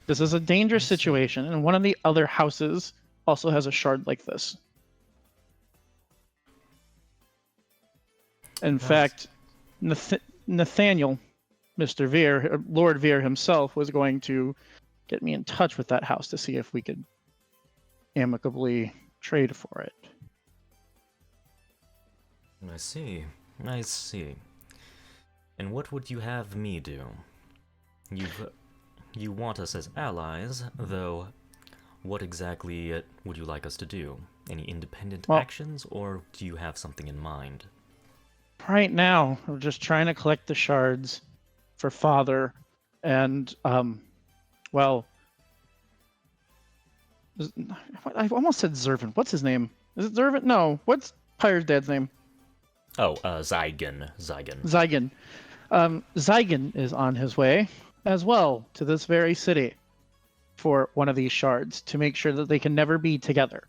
This is a dangerous situation, and one of the other houses also has a shard like this. In fact, Nathaniel, Mr. Veer, Lord Veer himself, was going to get me in touch with that house to see if we could amicably trade for it. I see. I see. And what would you have me do? You want us as allies, though what exactly would you like us to do? Any independent actions, or do you have something in mind? Right now, we're just trying to collect the shards for Father, and, well, I almost said Zervin. What's his name? Is it Zervin? No. What's Pyre's dad's name? Oh, Zygon. Zygon. Zygon. Zygon is on his way as well to this very city for one of these shards to make sure that they can never be together.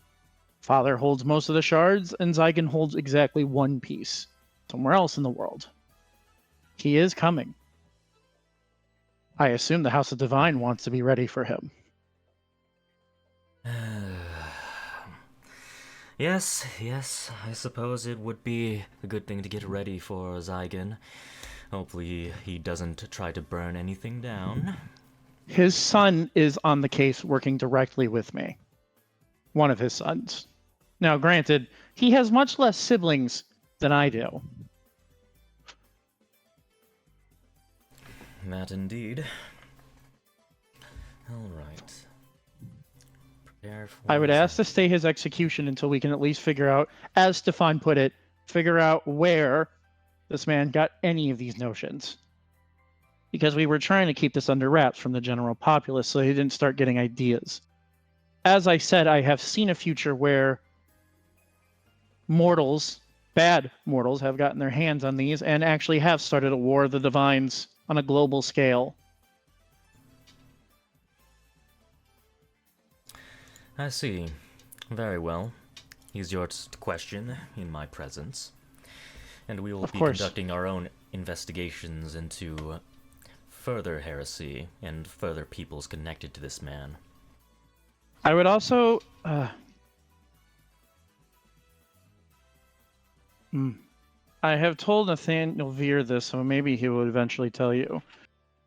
Father holds most of the shards, and Zygon holds exactly one piece somewhere else in the world. He is coming. I assume the House of Divine wants to be ready for him. Yes, I suppose it would be a good thing to get ready for Zygon. Hopefully he doesn't try to burn anything down. His son is on the case working directly with me. One of his sons. Now, granted, he has much less siblings than I do. That indeed. Alright. Prepare for I would ask to stay his execution until we can at least figure out, as Stefan put it, figure out where this man got any of these notions. Because we were trying to keep this under wraps from the general populace so he didn't start getting ideas. As I said, I have seen a future where mortals, bad mortals, have gotten their hands on these and actually have started a war of the divines on a global scale. I see. Very well. Here's your question in my presence. And we will be conducting our own investigations into further heresy and further peoples connected to this man. I would also... I have told Nathaniel Veer this, so maybe he will eventually tell you.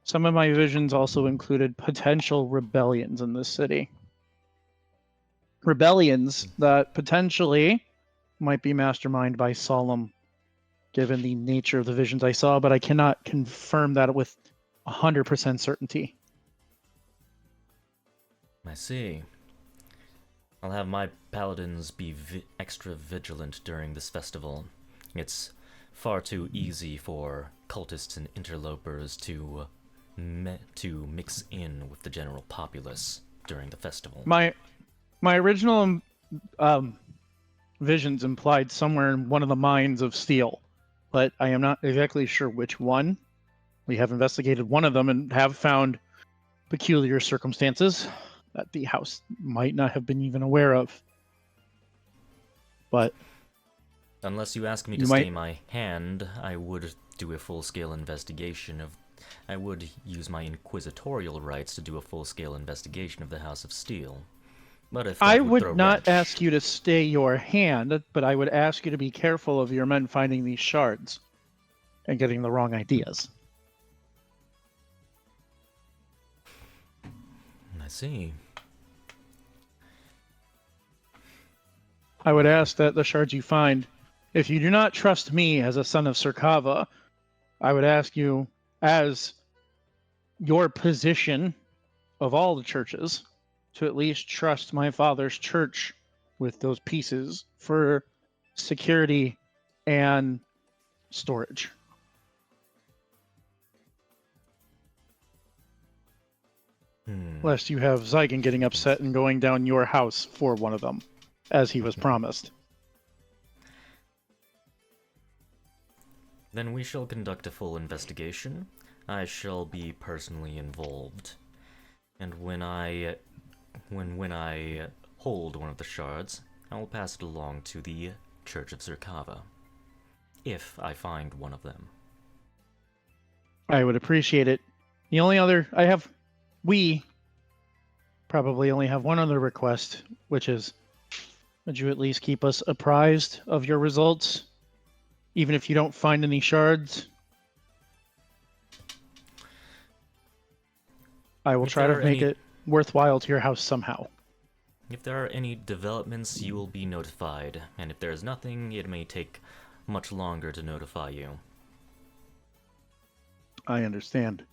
Some of my visions also included potential rebellions in this city. Rebellions that potentially might be masterminded by Solemn, given the nature of the visions I saw, but I cannot confirm that with 100% certainty. I see. I'll have my paladins be extra vigilant during this festival. It's far too easy for cultists and interlopers to mix in with the general populace during the festival. My original visions implied somewhere in one of the mines of steel, but I am not exactly sure which one. We have investigated one of them and have found peculiar circumstances that the house might not have been even aware of. But unless you ask me to stay my hand, I would do a full-scale investigation of... I would use my inquisitorial rights to do a full-scale investigation of the House of Steel. But if I that would throw a not wrench- ask you to stay your hand, but I would ask you to be careful of your men finding these shards and getting the wrong ideas. I see. I would ask that the shards you find, if you do not trust me as a son of Sirkava, I would ask you, as your position of all the churches, to at least trust my father's church with those pieces for security and storage. Lest you have Zygon getting upset and going down your house for one of them, as he was promised. Then we shall conduct a full investigation. I shall be personally involved. And when I hold one of the shards, I will pass it along to the Church of Sirkava. If I find one of them. I would appreciate it. The only other we probably only have one other request, which is, would you at least keep us apprised of your results, even if you don't find any shards? I will If try there to are make any- it worthwhile to your house somehow. If there are any developments, you will be notified, and if there is nothing, it may take much longer to notify you. I understand.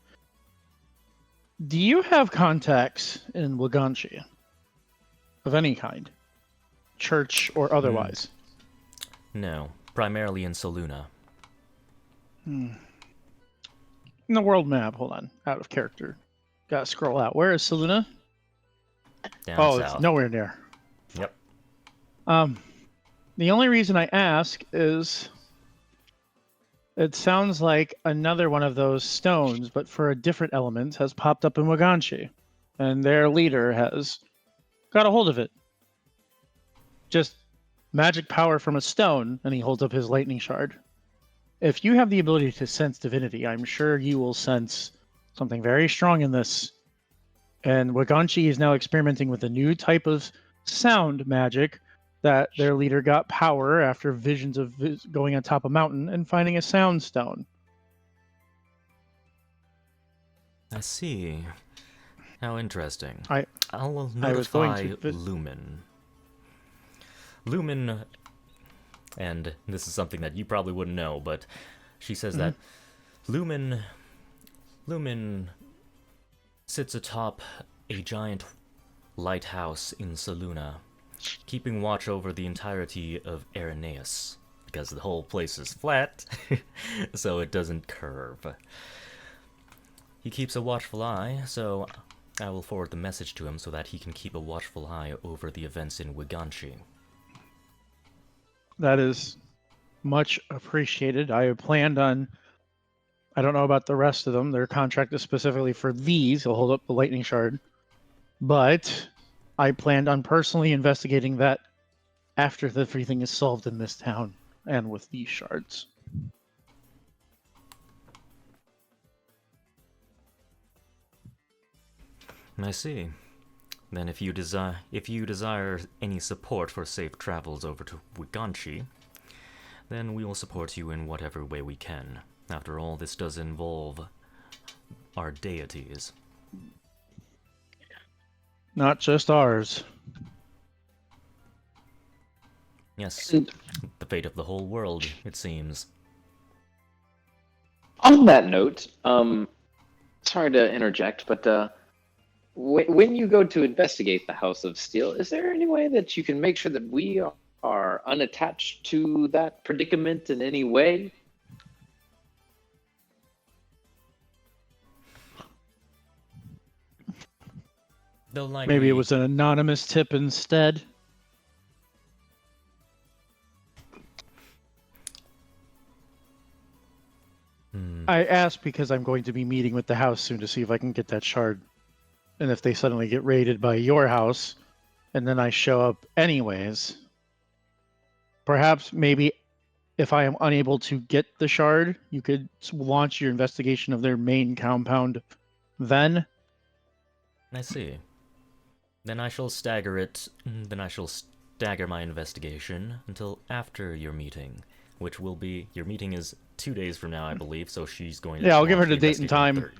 Do you have contacts in Waganshi? Of any kind? Church or otherwise? No, primarily in Soluna. In the world map, hold on, out of character. Gotta scroll out. Where is Saluna? Down Oh, south. it's nowhere near. Yep. The only reason I ask is it sounds like another one of those stones, but for a different element, has popped up in Waganshi, and their leader has got a hold of it. Just magic power from a stone, and he holds up his lightning shard. If you have the ability to sense divinity, I'm sure you will sense something very strong in this. And Waganshi is now experimenting with a new type of sound magic that their leader got power after visions of going on top of a mountain and finding a sound stone. I see. How interesting. I I'll was going notify to Lumen. Lumen, and this is something that you probably wouldn't know, but she says that Lumen sits atop a giant lighthouse in Soluna, keeping watch over the entirety of Irenaeus, because the whole place is flat, so it doesn't curve. He keeps a watchful eye, so I will forward the message to him so that he can keep a watchful eye over the events in Waganshi. That is much appreciated. I had planned on, I don't know about the rest of them. They're contracted specifically for these. He'll hold up the lightning shard. But I planned on personally investigating that after everything is solved in this town and with these shards. I see. Then if you desire any support for safe travels over to Waganshi, then we will support you in whatever way we can. After all, this does involve our deities. Not just ours. Yes, the fate of the whole world, it seems. On that note, sorry to interject, but when you go to investigate the House of Steel, is there any way that you can make sure that we are unattached to that predicament in any way? They'll likely... Maybe it was an anonymous tip instead. I asked because I'm going to be meeting with the house soon to see if I can get that shard. And if they suddenly get raided by your house, and then I show up anyways, perhaps maybe if I am unable to get the shard, you could launch your investigation of their main compound then. I see. Then I shall stagger it. Then I shall stagger my investigation until after your meeting, which will be your meeting is 2 days from now, I believe. So she's going to. Yeah, I'll give her launch the date and investigation time.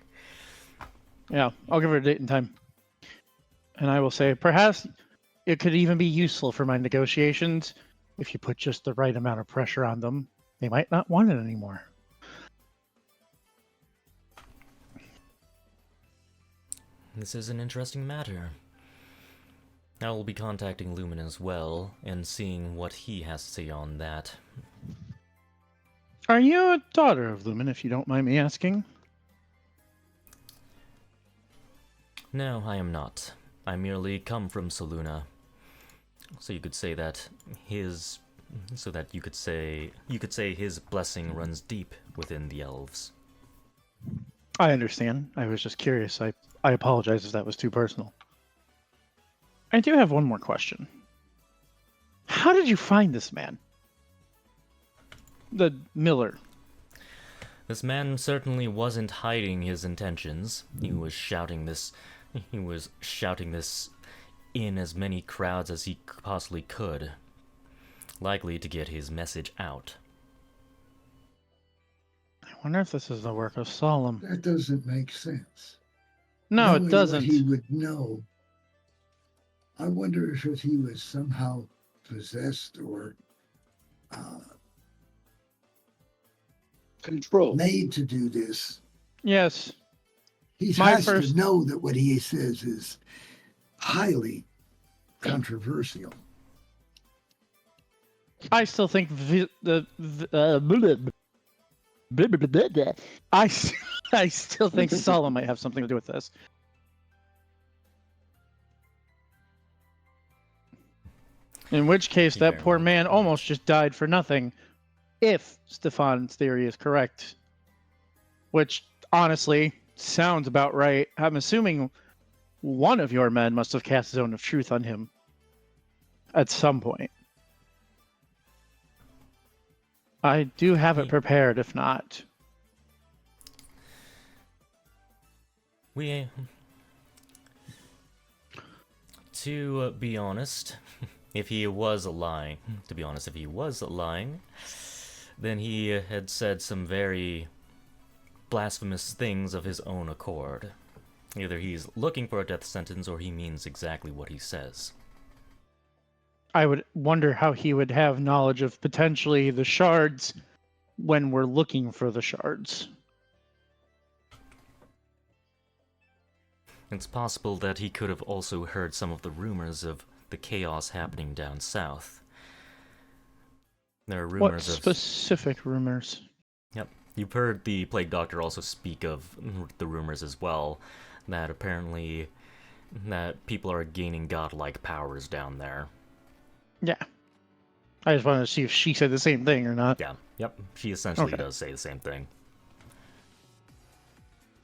30. Yeah, I'll give her a date and time. And I will say, perhaps it could even be useful for my negotiations if you put just the right amount of pressure on them. They might not want it anymore. This is an interesting matter. I will be contacting Lumen as well and seeing what he has to say on that. Are you a daughter of Lumen, if you don't mind me asking? No, I am not. I merely come from Soluna. So you could say that his you could say his blessing runs deep within the elves. I understand. I was just curious. I apologize if that was too personal. I do have one more question. How did you find this man? The Miller. This man certainly wasn't hiding his intentions. He was shouting this in as many crowds as he possibly could, likely to get his message out. I wonder if this is the work of Solemn. That doesn't make sense. No, Knowing it doesn't. What he would know. I wonder if he was somehow possessed or Control. made to do this. Yes. He My has first- to know that what he says is highly controversial. I still think I still think Solemn might have something to do with this. In which case, You that very poor well man could. almost just died for nothing, if Stefan's theory is correct. Which, honestly, sounds about right. I'm assuming one of your men must have cast Zone of Truth on him at some point. I do have it prepared, if not. To be honest, if he was lying, then he had said some very blasphemous things of his own accord. Either he's looking for a death sentence or he means exactly what he says. I would wonder how he would have knowledge of potentially the shards when we're looking for the shards. It's possible that he could have also heard some of the rumors of the chaos happening down south. There are What rumors of... specific rumors? Yep. You've heard the Plague Doctor also speak of the rumors as well, that apparently that people are gaining godlike powers down there. Yeah. I just wanted to see if she said the same thing or not. Yeah, yep. She essentially Okay. does say the same thing.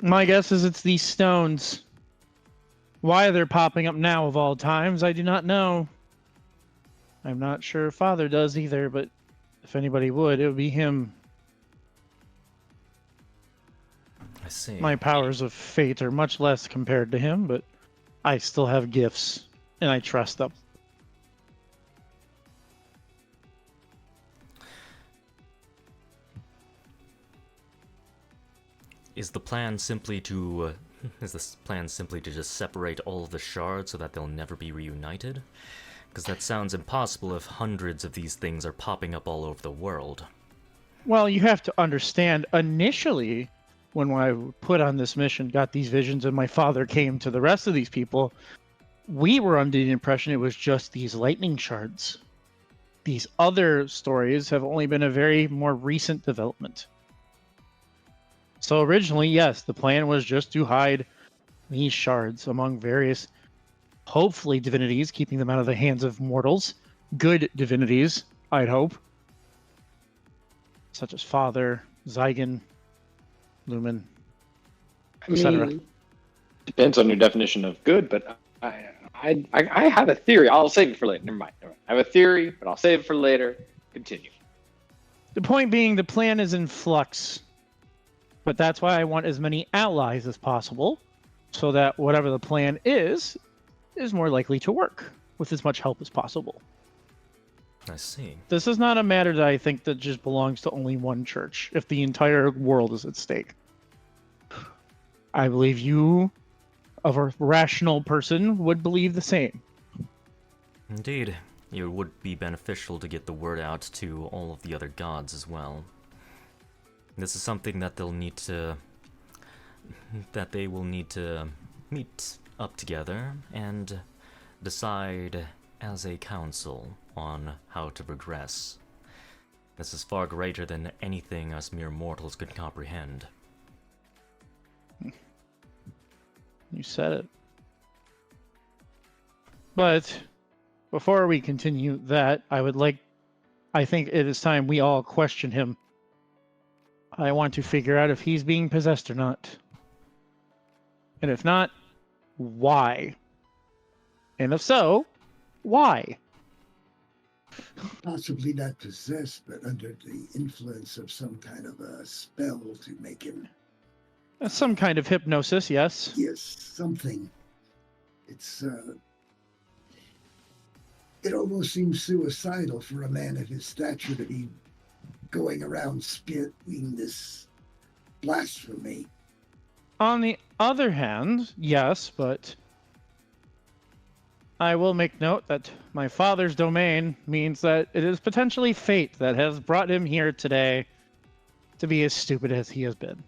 My guess is it's these stones. Why they're popping up now of all times, I do not know. I'm not sure Father does either, but if anybody would, it would be him. I see. My powers of fate are much less compared to him, but I still have gifts, and I trust them. Is the plan simply to just separate all of the shards so that they'll never be reunited? Because that sounds impossible if hundreds of these things are popping up all over the world. Well, you have to understand, initially, when I put on this mission, got these visions, and my father came to the rest of these people, we were under the impression it was just these lightning shards. These other stories have only been a very more recent development. So originally, yes, the plan was just to hide these shards among various, hopefully, divinities, keeping them out of the hands of mortals. Good divinities, I'd hope. Such as Father, Zygon, Lumen, etc. Depends on your definition of good, but I have a theory. I'll save it for later. Never mind. I have a theory, but I'll save it for later. Continue. The point being, the plan is in flux. But that's why I want as many allies as possible, so that whatever the plan is, is more likely to work with as much help as possible. I see. This is not a matter that I think that just belongs to only one church, if the entire world is at stake. I believe you, of a rational person, would believe the same. Indeed, it would be beneficial to get the word out to all of the other gods as well. This is something that they will need to meet up together and decide as a council on how to progress. This is far greater than anything us mere mortals could comprehend. You said it. But before we continue that, I think it is time we all question him. I want to figure out if he's being possessed or not. And if not, why? And if so, why? Possibly not possessed, but under the influence of some kind of a spell to make him. Some kind of hypnosis, yes. Yes, something. It's it almost seems suicidal for a man of his stature to be going around spitting this blasphemy. On the other hand, yes, but I will make note that my father's domain means that it is potentially fate that has brought him here today to be as stupid as he has been.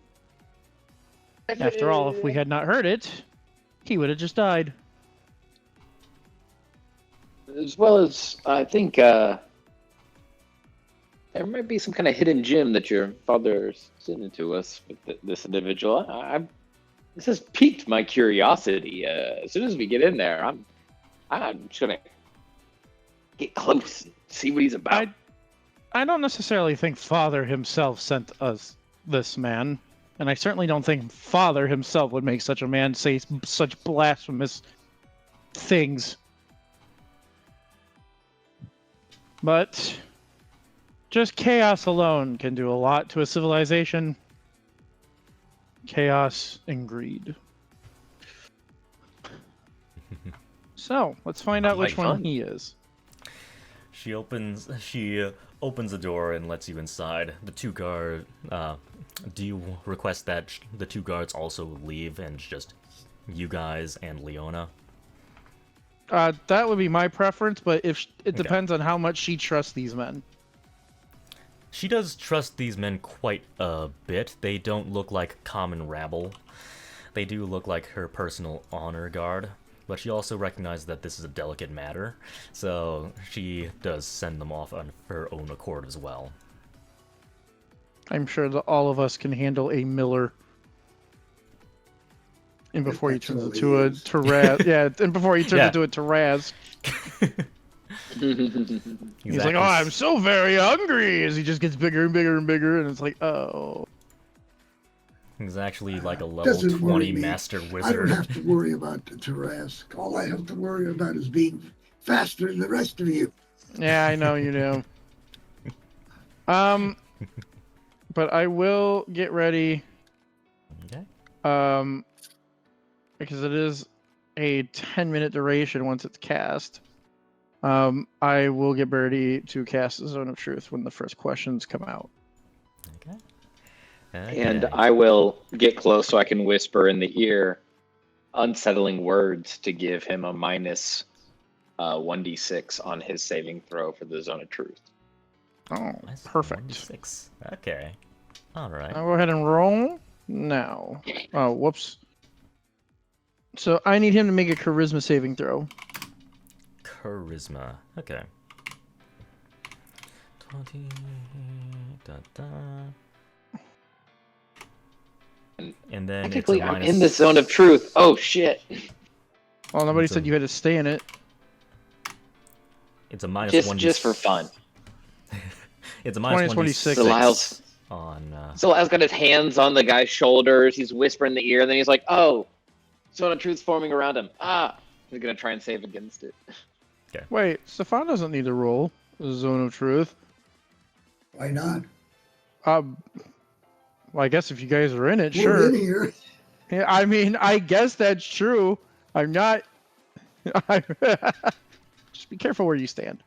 After all, if we had not heard it, he would have just died. As well as, I think, there might be some kind of hidden gem that your father's sending to us with this individual. This has piqued my curiosity. As soon as we get in there, I'm just gonna get close and see what he's about. I don't necessarily think Father himself sent us this man, and I certainly don't think Father himself would make such a man say such blasphemous things. But just chaos alone can do a lot to a civilization. Chaos and greed. So, let's find out which one he is. She opens the door and lets you inside. The two guard. Do you request that the two guards also leave and just you guys and Leona? That would be my preference, but if it depends on how much she trusts these men. She does trust these men quite a bit. They don't look like common rabble. They do look like her personal honor guard, but she also recognizes that this is a delicate matter, so she does send them off on her own accord as well. I'm sure that all of us can handle a Miller. And before he turns into a Taraz. Yeah, and before he turns into a Taraz. He's like, oh, I'm so very hungry, as he just gets bigger and bigger and bigger, and it's like, oh. He's actually like a level 20 master wizard. I don't have to worry about the Taraz. All I have to worry about is being faster than the rest of you. Yeah, I know you do. But I will get ready. Okay. Because it is a 10-minute duration once it's cast. I will get ready to cast the Zone of Truth when the first questions come out. Okay. And I will get close so I can whisper in the ear unsettling words to give him a minus 1d6 on his saving throw for the Zone of Truth. Oh, perfect. 6. Okay. All right. I'll go ahead and roll now. Oh, whoops. So I need him to make a charisma saving throw. Charisma. Okay. 20. And then technically, I'm in the Zone of Truth. Oh shit! Well, nobody said you had to stay in it. It's a minus just for fun. It's a minus 26. So Lyle's got his hands on the guy's shoulders. He's whispering in the ear, and then he's like, "Oh, Zone of Truth's forming around him. Ah!" He's gonna try and save against it. Okay. Wait, Stefan doesn't need to roll the Zone of Truth. Why not? Well, I guess if you guys are in it, We're sure. in here. Yeah, I mean, I guess that's true. I'm not. Just be careful where you stand.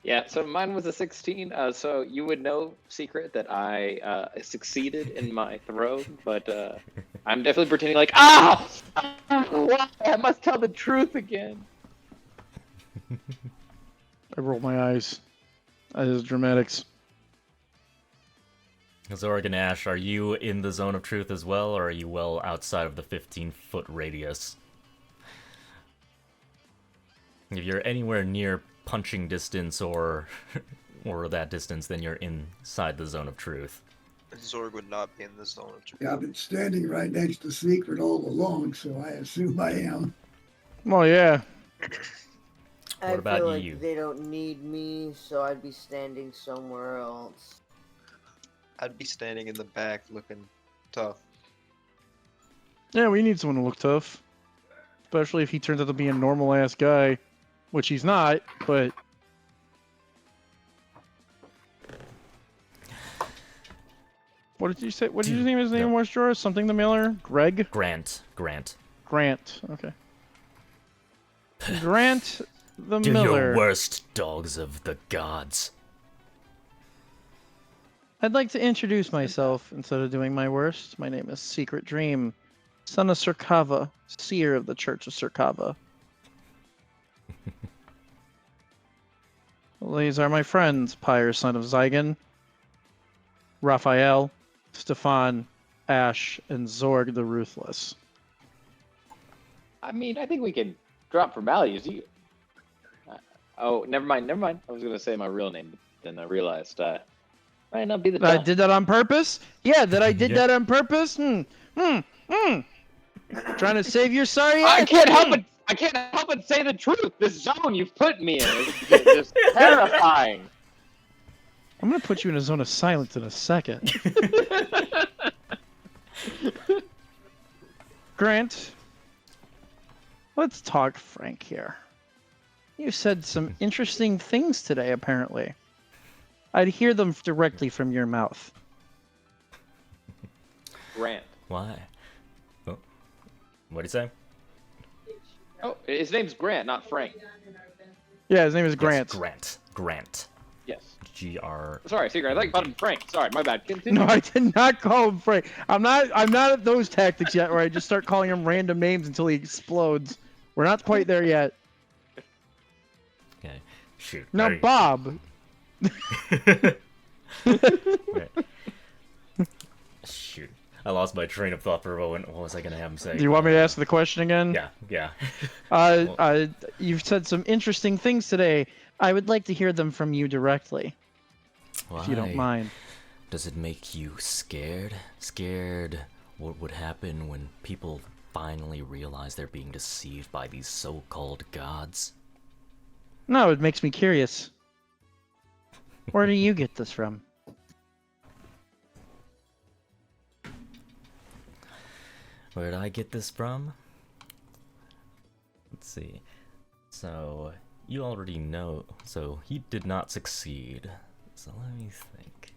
Yeah, so mine was a 16. So you would know, Secret, that I succeeded in my throw, but I'm definitely pretending like, why? I must tell the truth again. I roll my eyes. That is dramatics. Zorg and Ash, are you in the zone of truth as well, or are you well outside of the 15-foot radius? If you're anywhere near punching distance or that distance, then you're inside the zone of truth. Zorg would not be in the zone of truth. Yeah, I've been standing right next to Secret all along, so I assume I am. Well, yeah. What about feel like you? they don't need me, so I'd be standing somewhere else. I'd be standing in the back looking tough. Yeah, we need someone to look tough. Especially if he turns out to be a normal ass guy. Which he's not, but... What did you say? What did you name his name was, Jorah? Something the Miller? Greg? Grant. Grant. Okay. Grant the Do Miller. your worst, dogs of the gods. I'd like to introduce myself instead of doing my worst. My name is Secret Dream, son of Sirkava, seer of the Church of Sirkava. These are my friends, Pyre, son of Zygon, Raphael, Stefan, Ash, and Zorg the Ruthless. I mean, I think we can drop formalities. Oh, never mind. I was going to say my real name, but then I realized might not be the I time. did that on purpose? Yeah, that I did Yeah. that on purpose? Trying to save your sorry I ass? can't help it. I can't help but say the truth. This zone you've put me in is just terrifying. I'm gonna put you in a zone of silence in a second. Grant, let's talk frank here. You said some interesting things today, apparently. I'd hear them directly from your mouth. Grant. Why? Oh. What'd he say? Oh, his name's Grant, not Frank. Yeah, his name is Grant. Yes, Grant. Yes. G-R... Sorry, Secret. I thought you called him Frank. Sorry, my bad. Continue. No, I did not call him Frank. I'm not at those tactics yet where I just start calling him random names until he explodes. We're not quite there yet. Okay. Shoot. Now, Alright. Bob. Right. Shoot. I lost my train of thought for a moment. What was I gonna have him say? Do you want me to ask the question again? Yeah. You've said some interesting things today. I would like to hear them from you directly, if you don't Why? mind. Does it make you scared? Scared what would happen when people finally realize they're being deceived by these so-called gods? No, it makes me curious. Where do you get this from? Where did I get this from? Let's see. So, you already know. So, he did not succeed. So, let me think.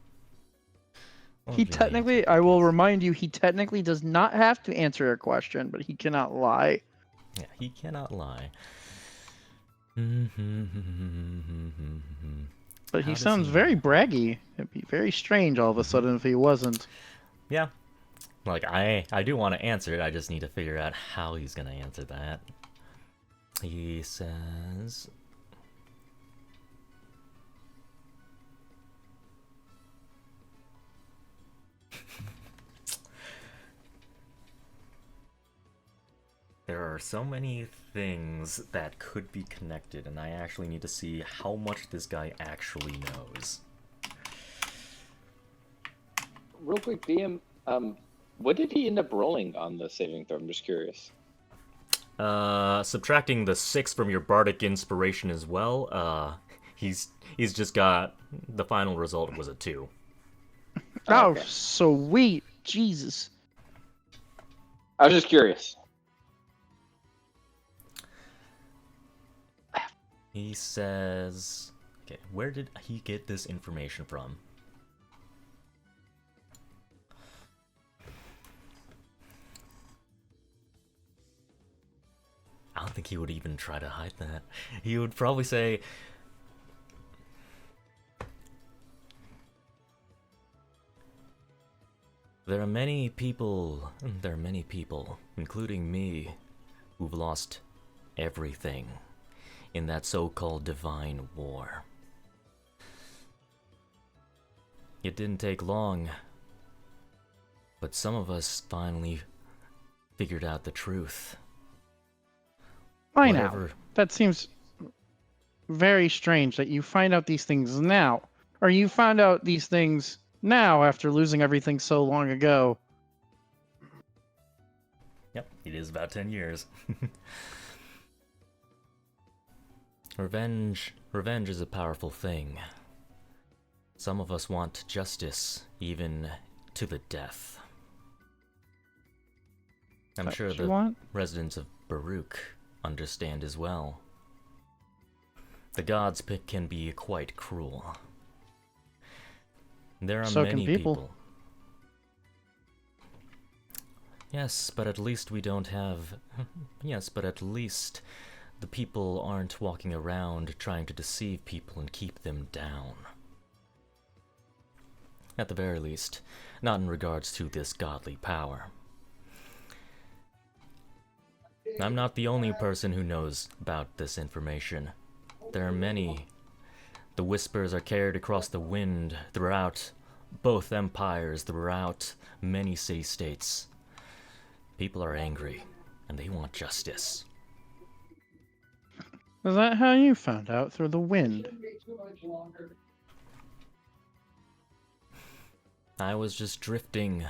What He did technically, do? I will remind you, he technically does not have to answer a question, but he cannot lie. Yeah, he cannot lie. But How he does sounds he- very braggy. It'd be very strange all of a sudden if he wasn't. Yeah. Like, I do want to answer it, I just need to figure out how he's gonna answer that. He says... There are so many things that could be connected, and I actually need to see how much this guy actually knows. Real quick, DM. What did he end up rolling on the saving throw? I'm just curious. Subtracting the 6 from your bardic inspiration as well, he's just got, the final result was a 2. Oh, okay. sweet. Jesus. I was just curious. He says, okay, where did he get this information from? I don't think think he would even try to hide that. He would probably say, there are many people, including me, who've lost everything in that so-called divine war. It didn't take long, but some of us finally figured out the truth. Why now? Whatever- That seems very strange that you find out these things now. Or you found out these things now after losing everything so long ago. Yep, it is about 10 years. Revenge is a powerful thing. Some of us want justice, even to the death. I'm That sure what you the want? residents of Baruch understand as well. The gods can be quite cruel. There are So can many people. Yes, but at least we don't have... Yes, but at least the people aren't walking around trying to deceive people and keep them down. At the very least, not in regards to this godly power. I'm not the only person who knows about this information. There are many. The whispers are carried across the wind throughout both empires, throughout many city-states. People are angry, and they want justice. Is that how you found out? Through the wind? I was just drifting,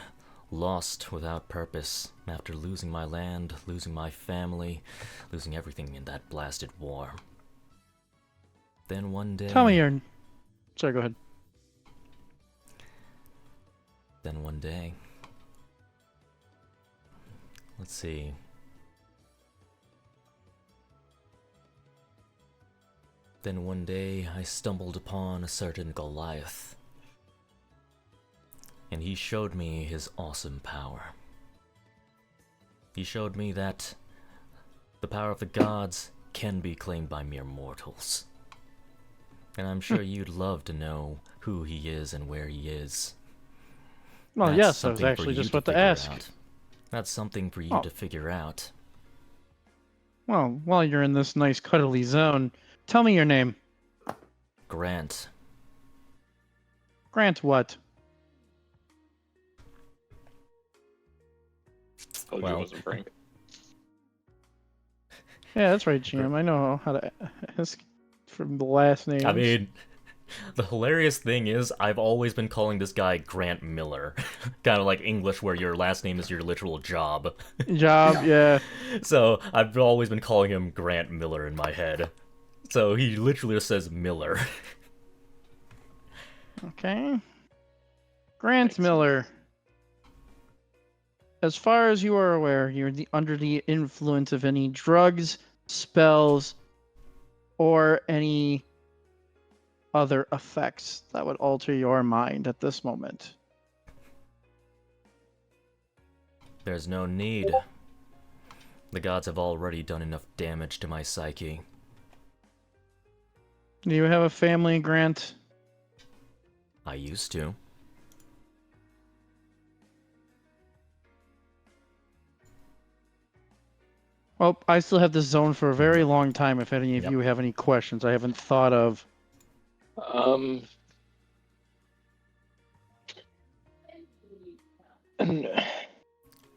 lost without purpose, after losing my land, losing my family, losing everything in that blasted war. Then one day... Tell me your... Sorry, go ahead. Then one day... Let's see... Then one day I stumbled upon a certain Goliath. And he showed me his awesome power. He showed me that the power of the gods can be claimed by mere mortals. And I'm sure you'd love to know who he is and where he is. Well, That's yes, I was something for actually you just about to figure ask. out. That's something for you Oh. to figure out. Well, while you're in this nice cuddly zone, tell me your name. Grant. Grant what? Told you Well. it wasn't Frank. Yeah, that's right, GM. I know how to ask from the last name. I mean, the hilarious thing is, I've always been calling this guy Grant Miller. Kind of like English, where your last name is your literal job. Job, yeah. So, I've always been calling him Grant Miller in my head. So, he literally just says Miller. Okay. Grant Miller. As far as you are aware, you're under the influence of any drugs, spells, or any other effects that would alter your mind at this moment. There's no need. The gods have already done enough damage to my psyche. Do you have a family, Grant? I used to. Well, I still have this zone for a very long time if any of Yep. you have any questions I haven't thought of. When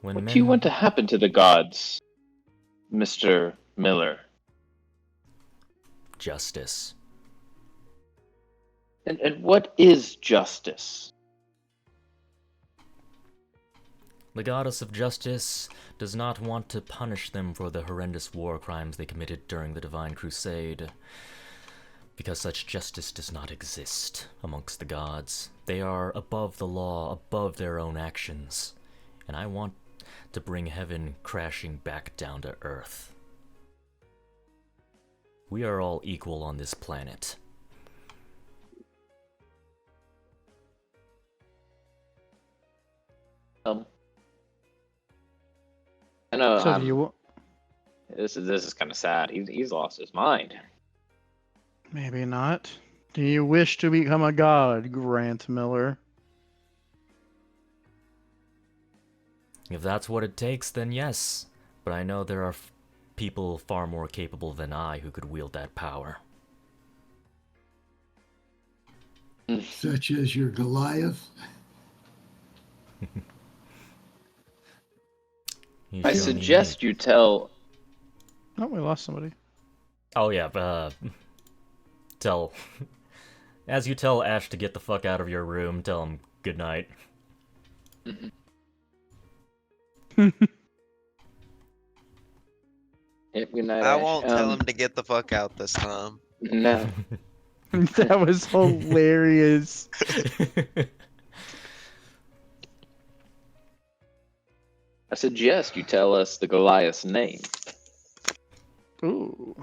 What do you men- want to happen to the gods, Mr. Miller? Justice. And what is justice? The goddess of justice does not want to punish them for the horrendous war crimes they committed during the Divine Crusade, because such justice does not exist amongst the gods. They are above the law, above their own actions, and I want to bring heaven crashing back down to earth. We are all equal on this planet. So do you This is kind of sad. He's lost his mind. Maybe not. Do you wish to become a god, Grant Miller? If that's what it takes, then yes. But I know there are people far more capable than I who could wield that power. Such as your Goliath. I suggest you tell. Oh, we lost somebody. Oh yeah, as you tell Ash to get the fuck out of your room, tell him good night. Yep, good night, I Ash. won't tell him to get the fuck out this time. No. That was hilarious. I suggest you tell us the Goliath's name Ooh.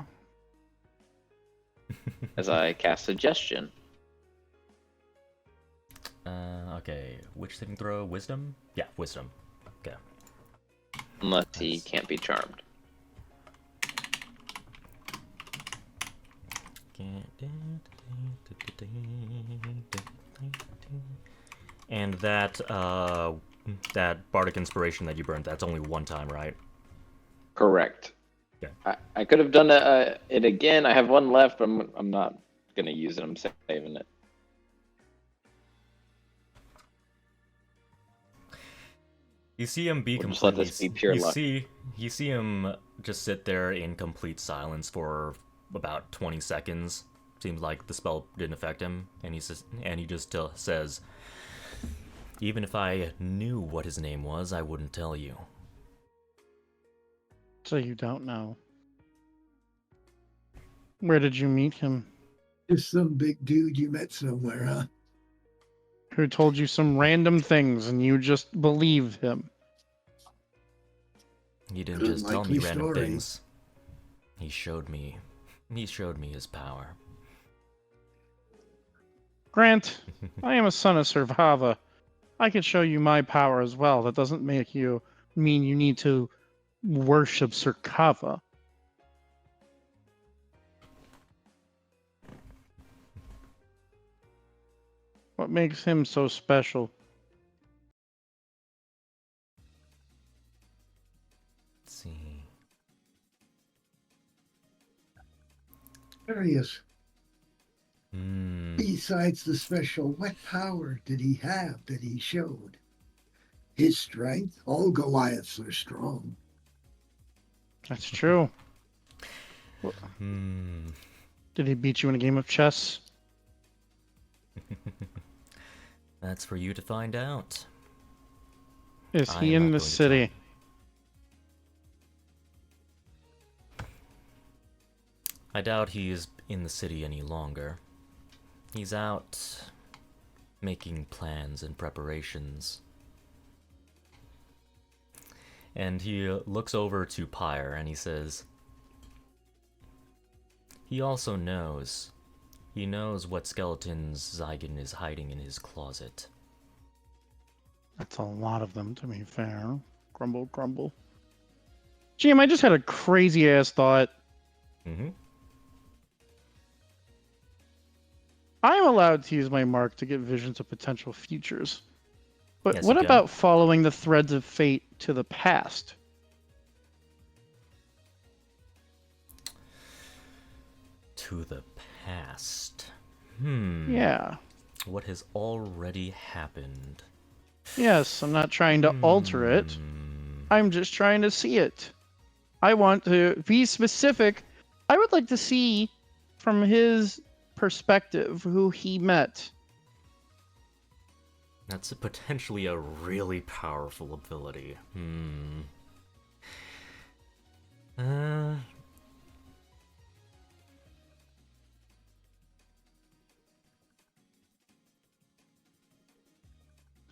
as I cast suggestion. Okay, which saving throw? Wisdom? Yeah, wisdom. Okay. Unless he can't be charmed. And that bardic inspiration that you burned, that's only one time, right? Correct. Okay. I could have done it again. I have one left, but I'm not gonna use it. I'm saving it. You see him be We'll just let completely. this be pure luck. You see him just sit there in complete silence for about 20 seconds. Seems like the spell didn't affect him, and he just says, "Even if I knew what his name was, I wouldn't tell you." So you don't know. Where did you meet him? Just some big dude you met somewhere, huh? Who told you some random things and you just believed him? He didn't just tell me Unlikely random story. things. He showed me his power. Grant, I am a son of Servava. I can show you my power as well. That doesn't make you mean you need to worship Serkava. What makes him so special? Let's see. Curious. Hmm. Besides the special, what power did he have that he showed? His strength? All Goliaths are strong. That's true. Hmm. Did he beat you in a game of chess? That's for you to find out. Is I he am in not the going to city? I doubt he is in the city any longer. He's out making plans and preparations. And he looks over to Pyre and he says, he also knows. He knows what skeletons Zygon is hiding in his closet. That's a lot of them, to be fair. Grumble, grumble. GM, I just had a crazy ass thought. Mm-hmm. I am allowed to use my mark to get visions of potential futures. But Yes, what you can. about following the threads of fate to the past? To the past. Hmm. Yeah. What has already happened? Yes, I'm not trying to alter it. Hmm. I'm just trying to see it. I want to be specific. I would like to see from his perspective who he met. That's potentially a really powerful ability. Hmm.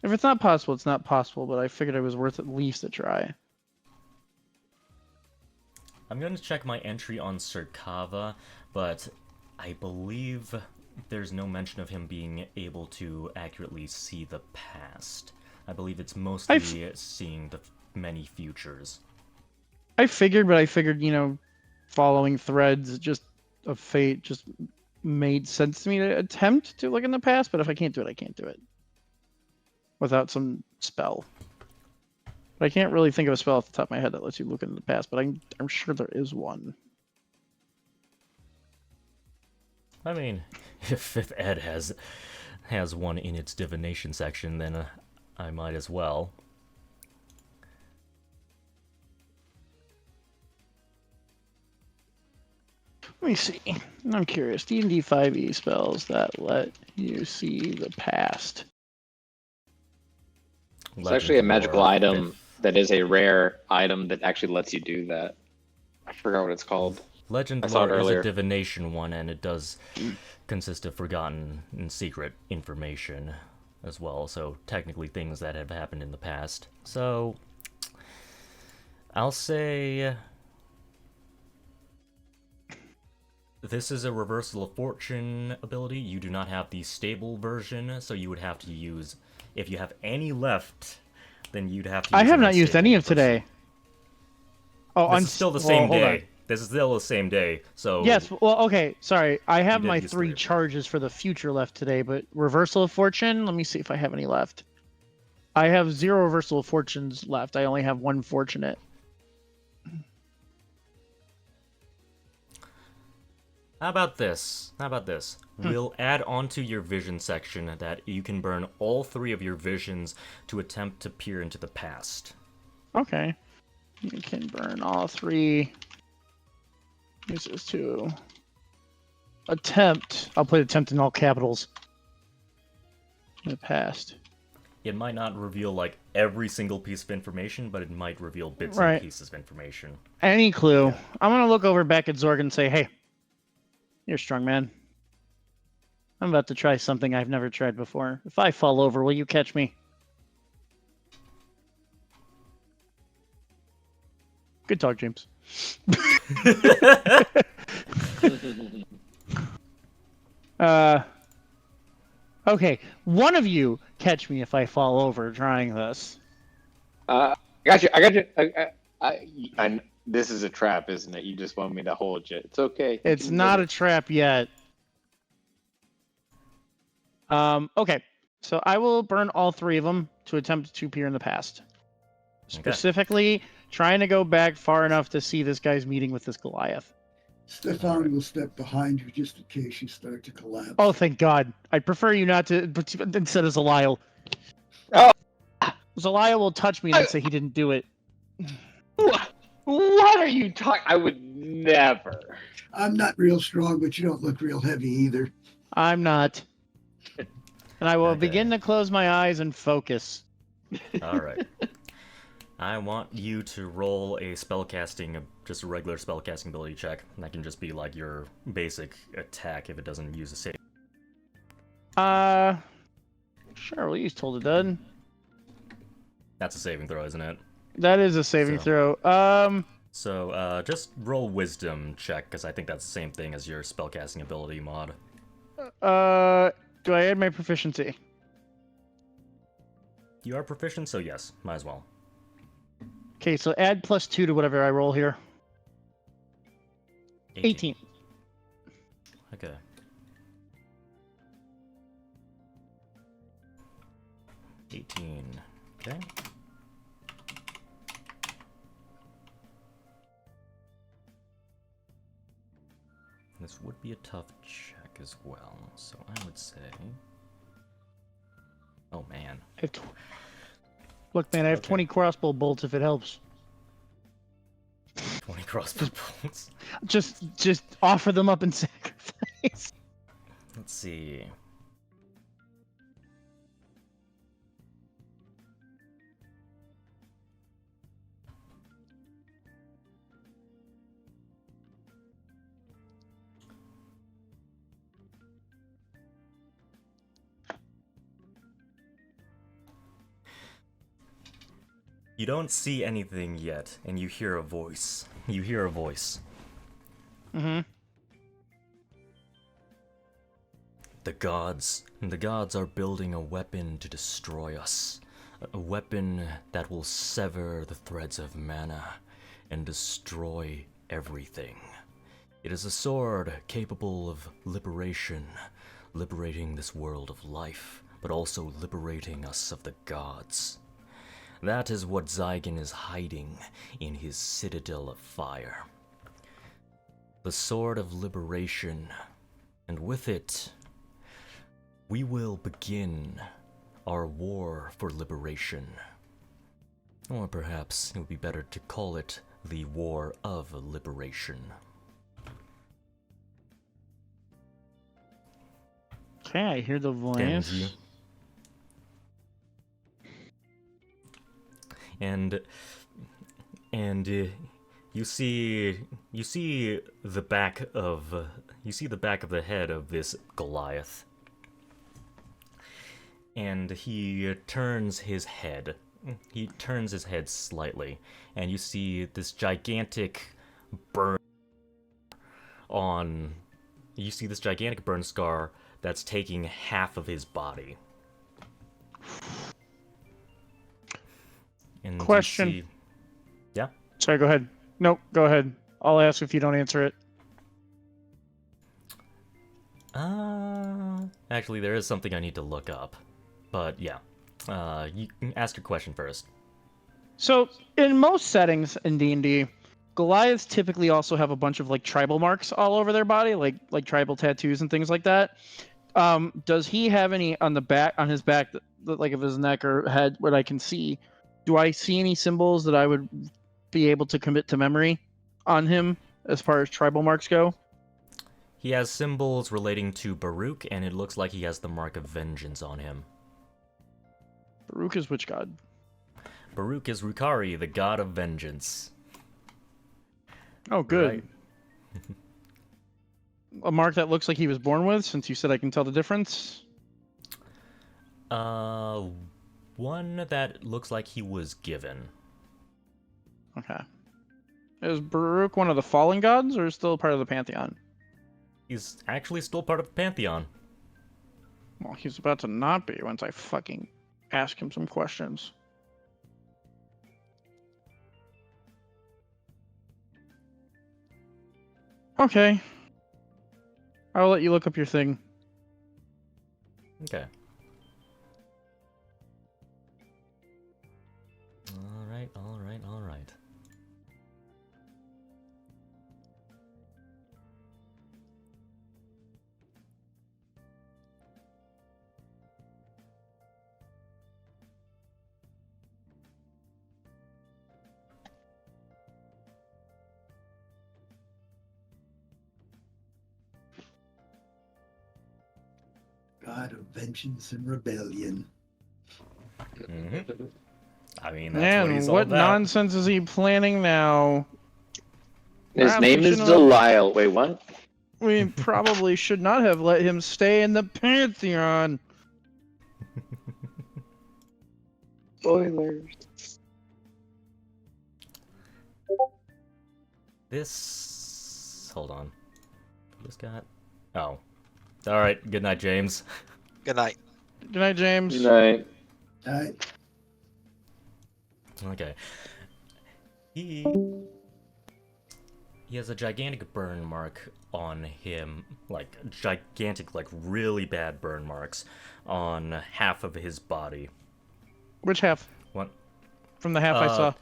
If it's not possible, it's not possible, but I figured it was worth at least a try. I'm going to check my entry on Serkava, but I believe there's no mention of him being able to accurately see the past. I believe it's mostly seeing the many futures. I figured, but I figured, following threads just of fate just made sense to me to attempt to look in the past, but if I can't do it, I can't do it. Without some spell. But I can't really think of a spell off the top of my head that lets you look into the past, but I'm sure there is one. I mean, if Ed has one in its divination section, then I might as well. Let me see. I'm curious. D&D 5e spells that let you see the past. It's actually a magical item that is a rare item that actually lets you do that. I forgot what it's called. Legend I saw it Lore is a earlier. divination one, and it does consist of forgotten and secret information as well, so technically things that have happened in the past. So, I'll say this is a reversal of fortune ability. You do not have the stable version, so you would have to use, if you have any left, then you'd have to use I have an not used unstable any of version. today. Oh, This is still the same hold on. day. This is still the same day, so... Yes, well, okay, sorry. I have did my use 3 3. charges for the future left today, but Reversal of Fortune, let me see if I have any left. I have 0 Reversal of Fortunes left. I only have 1 Fortunate. How about this? We'll add onto your vision section that you can burn all 3 of your visions to attempt to peer into the past. Okay. You can burn all 3. Use this to attempt. I'll put attempt in all capitals. In the past. It might not reveal, like, every single piece of information, but it might reveal bits Right. and pieces of information. Any clue. I'm going to look over back at Zorg and say, hey, you're a strong man. I'm about to try something I've never tried before. If I fall over, will you catch me? Good talk, James. Okay, one of you catch me if I fall over trying this. I got you. This is a trap, isn't it? You just want me to hold you. It's okay. It's not a trap yet. Okay, so I will burn all 3 of them to attempt to peer in the past. Specifically, trying to go back far enough to see this guy's meeting with this Goliath. Stefan will step behind you just in case you start to collapse. Oh, thank God. I'd prefer you not to, but instead of Zaliel. Oh. Zaliel will touch me and then say he didn't do it. What are you talking? I would never. I'm not real strong, but you don't look real heavy either. I'm not. And I will Okay. begin to close my eyes and focus. Alright. I want you to roll a spellcasting, just a regular spellcasting ability check. And that can just be like your basic attack if it doesn't use a save. Sure, we'll use Told It Done. That's a saving throw, isn't it? That is a saving So- throw. So, just roll wisdom check, because I think that's the same thing as your spellcasting ability mod. Do I add my proficiency? You are proficient, so yes, might as well. Okay, so add +2 to whatever I roll here. 18. Okay. Okay. This would be a tough check as well, so I would say... Oh man. Look, man, I have Okay. 20 crossbow bolts if it helps. 20 crossbow bolts. Just offer them up in sacrifice. Let's see. You don't see anything yet, and you hear a voice. You hear a voice. Mm-hmm. The gods are building a weapon to destroy us. A weapon that will sever the threads of mana and destroy everything. It is a sword capable of liberation, liberating this world of life, but also liberating us of the gods. That is what Zygon is hiding in his citadel of fire. The sword of liberation, and with it, we will begin our war for liberation. Or perhaps it would be better to call it the War of Liberation. Okay, I hear the And voice. you see the back of the head of this Goliath, and he turns his head slightly, and you see this gigantic burn scar that's taking half of his body. And you Question. see- yeah. Sorry, go ahead. Nope, go ahead. I'll ask if you don't answer it. Actually, there is something I need to look up, but yeah. You can ask your question first. So, in most settings in D&D, Goliaths typically also have a bunch of like tribal marks all over their body, like tribal tattoos and things like that. Does he have any on his back, like of his neck or head, what I can see? Do I see any symbols that I would be able to commit to memory on him as far as tribal marks go? He has symbols relating to Baruch, and it looks like he has the Mark of Vengeance on him. Baruch is which god? Baruch is Rukari, the god of vengeance. Oh, good. Right. A mark that looks like he was born with, since you said I can tell the difference. One that looks like he was given. Okay. Is Baruch one of the fallen gods, or still part of the pantheon? He's actually still part of the Pantheon. Well, he's about to not be once I fucking ask him some questions. Okay. I'll let you look up your thing. Okay. Alright, alright, alright. God of vengeance and rebellion. Mm-hmm. I mean, that's what Man, he's all what about. nonsense is he planning now? His Perhaps name we is shouldn't have- Delisle. Wait, what? We probably should not have let him stay in the pantheon. Spoilers. This... Hold on. Just got... Oh. Alright, good night, James. Good night. Good night, James. Right. All right. Okay. He has a gigantic burn mark on him, like gigantic, like really bad burn marks on half of his body. Which half? What? From the half I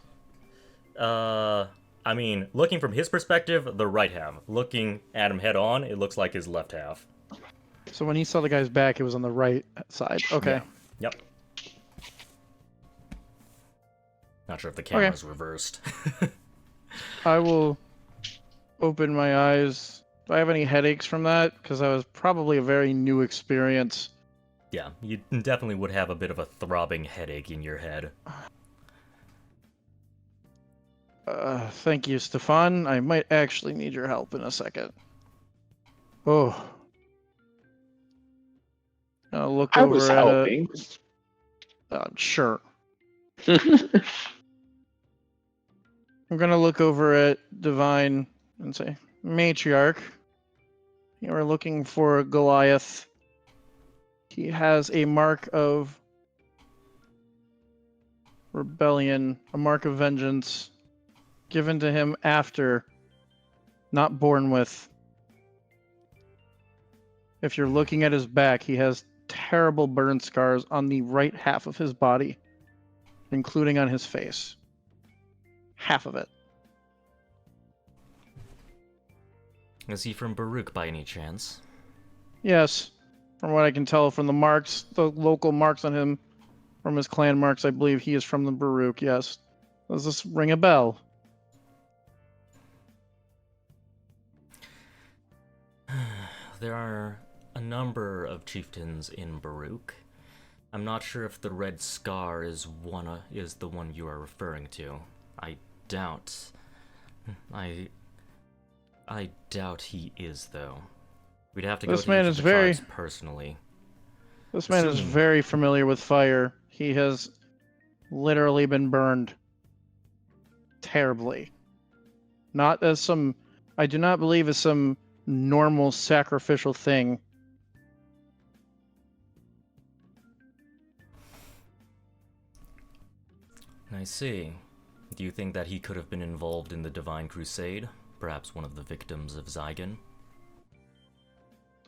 saw. I mean, looking from his perspective, the right half. Looking at him head on, it looks like his left half. So when he saw the guy's back, it was on the right side. Okay. Yeah. Yep. Not sure if the camera's reversed. I will open my eyes. Do I have any headaches from that? Because that was probably a very new experience. Yeah, you definitely would have a bit of a throbbing headache in your head. Thank you, Stefan. I might actually need your help in a second. Oh. I'll look I over was at helping. sure. I'm gonna look over at Divine and say, Matriarch, you are looking for Goliath. He has a mark of rebellion, a mark of vengeance. given to him after, not born with. If you're looking at his back, he has terrible burn scars on the right half of his body, including on his face. Half of it. Is he from Baruch by any chance? Yes, from what I can tell from the marks, the local marks on him, from his clan marks, I believe he is from the Baruch, yes. Does this ring a bell? There are a number of chieftains in Baruch. I'm not sure if the Red Scar is the one you are referring to. I doubt. I doubt he is, though. We'd have to go This to man each is of the very- tribes personally. This man is Assuming- very familiar with fire. He has literally been burned terribly. Not as some, I do not believe as some normal sacrificial thing. I see. Do you think that he could have been involved in the Divine Crusade? Perhaps one of the victims of Zygon?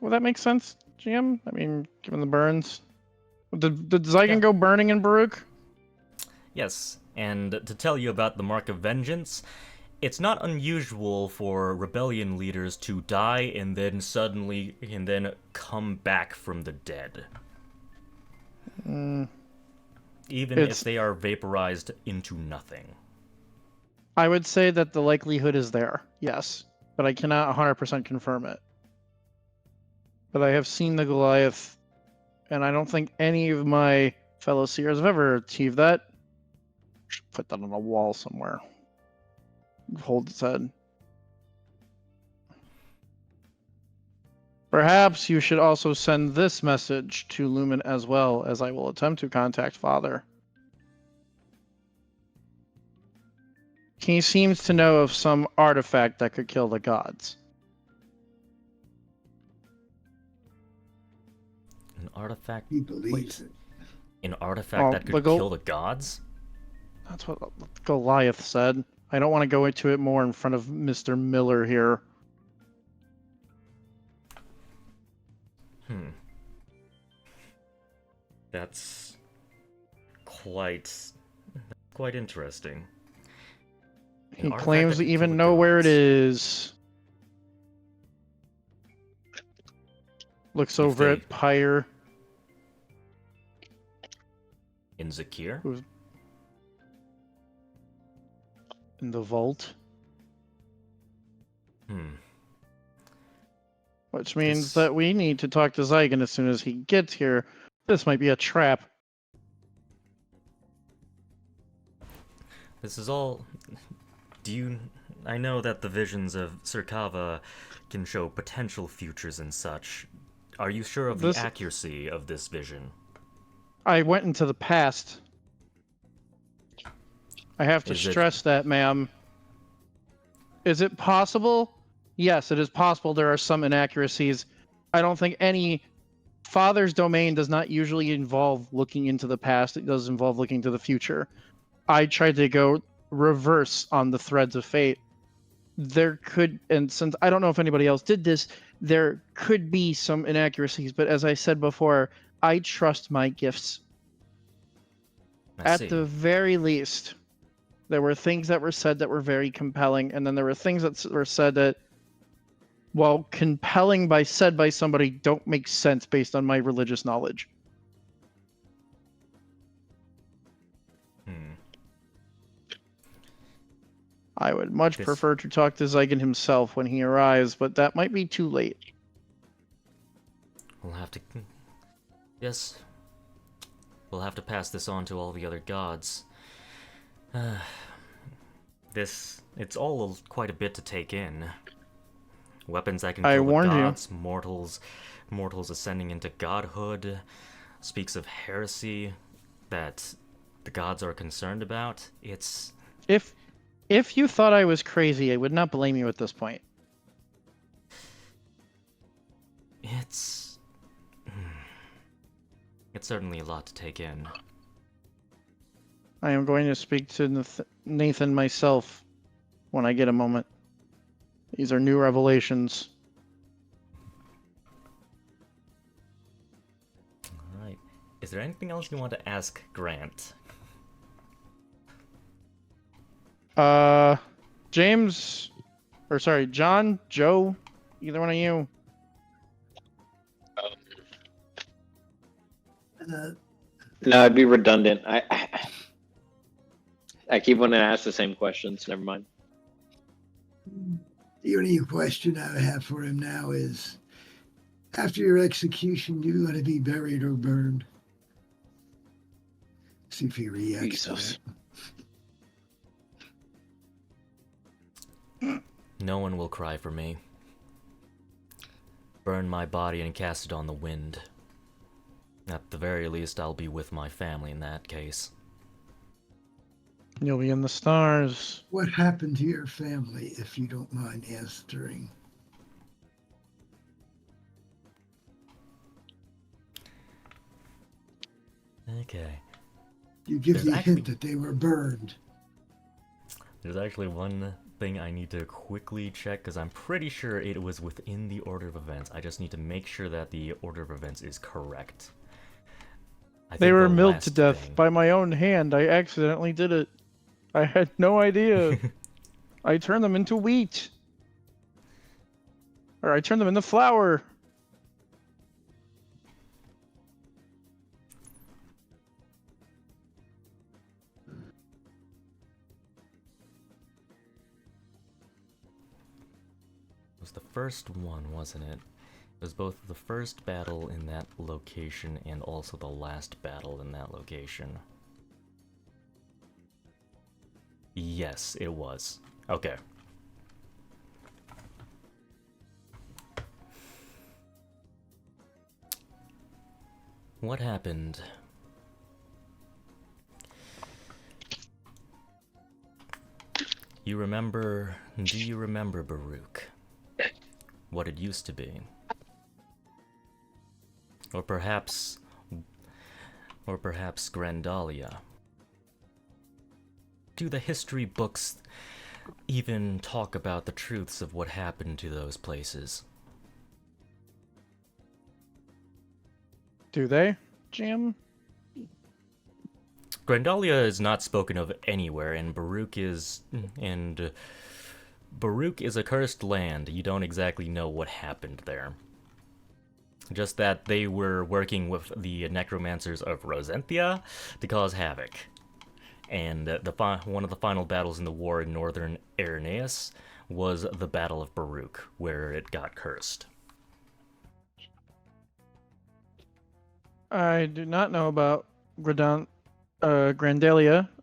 Well, that makes sense, GM. I mean, given the burns. Did Zygon Yeah. go burning in Baruch? Yes, and to tell you about the Mark of Vengeance, it's not unusual for rebellion leaders to die and then come back from the dead. Mm, Even It's- if they are vaporized into nothing. I would say that the likelihood is there, yes, but I cannot 100% confirm it. But I have seen the Goliath, and I don't think any of my fellow seers have ever achieved that. Should put that on a wall somewhere. Hold its head. Perhaps you should also send this message to Lumen as well, as I will attempt to contact Father. He seems to know of some artifact that could kill the gods. An artifact? He believes it. An artifact Oh, that the could go- kill the gods? That's what Goliath said. I don't want to go into it more in front of Mr. Miller here. That's quite interesting. An He artifact claims that to could even kill the know where it gods. is. Looks If over they- at Pyre. In Zakir? In the vault, which means This- that we need to talk to Zygon as soon as he gets here. This might be a trap. This is all... I know that the visions of Sirkava can show potential futures and such. Are you sure of the This- accuracy of this vision? I went into the past. I have to Is it- stress that, ma'am. Is it possible? Yes, it is possible there are some inaccuracies. I don't think any Father's domain does not usually involve looking into the past. It does involve looking to the future. I tried to go reverse on the threads of fate. There could, and since I don't know if anybody else did this, there could be some inaccuracies, but as I said before, I trust my gifts. I see. At the very least, there were things that were said that were very compelling, and then there were things that were said that, while compelling said by somebody, don't make sense based on my religious knowledge. I would much This- prefer to talk to Zygon himself when he arrives, but that might be too late. We'll have to... Yes. We'll have to pass this on to all the other gods. It's all quite a bit to take in. Weapons that can I kill the warned you. gods, mortals ascending into godhood, speaks of heresy that the gods are concerned about. If you thought I was crazy, I would not blame you at this point. It's certainly a lot to take in. I am going to speak to Nathan myself when I get a moment. These are new revelations. All right. Is there anything else you want to ask Grant? James, or sorry, John, Joe, either one of you. Uh, No, it'd be redundant. I keep wanting to ask the same questions. Never mind. the only question I have for him now is, after your execution, you going to be buried or burned? See if he reacts to Jesus. that. No one will cry for me. Burn my body and cast it on the wind. At the very least, I'll be with my family in that case. You'll be in the stars. What happened to your family, if you don't mind answering? Okay. You give There's the actually- hint that they were burned. There's actually one thing I need to quickly check, because I'm pretty sure it was within the order of events. I just need to make sure that the order of events is correct. I They think were the milled last to death thing- by my own hand. I accidentally did it. I had no idea. I turned them into wheat. Or I turned them into flour. It was the first one, wasn't it? It was both the first battle in that location and also the last battle in that location. Yes, it was. Okay. What happened? You remember... Do you remember Baruch? What it used to be? Or perhaps Grandalia? Do the history books even talk about the truths of what happened to those places? Do they, Jim? Grandalia is not spoken of anywhere, and Baruch is a cursed land. You don't exactly know what happened there. Just that they were working with the necromancers of Rosenthia to cause havoc. And one of the final battles in the war in northern Irenaeus was the Battle of Baruch, where it got cursed. I do not know about Grandalia.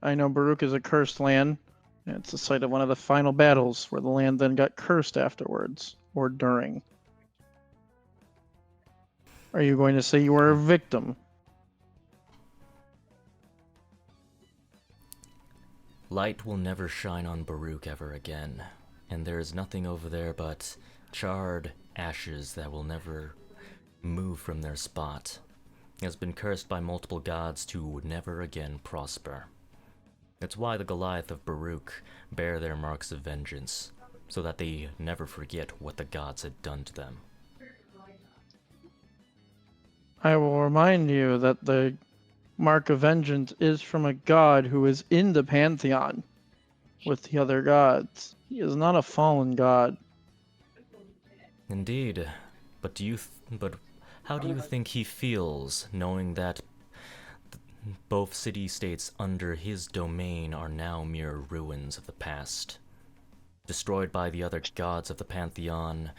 I know Baruch is a cursed land. It's the site of one of the final battles where the land then got cursed afterwards, or during. Are you going to say you were a victim? Light will never shine on Baruch ever again, and there is nothing over there but charred ashes that will never move from their spot. It has been cursed by multiple gods to never again prosper. That's why the Goliath of Baruch bear their marks of vengeance, so that they never forget what the gods had done to them. I will remind you that the mark of vengeance is from a god who is in the pantheon with the other gods. He is not a fallen god. Indeed, but how do you think he feels knowing that both city-states under his domain are now mere ruins of the past, destroyed by the other gods of the pantheon,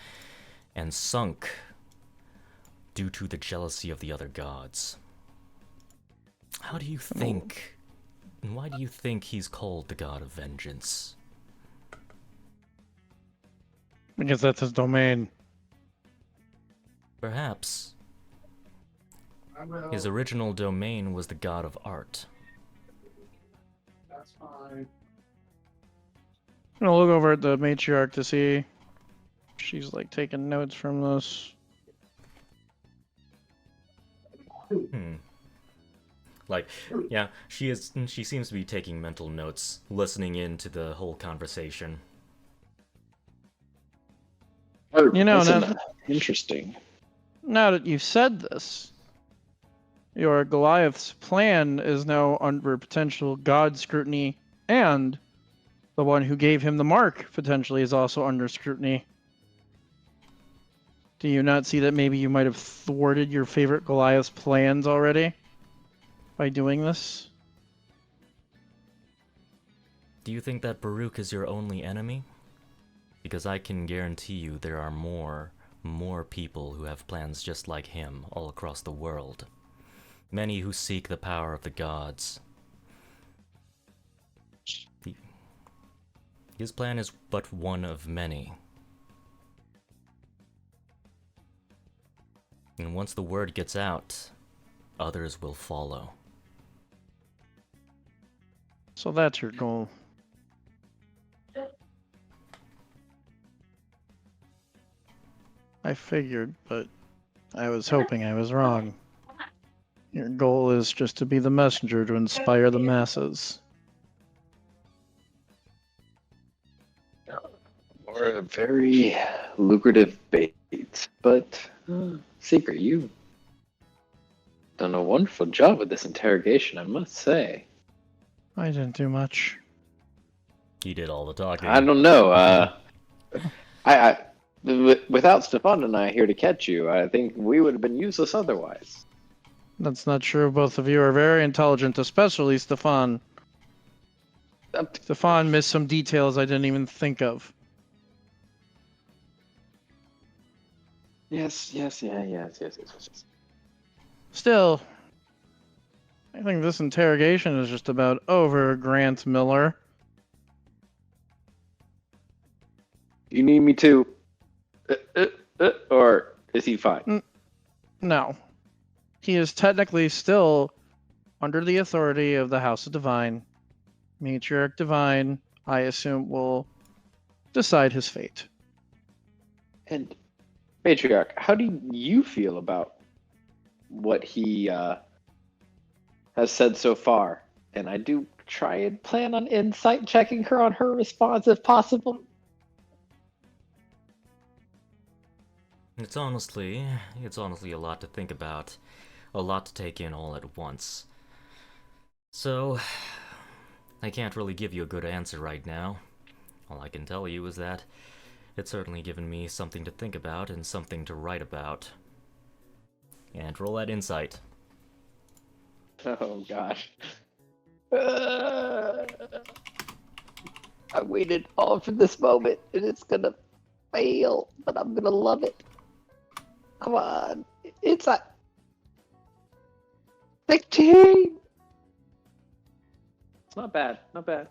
and sunk due to the jealousy of the other gods? How do you think... Why do you think he's called the god of vengeance? Because that's his domain. Perhaps. His original domain was the god of art. That's fine. I'm gonna look over at the matriarch to see if she's like taking notes from this. Like, yeah, she seems to be taking mental notes, listening in to the whole conversation. You know, Interesting. now that you've said this, your Goliath's plan is now under potential God scrutiny, and the one who gave him the mark potentially is also under scrutiny. Do you not see that maybe you might have thwarted your favorite Goliath's plans already by doing this? Do you think that Baruch is your only enemy? Because I can guarantee you there are more people who have plans just like him all across the world. Many who seek the power of the gods. His plan is but one of many. And once the word gets out, others will follow. So that's your goal. I figured, but I was hoping I was wrong. Your goal is just to be the messenger to inspire the masses. Or a very lucrative bait. But, Secret, you've done a wonderful job with this interrogation, I must say. I didn't do much. He did all the talking. I don't know. Without Stefan and I here to catch you, I think we would have been useless otherwise. That's not true. Both of you are very intelligent, especially Stefan. Stefan missed some details I didn't even think of. Yes. Still, I think this interrogation is just about over, Grant Miller. You need me to... or is he fine? No. He is technically still under the authority of the House of Divine. Matriarch Divine, I assume, will decide his fate. And, Matriarch, how do you feel about what he has said so far? And I do try and plan on insight checking her on her response if possible. It's honestly a lot to think about, a lot to take in all at once. So, I can't really give you a good answer right now. All I can tell you is that it's certainly given me something to think about and something to write about. And roll that insight. Oh gosh. I waited all for this moment, and it's gonna fail, but I'm gonna love it. Come on. It's a 16! It's not bad, not bad.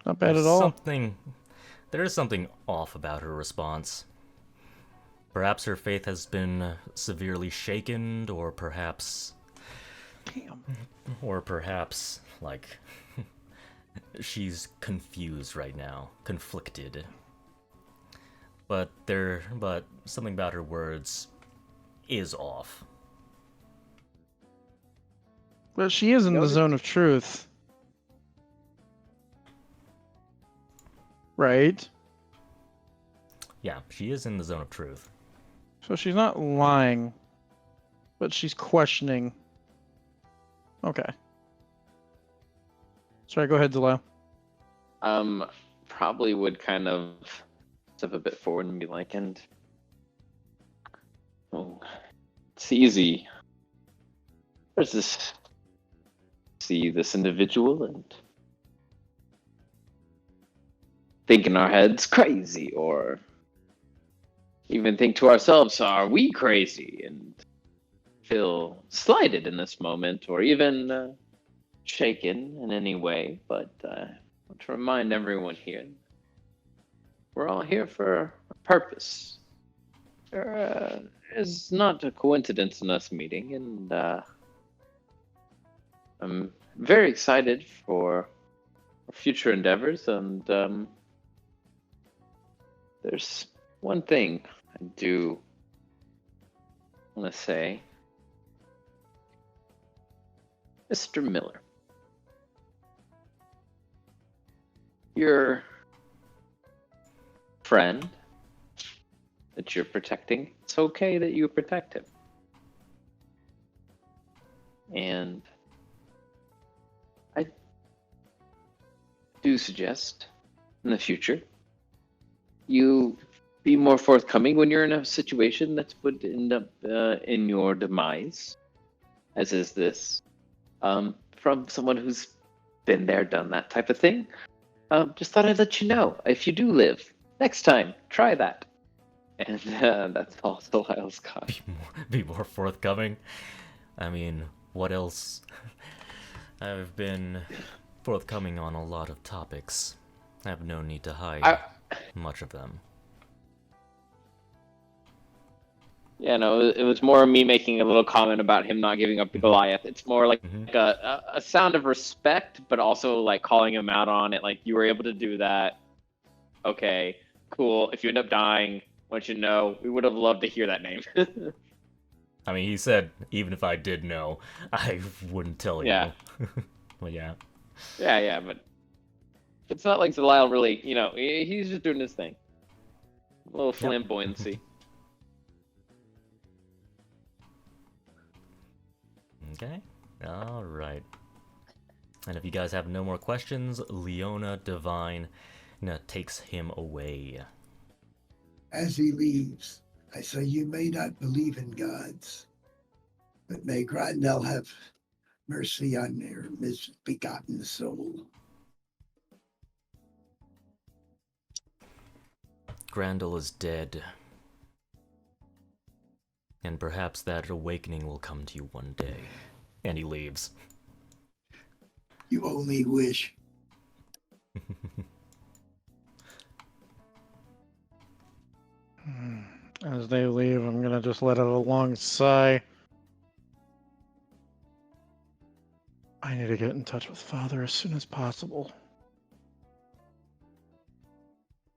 Not bad at all. There is something off about her response. Perhaps her faith has been severely shaken, or perhaps... Damn. Or perhaps, like, she's confused right now, conflicted. But something about her words is off. But she is in the zone of truth. Right? Yeah, she is in the zone of truth. So she's not lying, but she's questioning. Okay. Sorry, go ahead, Delisle. Probably would kind of step a bit forward and be like, it's easy. There's this, see this individual and think in our heads crazy, or even think to ourselves, are we crazy? And feel slighted in this moment, or even shaken in any way. But I want to remind everyone here, we're all here for a purpose. There is not a coincidence in us meeting, and I'm very excited for our future endeavors, and there's one thing I do want to say. Mr. Miller, friend that you're protecting, it's okay that you protect him. And I do suggest in the future you be more forthcoming when you're in a situation that would end up in your demise, as is this, from someone who's been there, done that type of thing. Just thought I'd let you know. If you do live, next time, try that. And that's all Delilah's got. Be more forthcoming. I mean, what else? I've been forthcoming on a lot of topics. I have no need to hide much of them. Yeah, no, it was more me making a little comment about him not giving up the Goliath. It's more like a sound of respect, but also like calling him out on it. Like, you were able to do that. Okay, cool. If you end up dying, want you to know, we would have loved to hear that name. I mean, he said, even if I did know, I wouldn't tell you. Yeah. Well, yeah. Yeah, but it's not like Delil really, he's just doing his thing. A little flamboyancy. Okay, alright. And if you guys have no more questions, Leona Divine takes him away. As he leaves, I say, you may not believe in gods, but may Grandel have mercy on your misbegotten soul. Grandel is dead. And perhaps that awakening will come to you one day. And he leaves. You only wish. As they leave, I'm gonna just let out a long sigh. I need to get in touch with Father as soon as possible.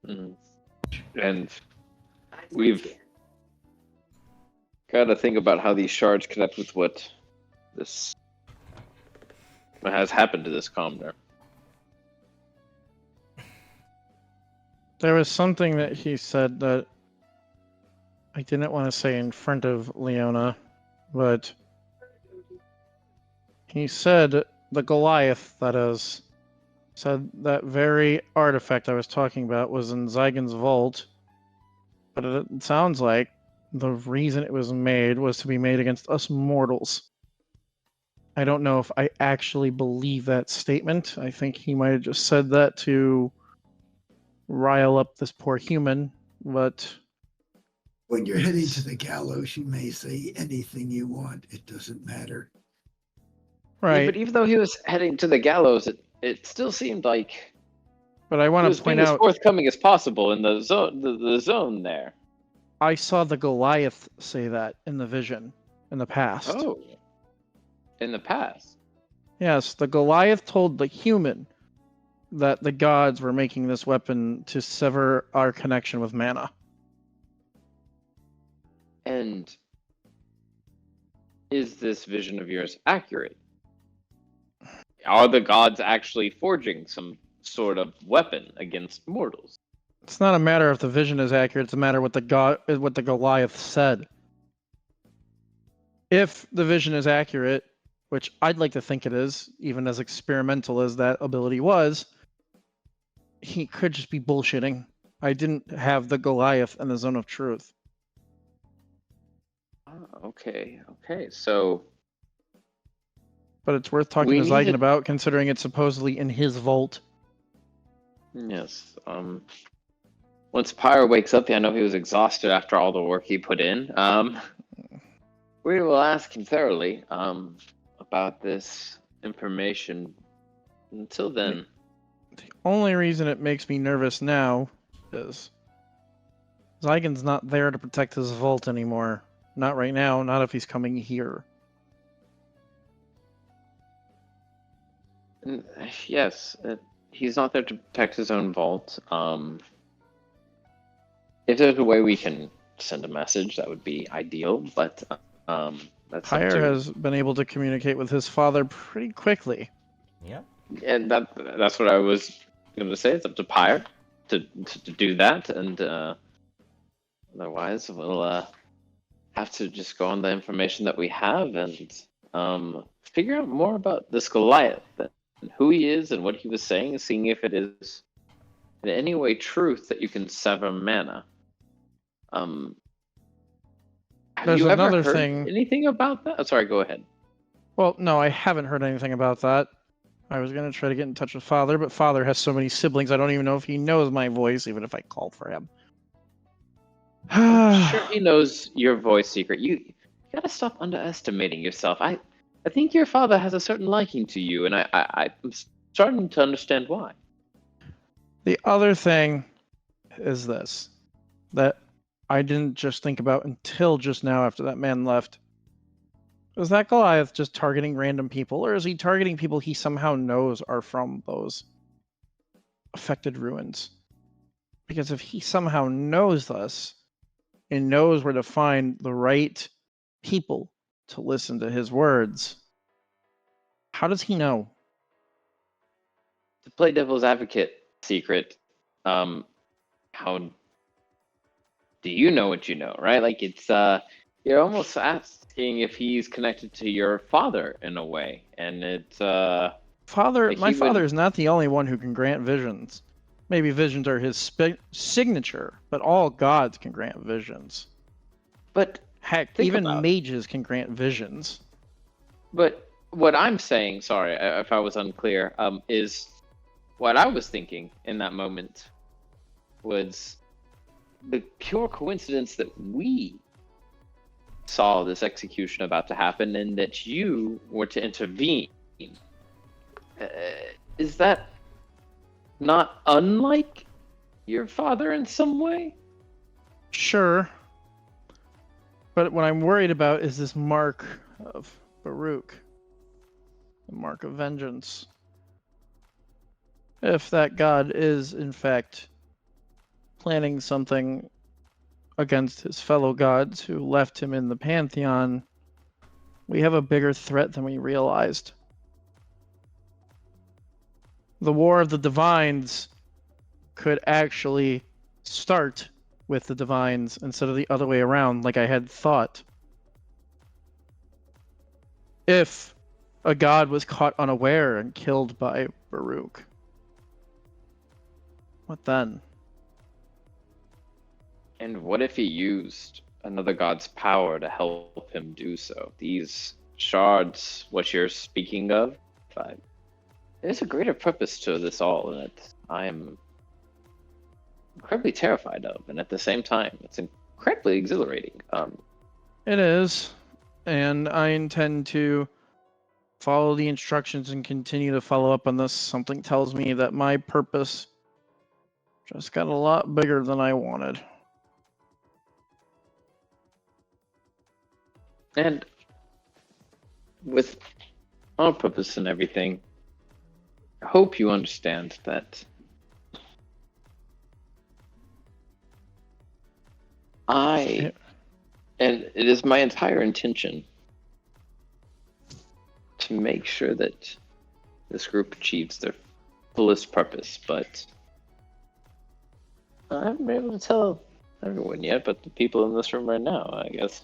And we've got to think about how these shards connect with what has happened to this commoner. There was something that he said that I didn't want to say in front of Leona, but he said the Goliath, that is, said that very artifact I was talking about was in Zygon's vault, but it sounds like the reason it was made was to be made against us mortals. I don't know if I actually believe that statement. I think he might have just said that to rile up this poor human, but When you're heading to the gallows, you may say anything you want. It doesn't matter. right. Yeah, but even though he was heading to the gallows, it still seemed like But I he want was to being point as out, forthcoming as possible in the zone, the zone there. I saw the Goliath say that in the vision in the past. Oh, in the past. Yes, the Goliath told the human that the gods were making this weapon to sever our connection with mana. And is this vision of yours accurate? Are the gods actually forging some sort of weapon against mortals? It's not a matter if the vision is accurate, it's a matter what the Goliath said. If the vision is accurate, which I'd like to think it is, even as experimental as that ability was, he could just be bullshitting. I didn't have the Goliath in the zone of truth. Okay. So But it's worth talking We to Zygon needed- about, considering it's supposedly in his vault. yes, once Pyre wakes up, I know he was exhausted after all the work he put in. We will ask him thoroughly about this information. Until then, The only reason it makes me nervous now is Zygon's not there to protect his vault anymore. Not right now, not if he's coming here. yes, he's not there to protect his own vault. If there's a way we can send a message, that would be ideal. But that's up Pyre to- has been able to communicate with his father pretty quickly. Yeah. And that's what I was going to say. It's up to Pyre. to do that, and otherwise we'll have to just go on the information that we have and figure out more about this Goliath and who he is and what he was saying, seeing if it is in any way truth that you can sever mana. Have There's you ever another heard thing- anything about that? Oh, sorry, go ahead. Well, no, I haven't heard anything about that. I was going to try to get in touch with Father, but Father has so many siblings, I don't even know if he knows my voice, even if I call for him. I'm sure he knows your voice secret. You gotta stop underestimating yourself. I think your father has a certain liking to you, and I'm starting to understand why. The other thing is this, that I didn't just think about until just now after that man left. Is that Goliath just targeting random people, or is he targeting people he somehow knows are from those affected ruins? Because if he somehow knows this and knows where to find the right people to listen to his words, how does he know? To play devil's advocate, secret, how do you know what you know, right? Like it's you're almost asking if he's connected to your father in a way, and it's Father, like my he father would- is not the only one who can grant visions. Maybe visions are his signature, but all gods can grant visions. but Heck, Think even about it. mages can grant visions. But what I'm saying, sorry if I was unclear, is what I was thinking in that moment was the pure coincidence that we saw this execution about to happen and that you were to intervene. Is that not unlike your father in some way? Sure. But what I'm worried about is this mark of Baruch. The mark of vengeance. If that god is, in fact, planning something against his fellow gods who left him in the Pantheon, we have a bigger threat than we realized. The War of the Divines could actually start with the Divines instead of the other way around, like I had thought. If a god was caught unaware and killed by Baruch, what then? And what if he used another god's power to help him do so? These shards, what you're speaking of, there's a greater purpose to this all, and I am incredibly terrified of, and at the same time, it's incredibly exhilarating. It is, and I intend to follow the instructions and continue to follow up on this. Something tells me that my purpose just got a lot bigger than I wanted. And with our purpose and everything, I hope you understand that and it is my entire intention to make sure that this group achieves their fullest purpose, but I haven't been able to tell everyone yet, but the people in this room right now, I guess,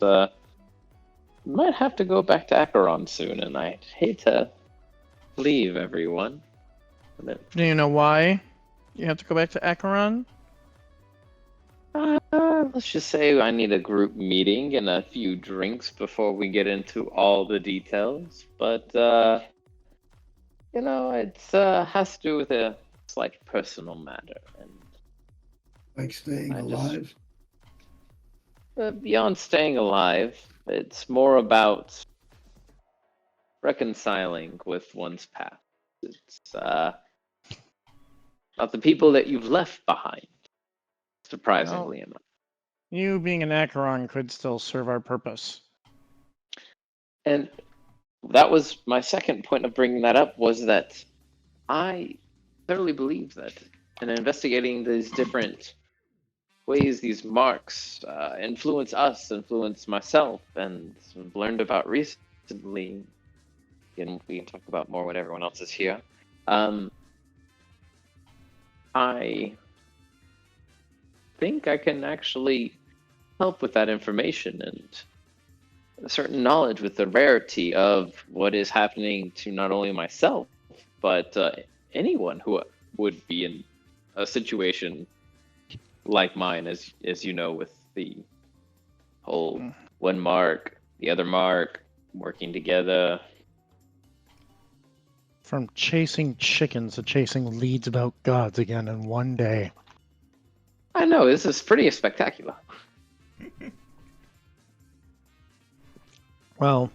might have to go back to Acheron soon, and I hate to leave everyone. Do you know why you have to go back to Acheron? Let's just say I need a group meeting and a few drinks before we get into all the details. But it has to do with a slight personal matter, and Like staying I just- alive. beyond staying alive, it's more about reconciling with one's past. It's about the people that you've left behind. Surprisingly enough. You being an Acheron could still serve our purpose. And that was my second point of bringing that up, was that I thoroughly believe that in investigating these different ways these marks influence us, influence myself, and I've learned about recently, and we can talk about more when everyone else is here. I think I can actually help with that information and a certain knowledge with the rarity of what is happening to not only myself, but anyone who would be in a situation like mine, as you know, with the whole one mark, the other mark, working together. From chasing chickens to chasing leads about gods again in one day. I know, this is pretty spectacular. Well,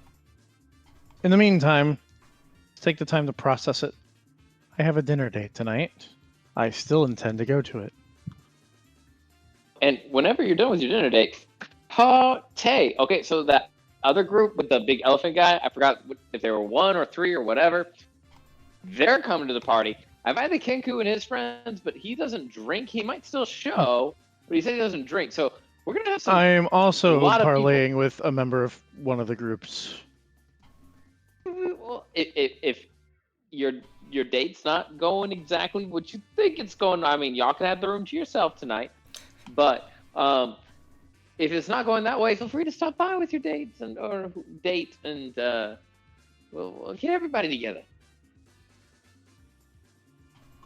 in the meantime, take the time to process it. I have a dinner date tonight. I still intend to go to it. And whenever you're done with your dinner date, Tay. Okay, so that other group with the big elephant guy, I forgot if there were 1 or 3 or whatever. They're coming to the party. I've had the Kenku and his friends, but he doesn't drink. He might still show, but he said he doesn't drink. So we're gonna have some. I am also a lot of parlaying with a member of one of the groups. Well, if your date's not going exactly what you think it's going, I mean, y'all can have the room to yourself tonight. But if it's not going that way, feel free to stop by with your dates and we'll get everybody together.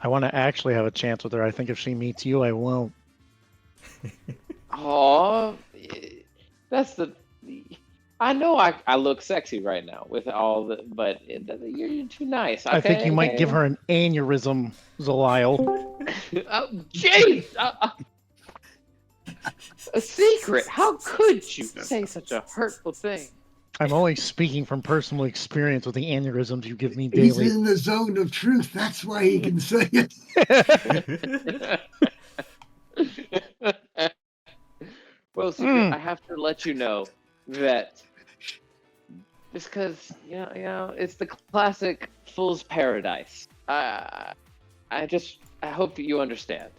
I want to actually have a chance with her. I think if she meets you, I won't. Oh, that's the. I know I look sexy right now with all the, but you're too nice. Okay? I think you might give her an aneurysm, Zalile. Oh, jeez! A secret? How could you say such a hurtful thing? I'm only speaking from personal experience with the aneurysms you give me He's daily. in the zone of truth. That's why he can say it. Well, Secret, I have to let you know that just because you know, it's the classic fool's paradise. I hope that you understand.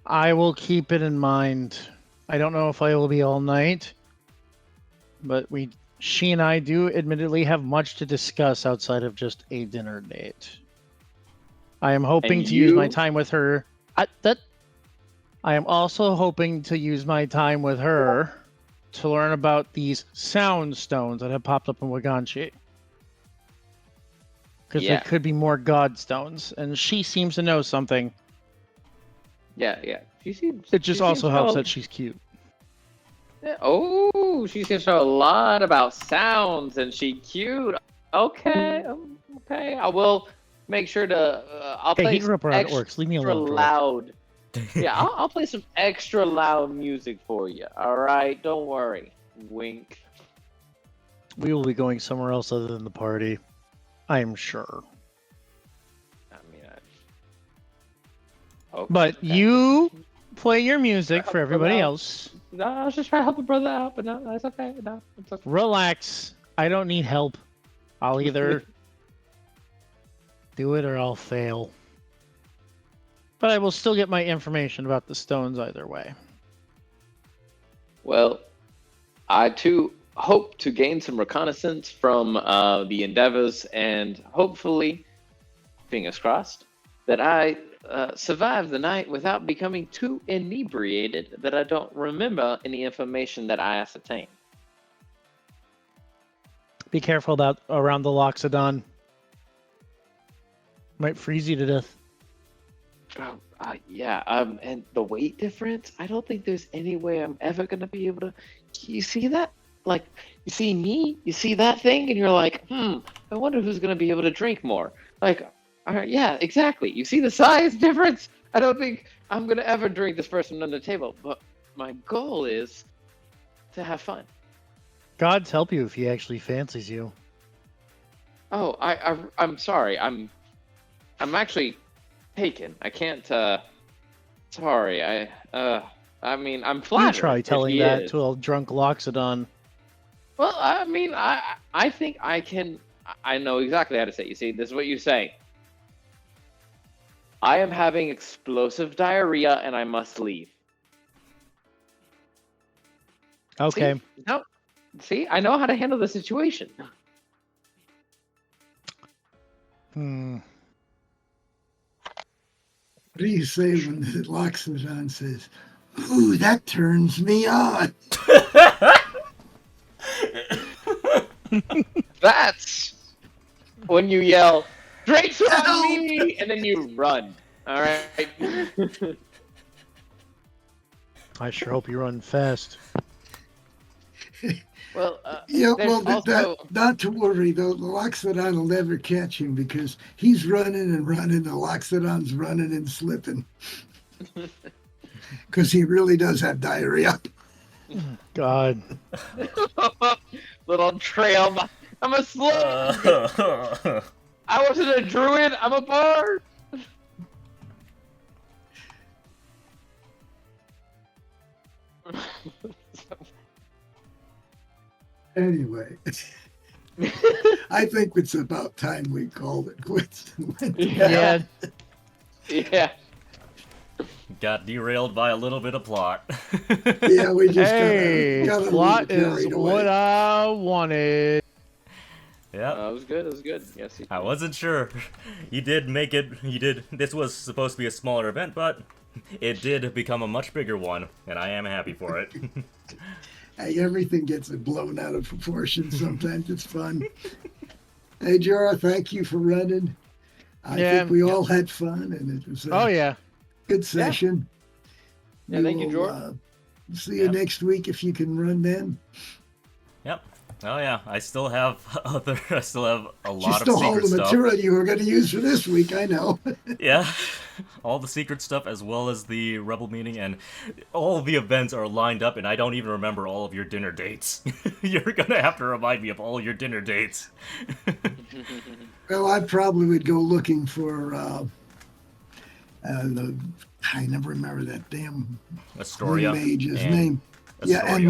I will keep it in mind. I don't know if I will be all night, but she and I do admittedly have much to discuss outside of just a dinner date. I am hoping to use my time with her. I am also hoping to use my time with her to learn about these sound stones that have popped up in Waganshi. Because there could be more god stones, and she seems to know something. Yeah. It just also helps that she's cute. Oh, she seems to know a lot about sounds, and she's cute. Okay. I will make sure to. I'll play he grew up around orcs. Leave me extra alone. loud. Yeah, I'll play some extra loud music for you. All right, don't worry. Wink. We will be going somewhere else other than the party. I am sure. I mean, okay. But you play your music for everybody else. No, I was just trying to help a brother out, but no, that's okay. No, it's okay. Relax. I don't need help. I'll either do it or I'll fail. But I will still get my information about the stones either way. Well, I too hope to gain some reconnaissance from the endeavors, and hopefully, fingers crossed, that I survive the night without becoming too inebriated that I don't remember any information that I ascertained. Be careful around the Loxodon. Might freeze you to death. Oh, yeah, and the weight difference, I don't think there's any way I'm ever going to be able to... You see that? Like, you see me, you see that thing, and you're like, I wonder who's going to be able to drink more. Like, yeah, exactly. You see the size difference? I don't think I'm going to ever drink this person under the table, but my goal is to have fun. Gods help you if he actually fancies you. Oh, I'm sorry. I'm actually taken. I can't, sorry. I mean, I'm flattered. You try telling that to a drunk Loxodon. Well, I mean, I think I can. I know exactly how to say it. You see, this is what you say. I am having explosive diarrhea and I must leave. Okay. See? No, see, I know how to handle the situation. What do you say when the Loxodon says, "Ooh, that turns me on"? That's when you yell, "Drake's on Help!" me!" and then you run. All right. I sure hope you run fast. Well, Yeah, there's well, also not to worry though. The Loxodon will never catch him because he's running and running. The Loxodon's running and slipping because he really does have diarrhea. God. little trail. I'm a slug. I wasn't a druid. I'm a bard. Anyway, I think it's about time we called it quits. Yeah. Yeah. Got derailed by a little bit of plot. Yeah, we just Hey, got a plot little is carried what away. I wanted. Yep. It was good. It was good. Yes. I wasn't sure. You did make it. You did. This was supposed to be a smaller event, but it did become a much bigger one, and I am happy for it. Hey, everything gets blown out of proportion. Sometimes it's fun. Hey, Jorah, thank you for running. I Yeah. think we all had fun, and it was a Oh yeah. good session. Yeah, thank you, We Jorah. will, see you Yep. next week if you can run then. Yep. Oh yeah. I still have I still have a You lot of still hold secret the stuff. material you were going to use for this week, I know. Yeah. All the secret stuff as well as the rebel meeting, and all the events are lined up, and I don't even remember all of your dinner dates. You're gonna have to remind me of all your dinner dates. Well, I probably would go looking for I never remember that damn Astoria. mage's and name. Yeah, Astoria.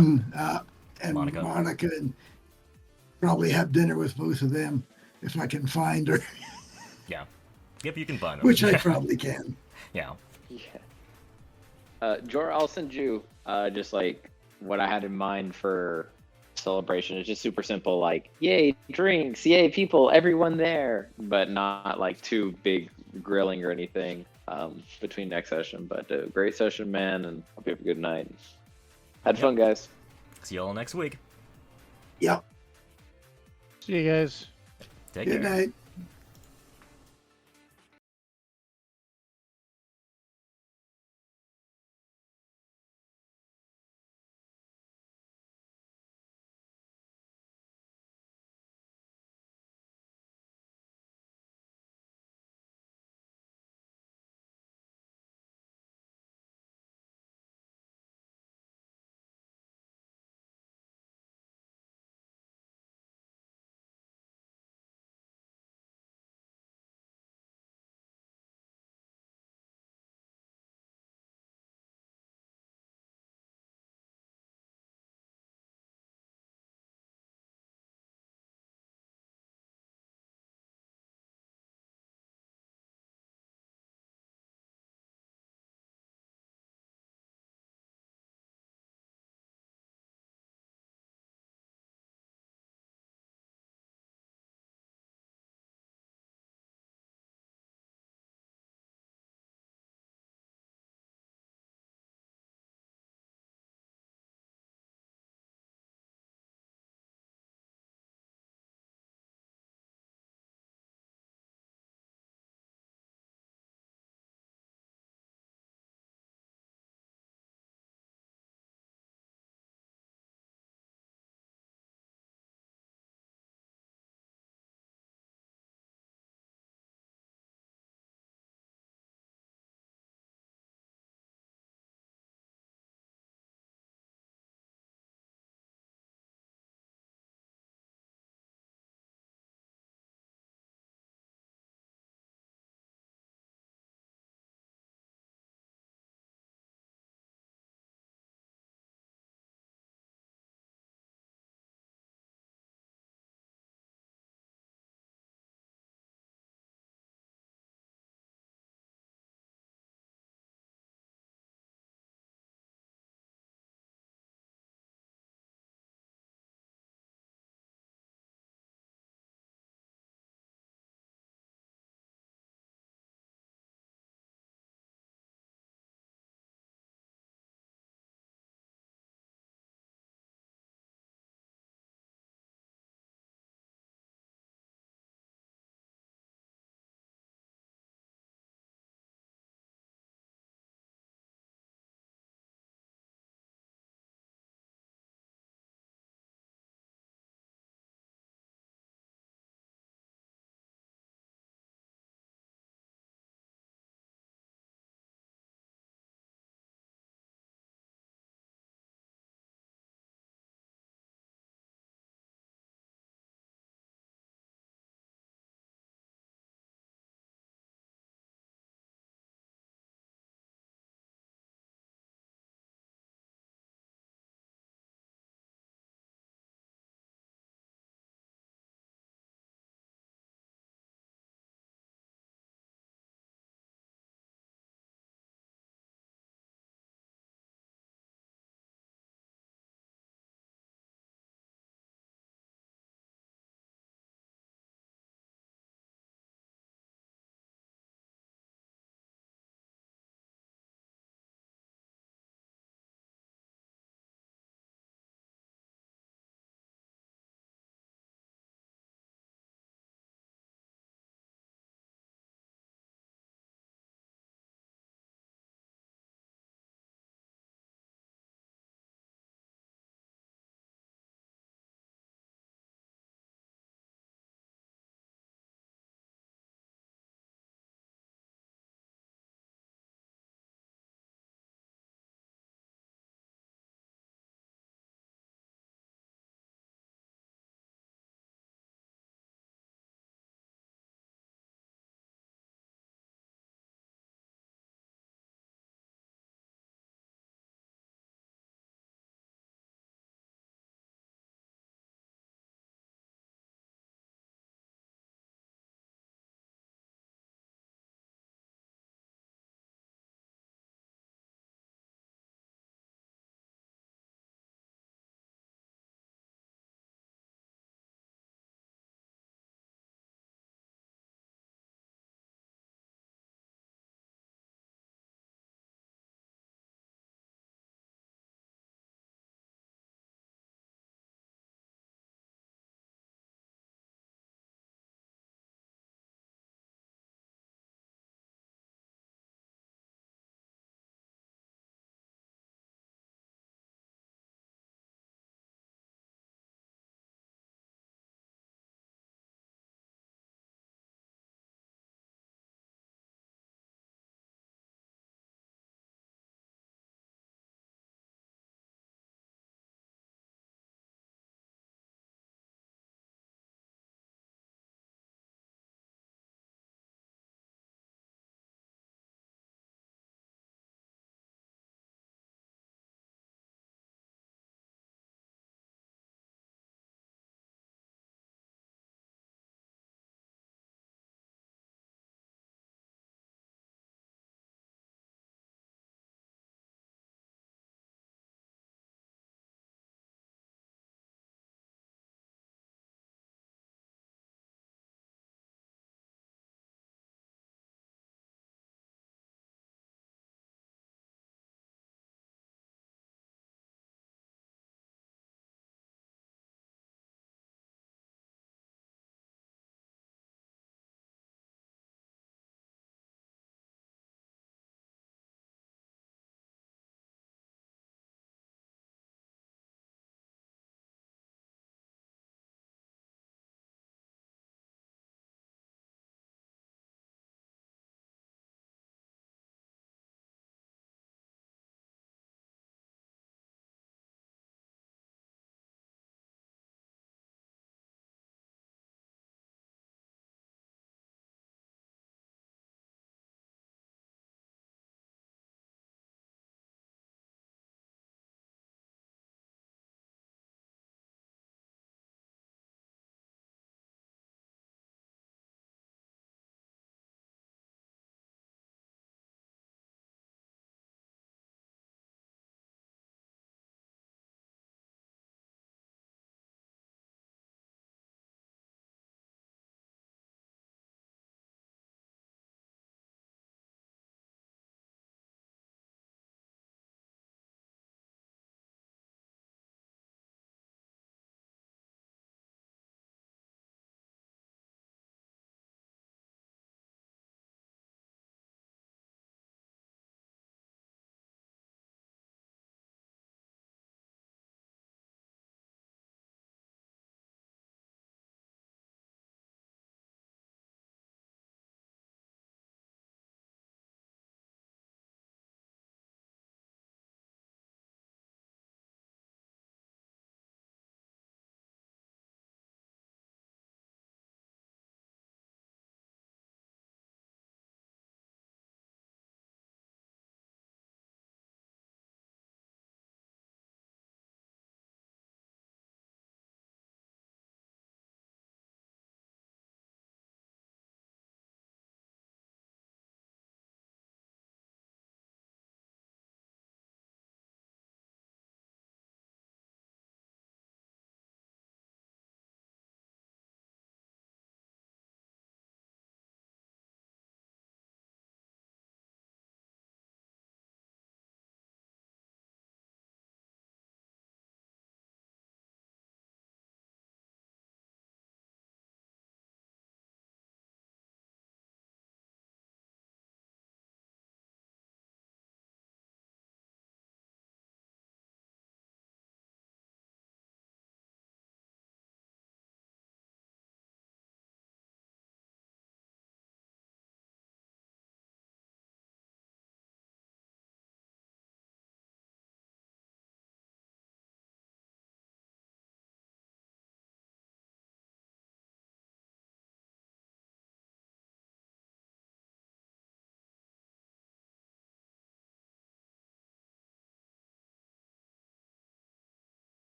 and Monica. Monica, and probably have dinner with both of them if I can find her, Yeah. Yep, you can find them. which I probably can. Yeah. Yeah. Jorah, I'll send you just like what I had in mind for celebration. It's just super simple, like yay drinks, yay people, everyone there, but not like too big grilling or anything between next session. But great session, man, and hope you have a good night. Had fun, guys. See y'all next week. Yep. See you guys. Take Good care. night.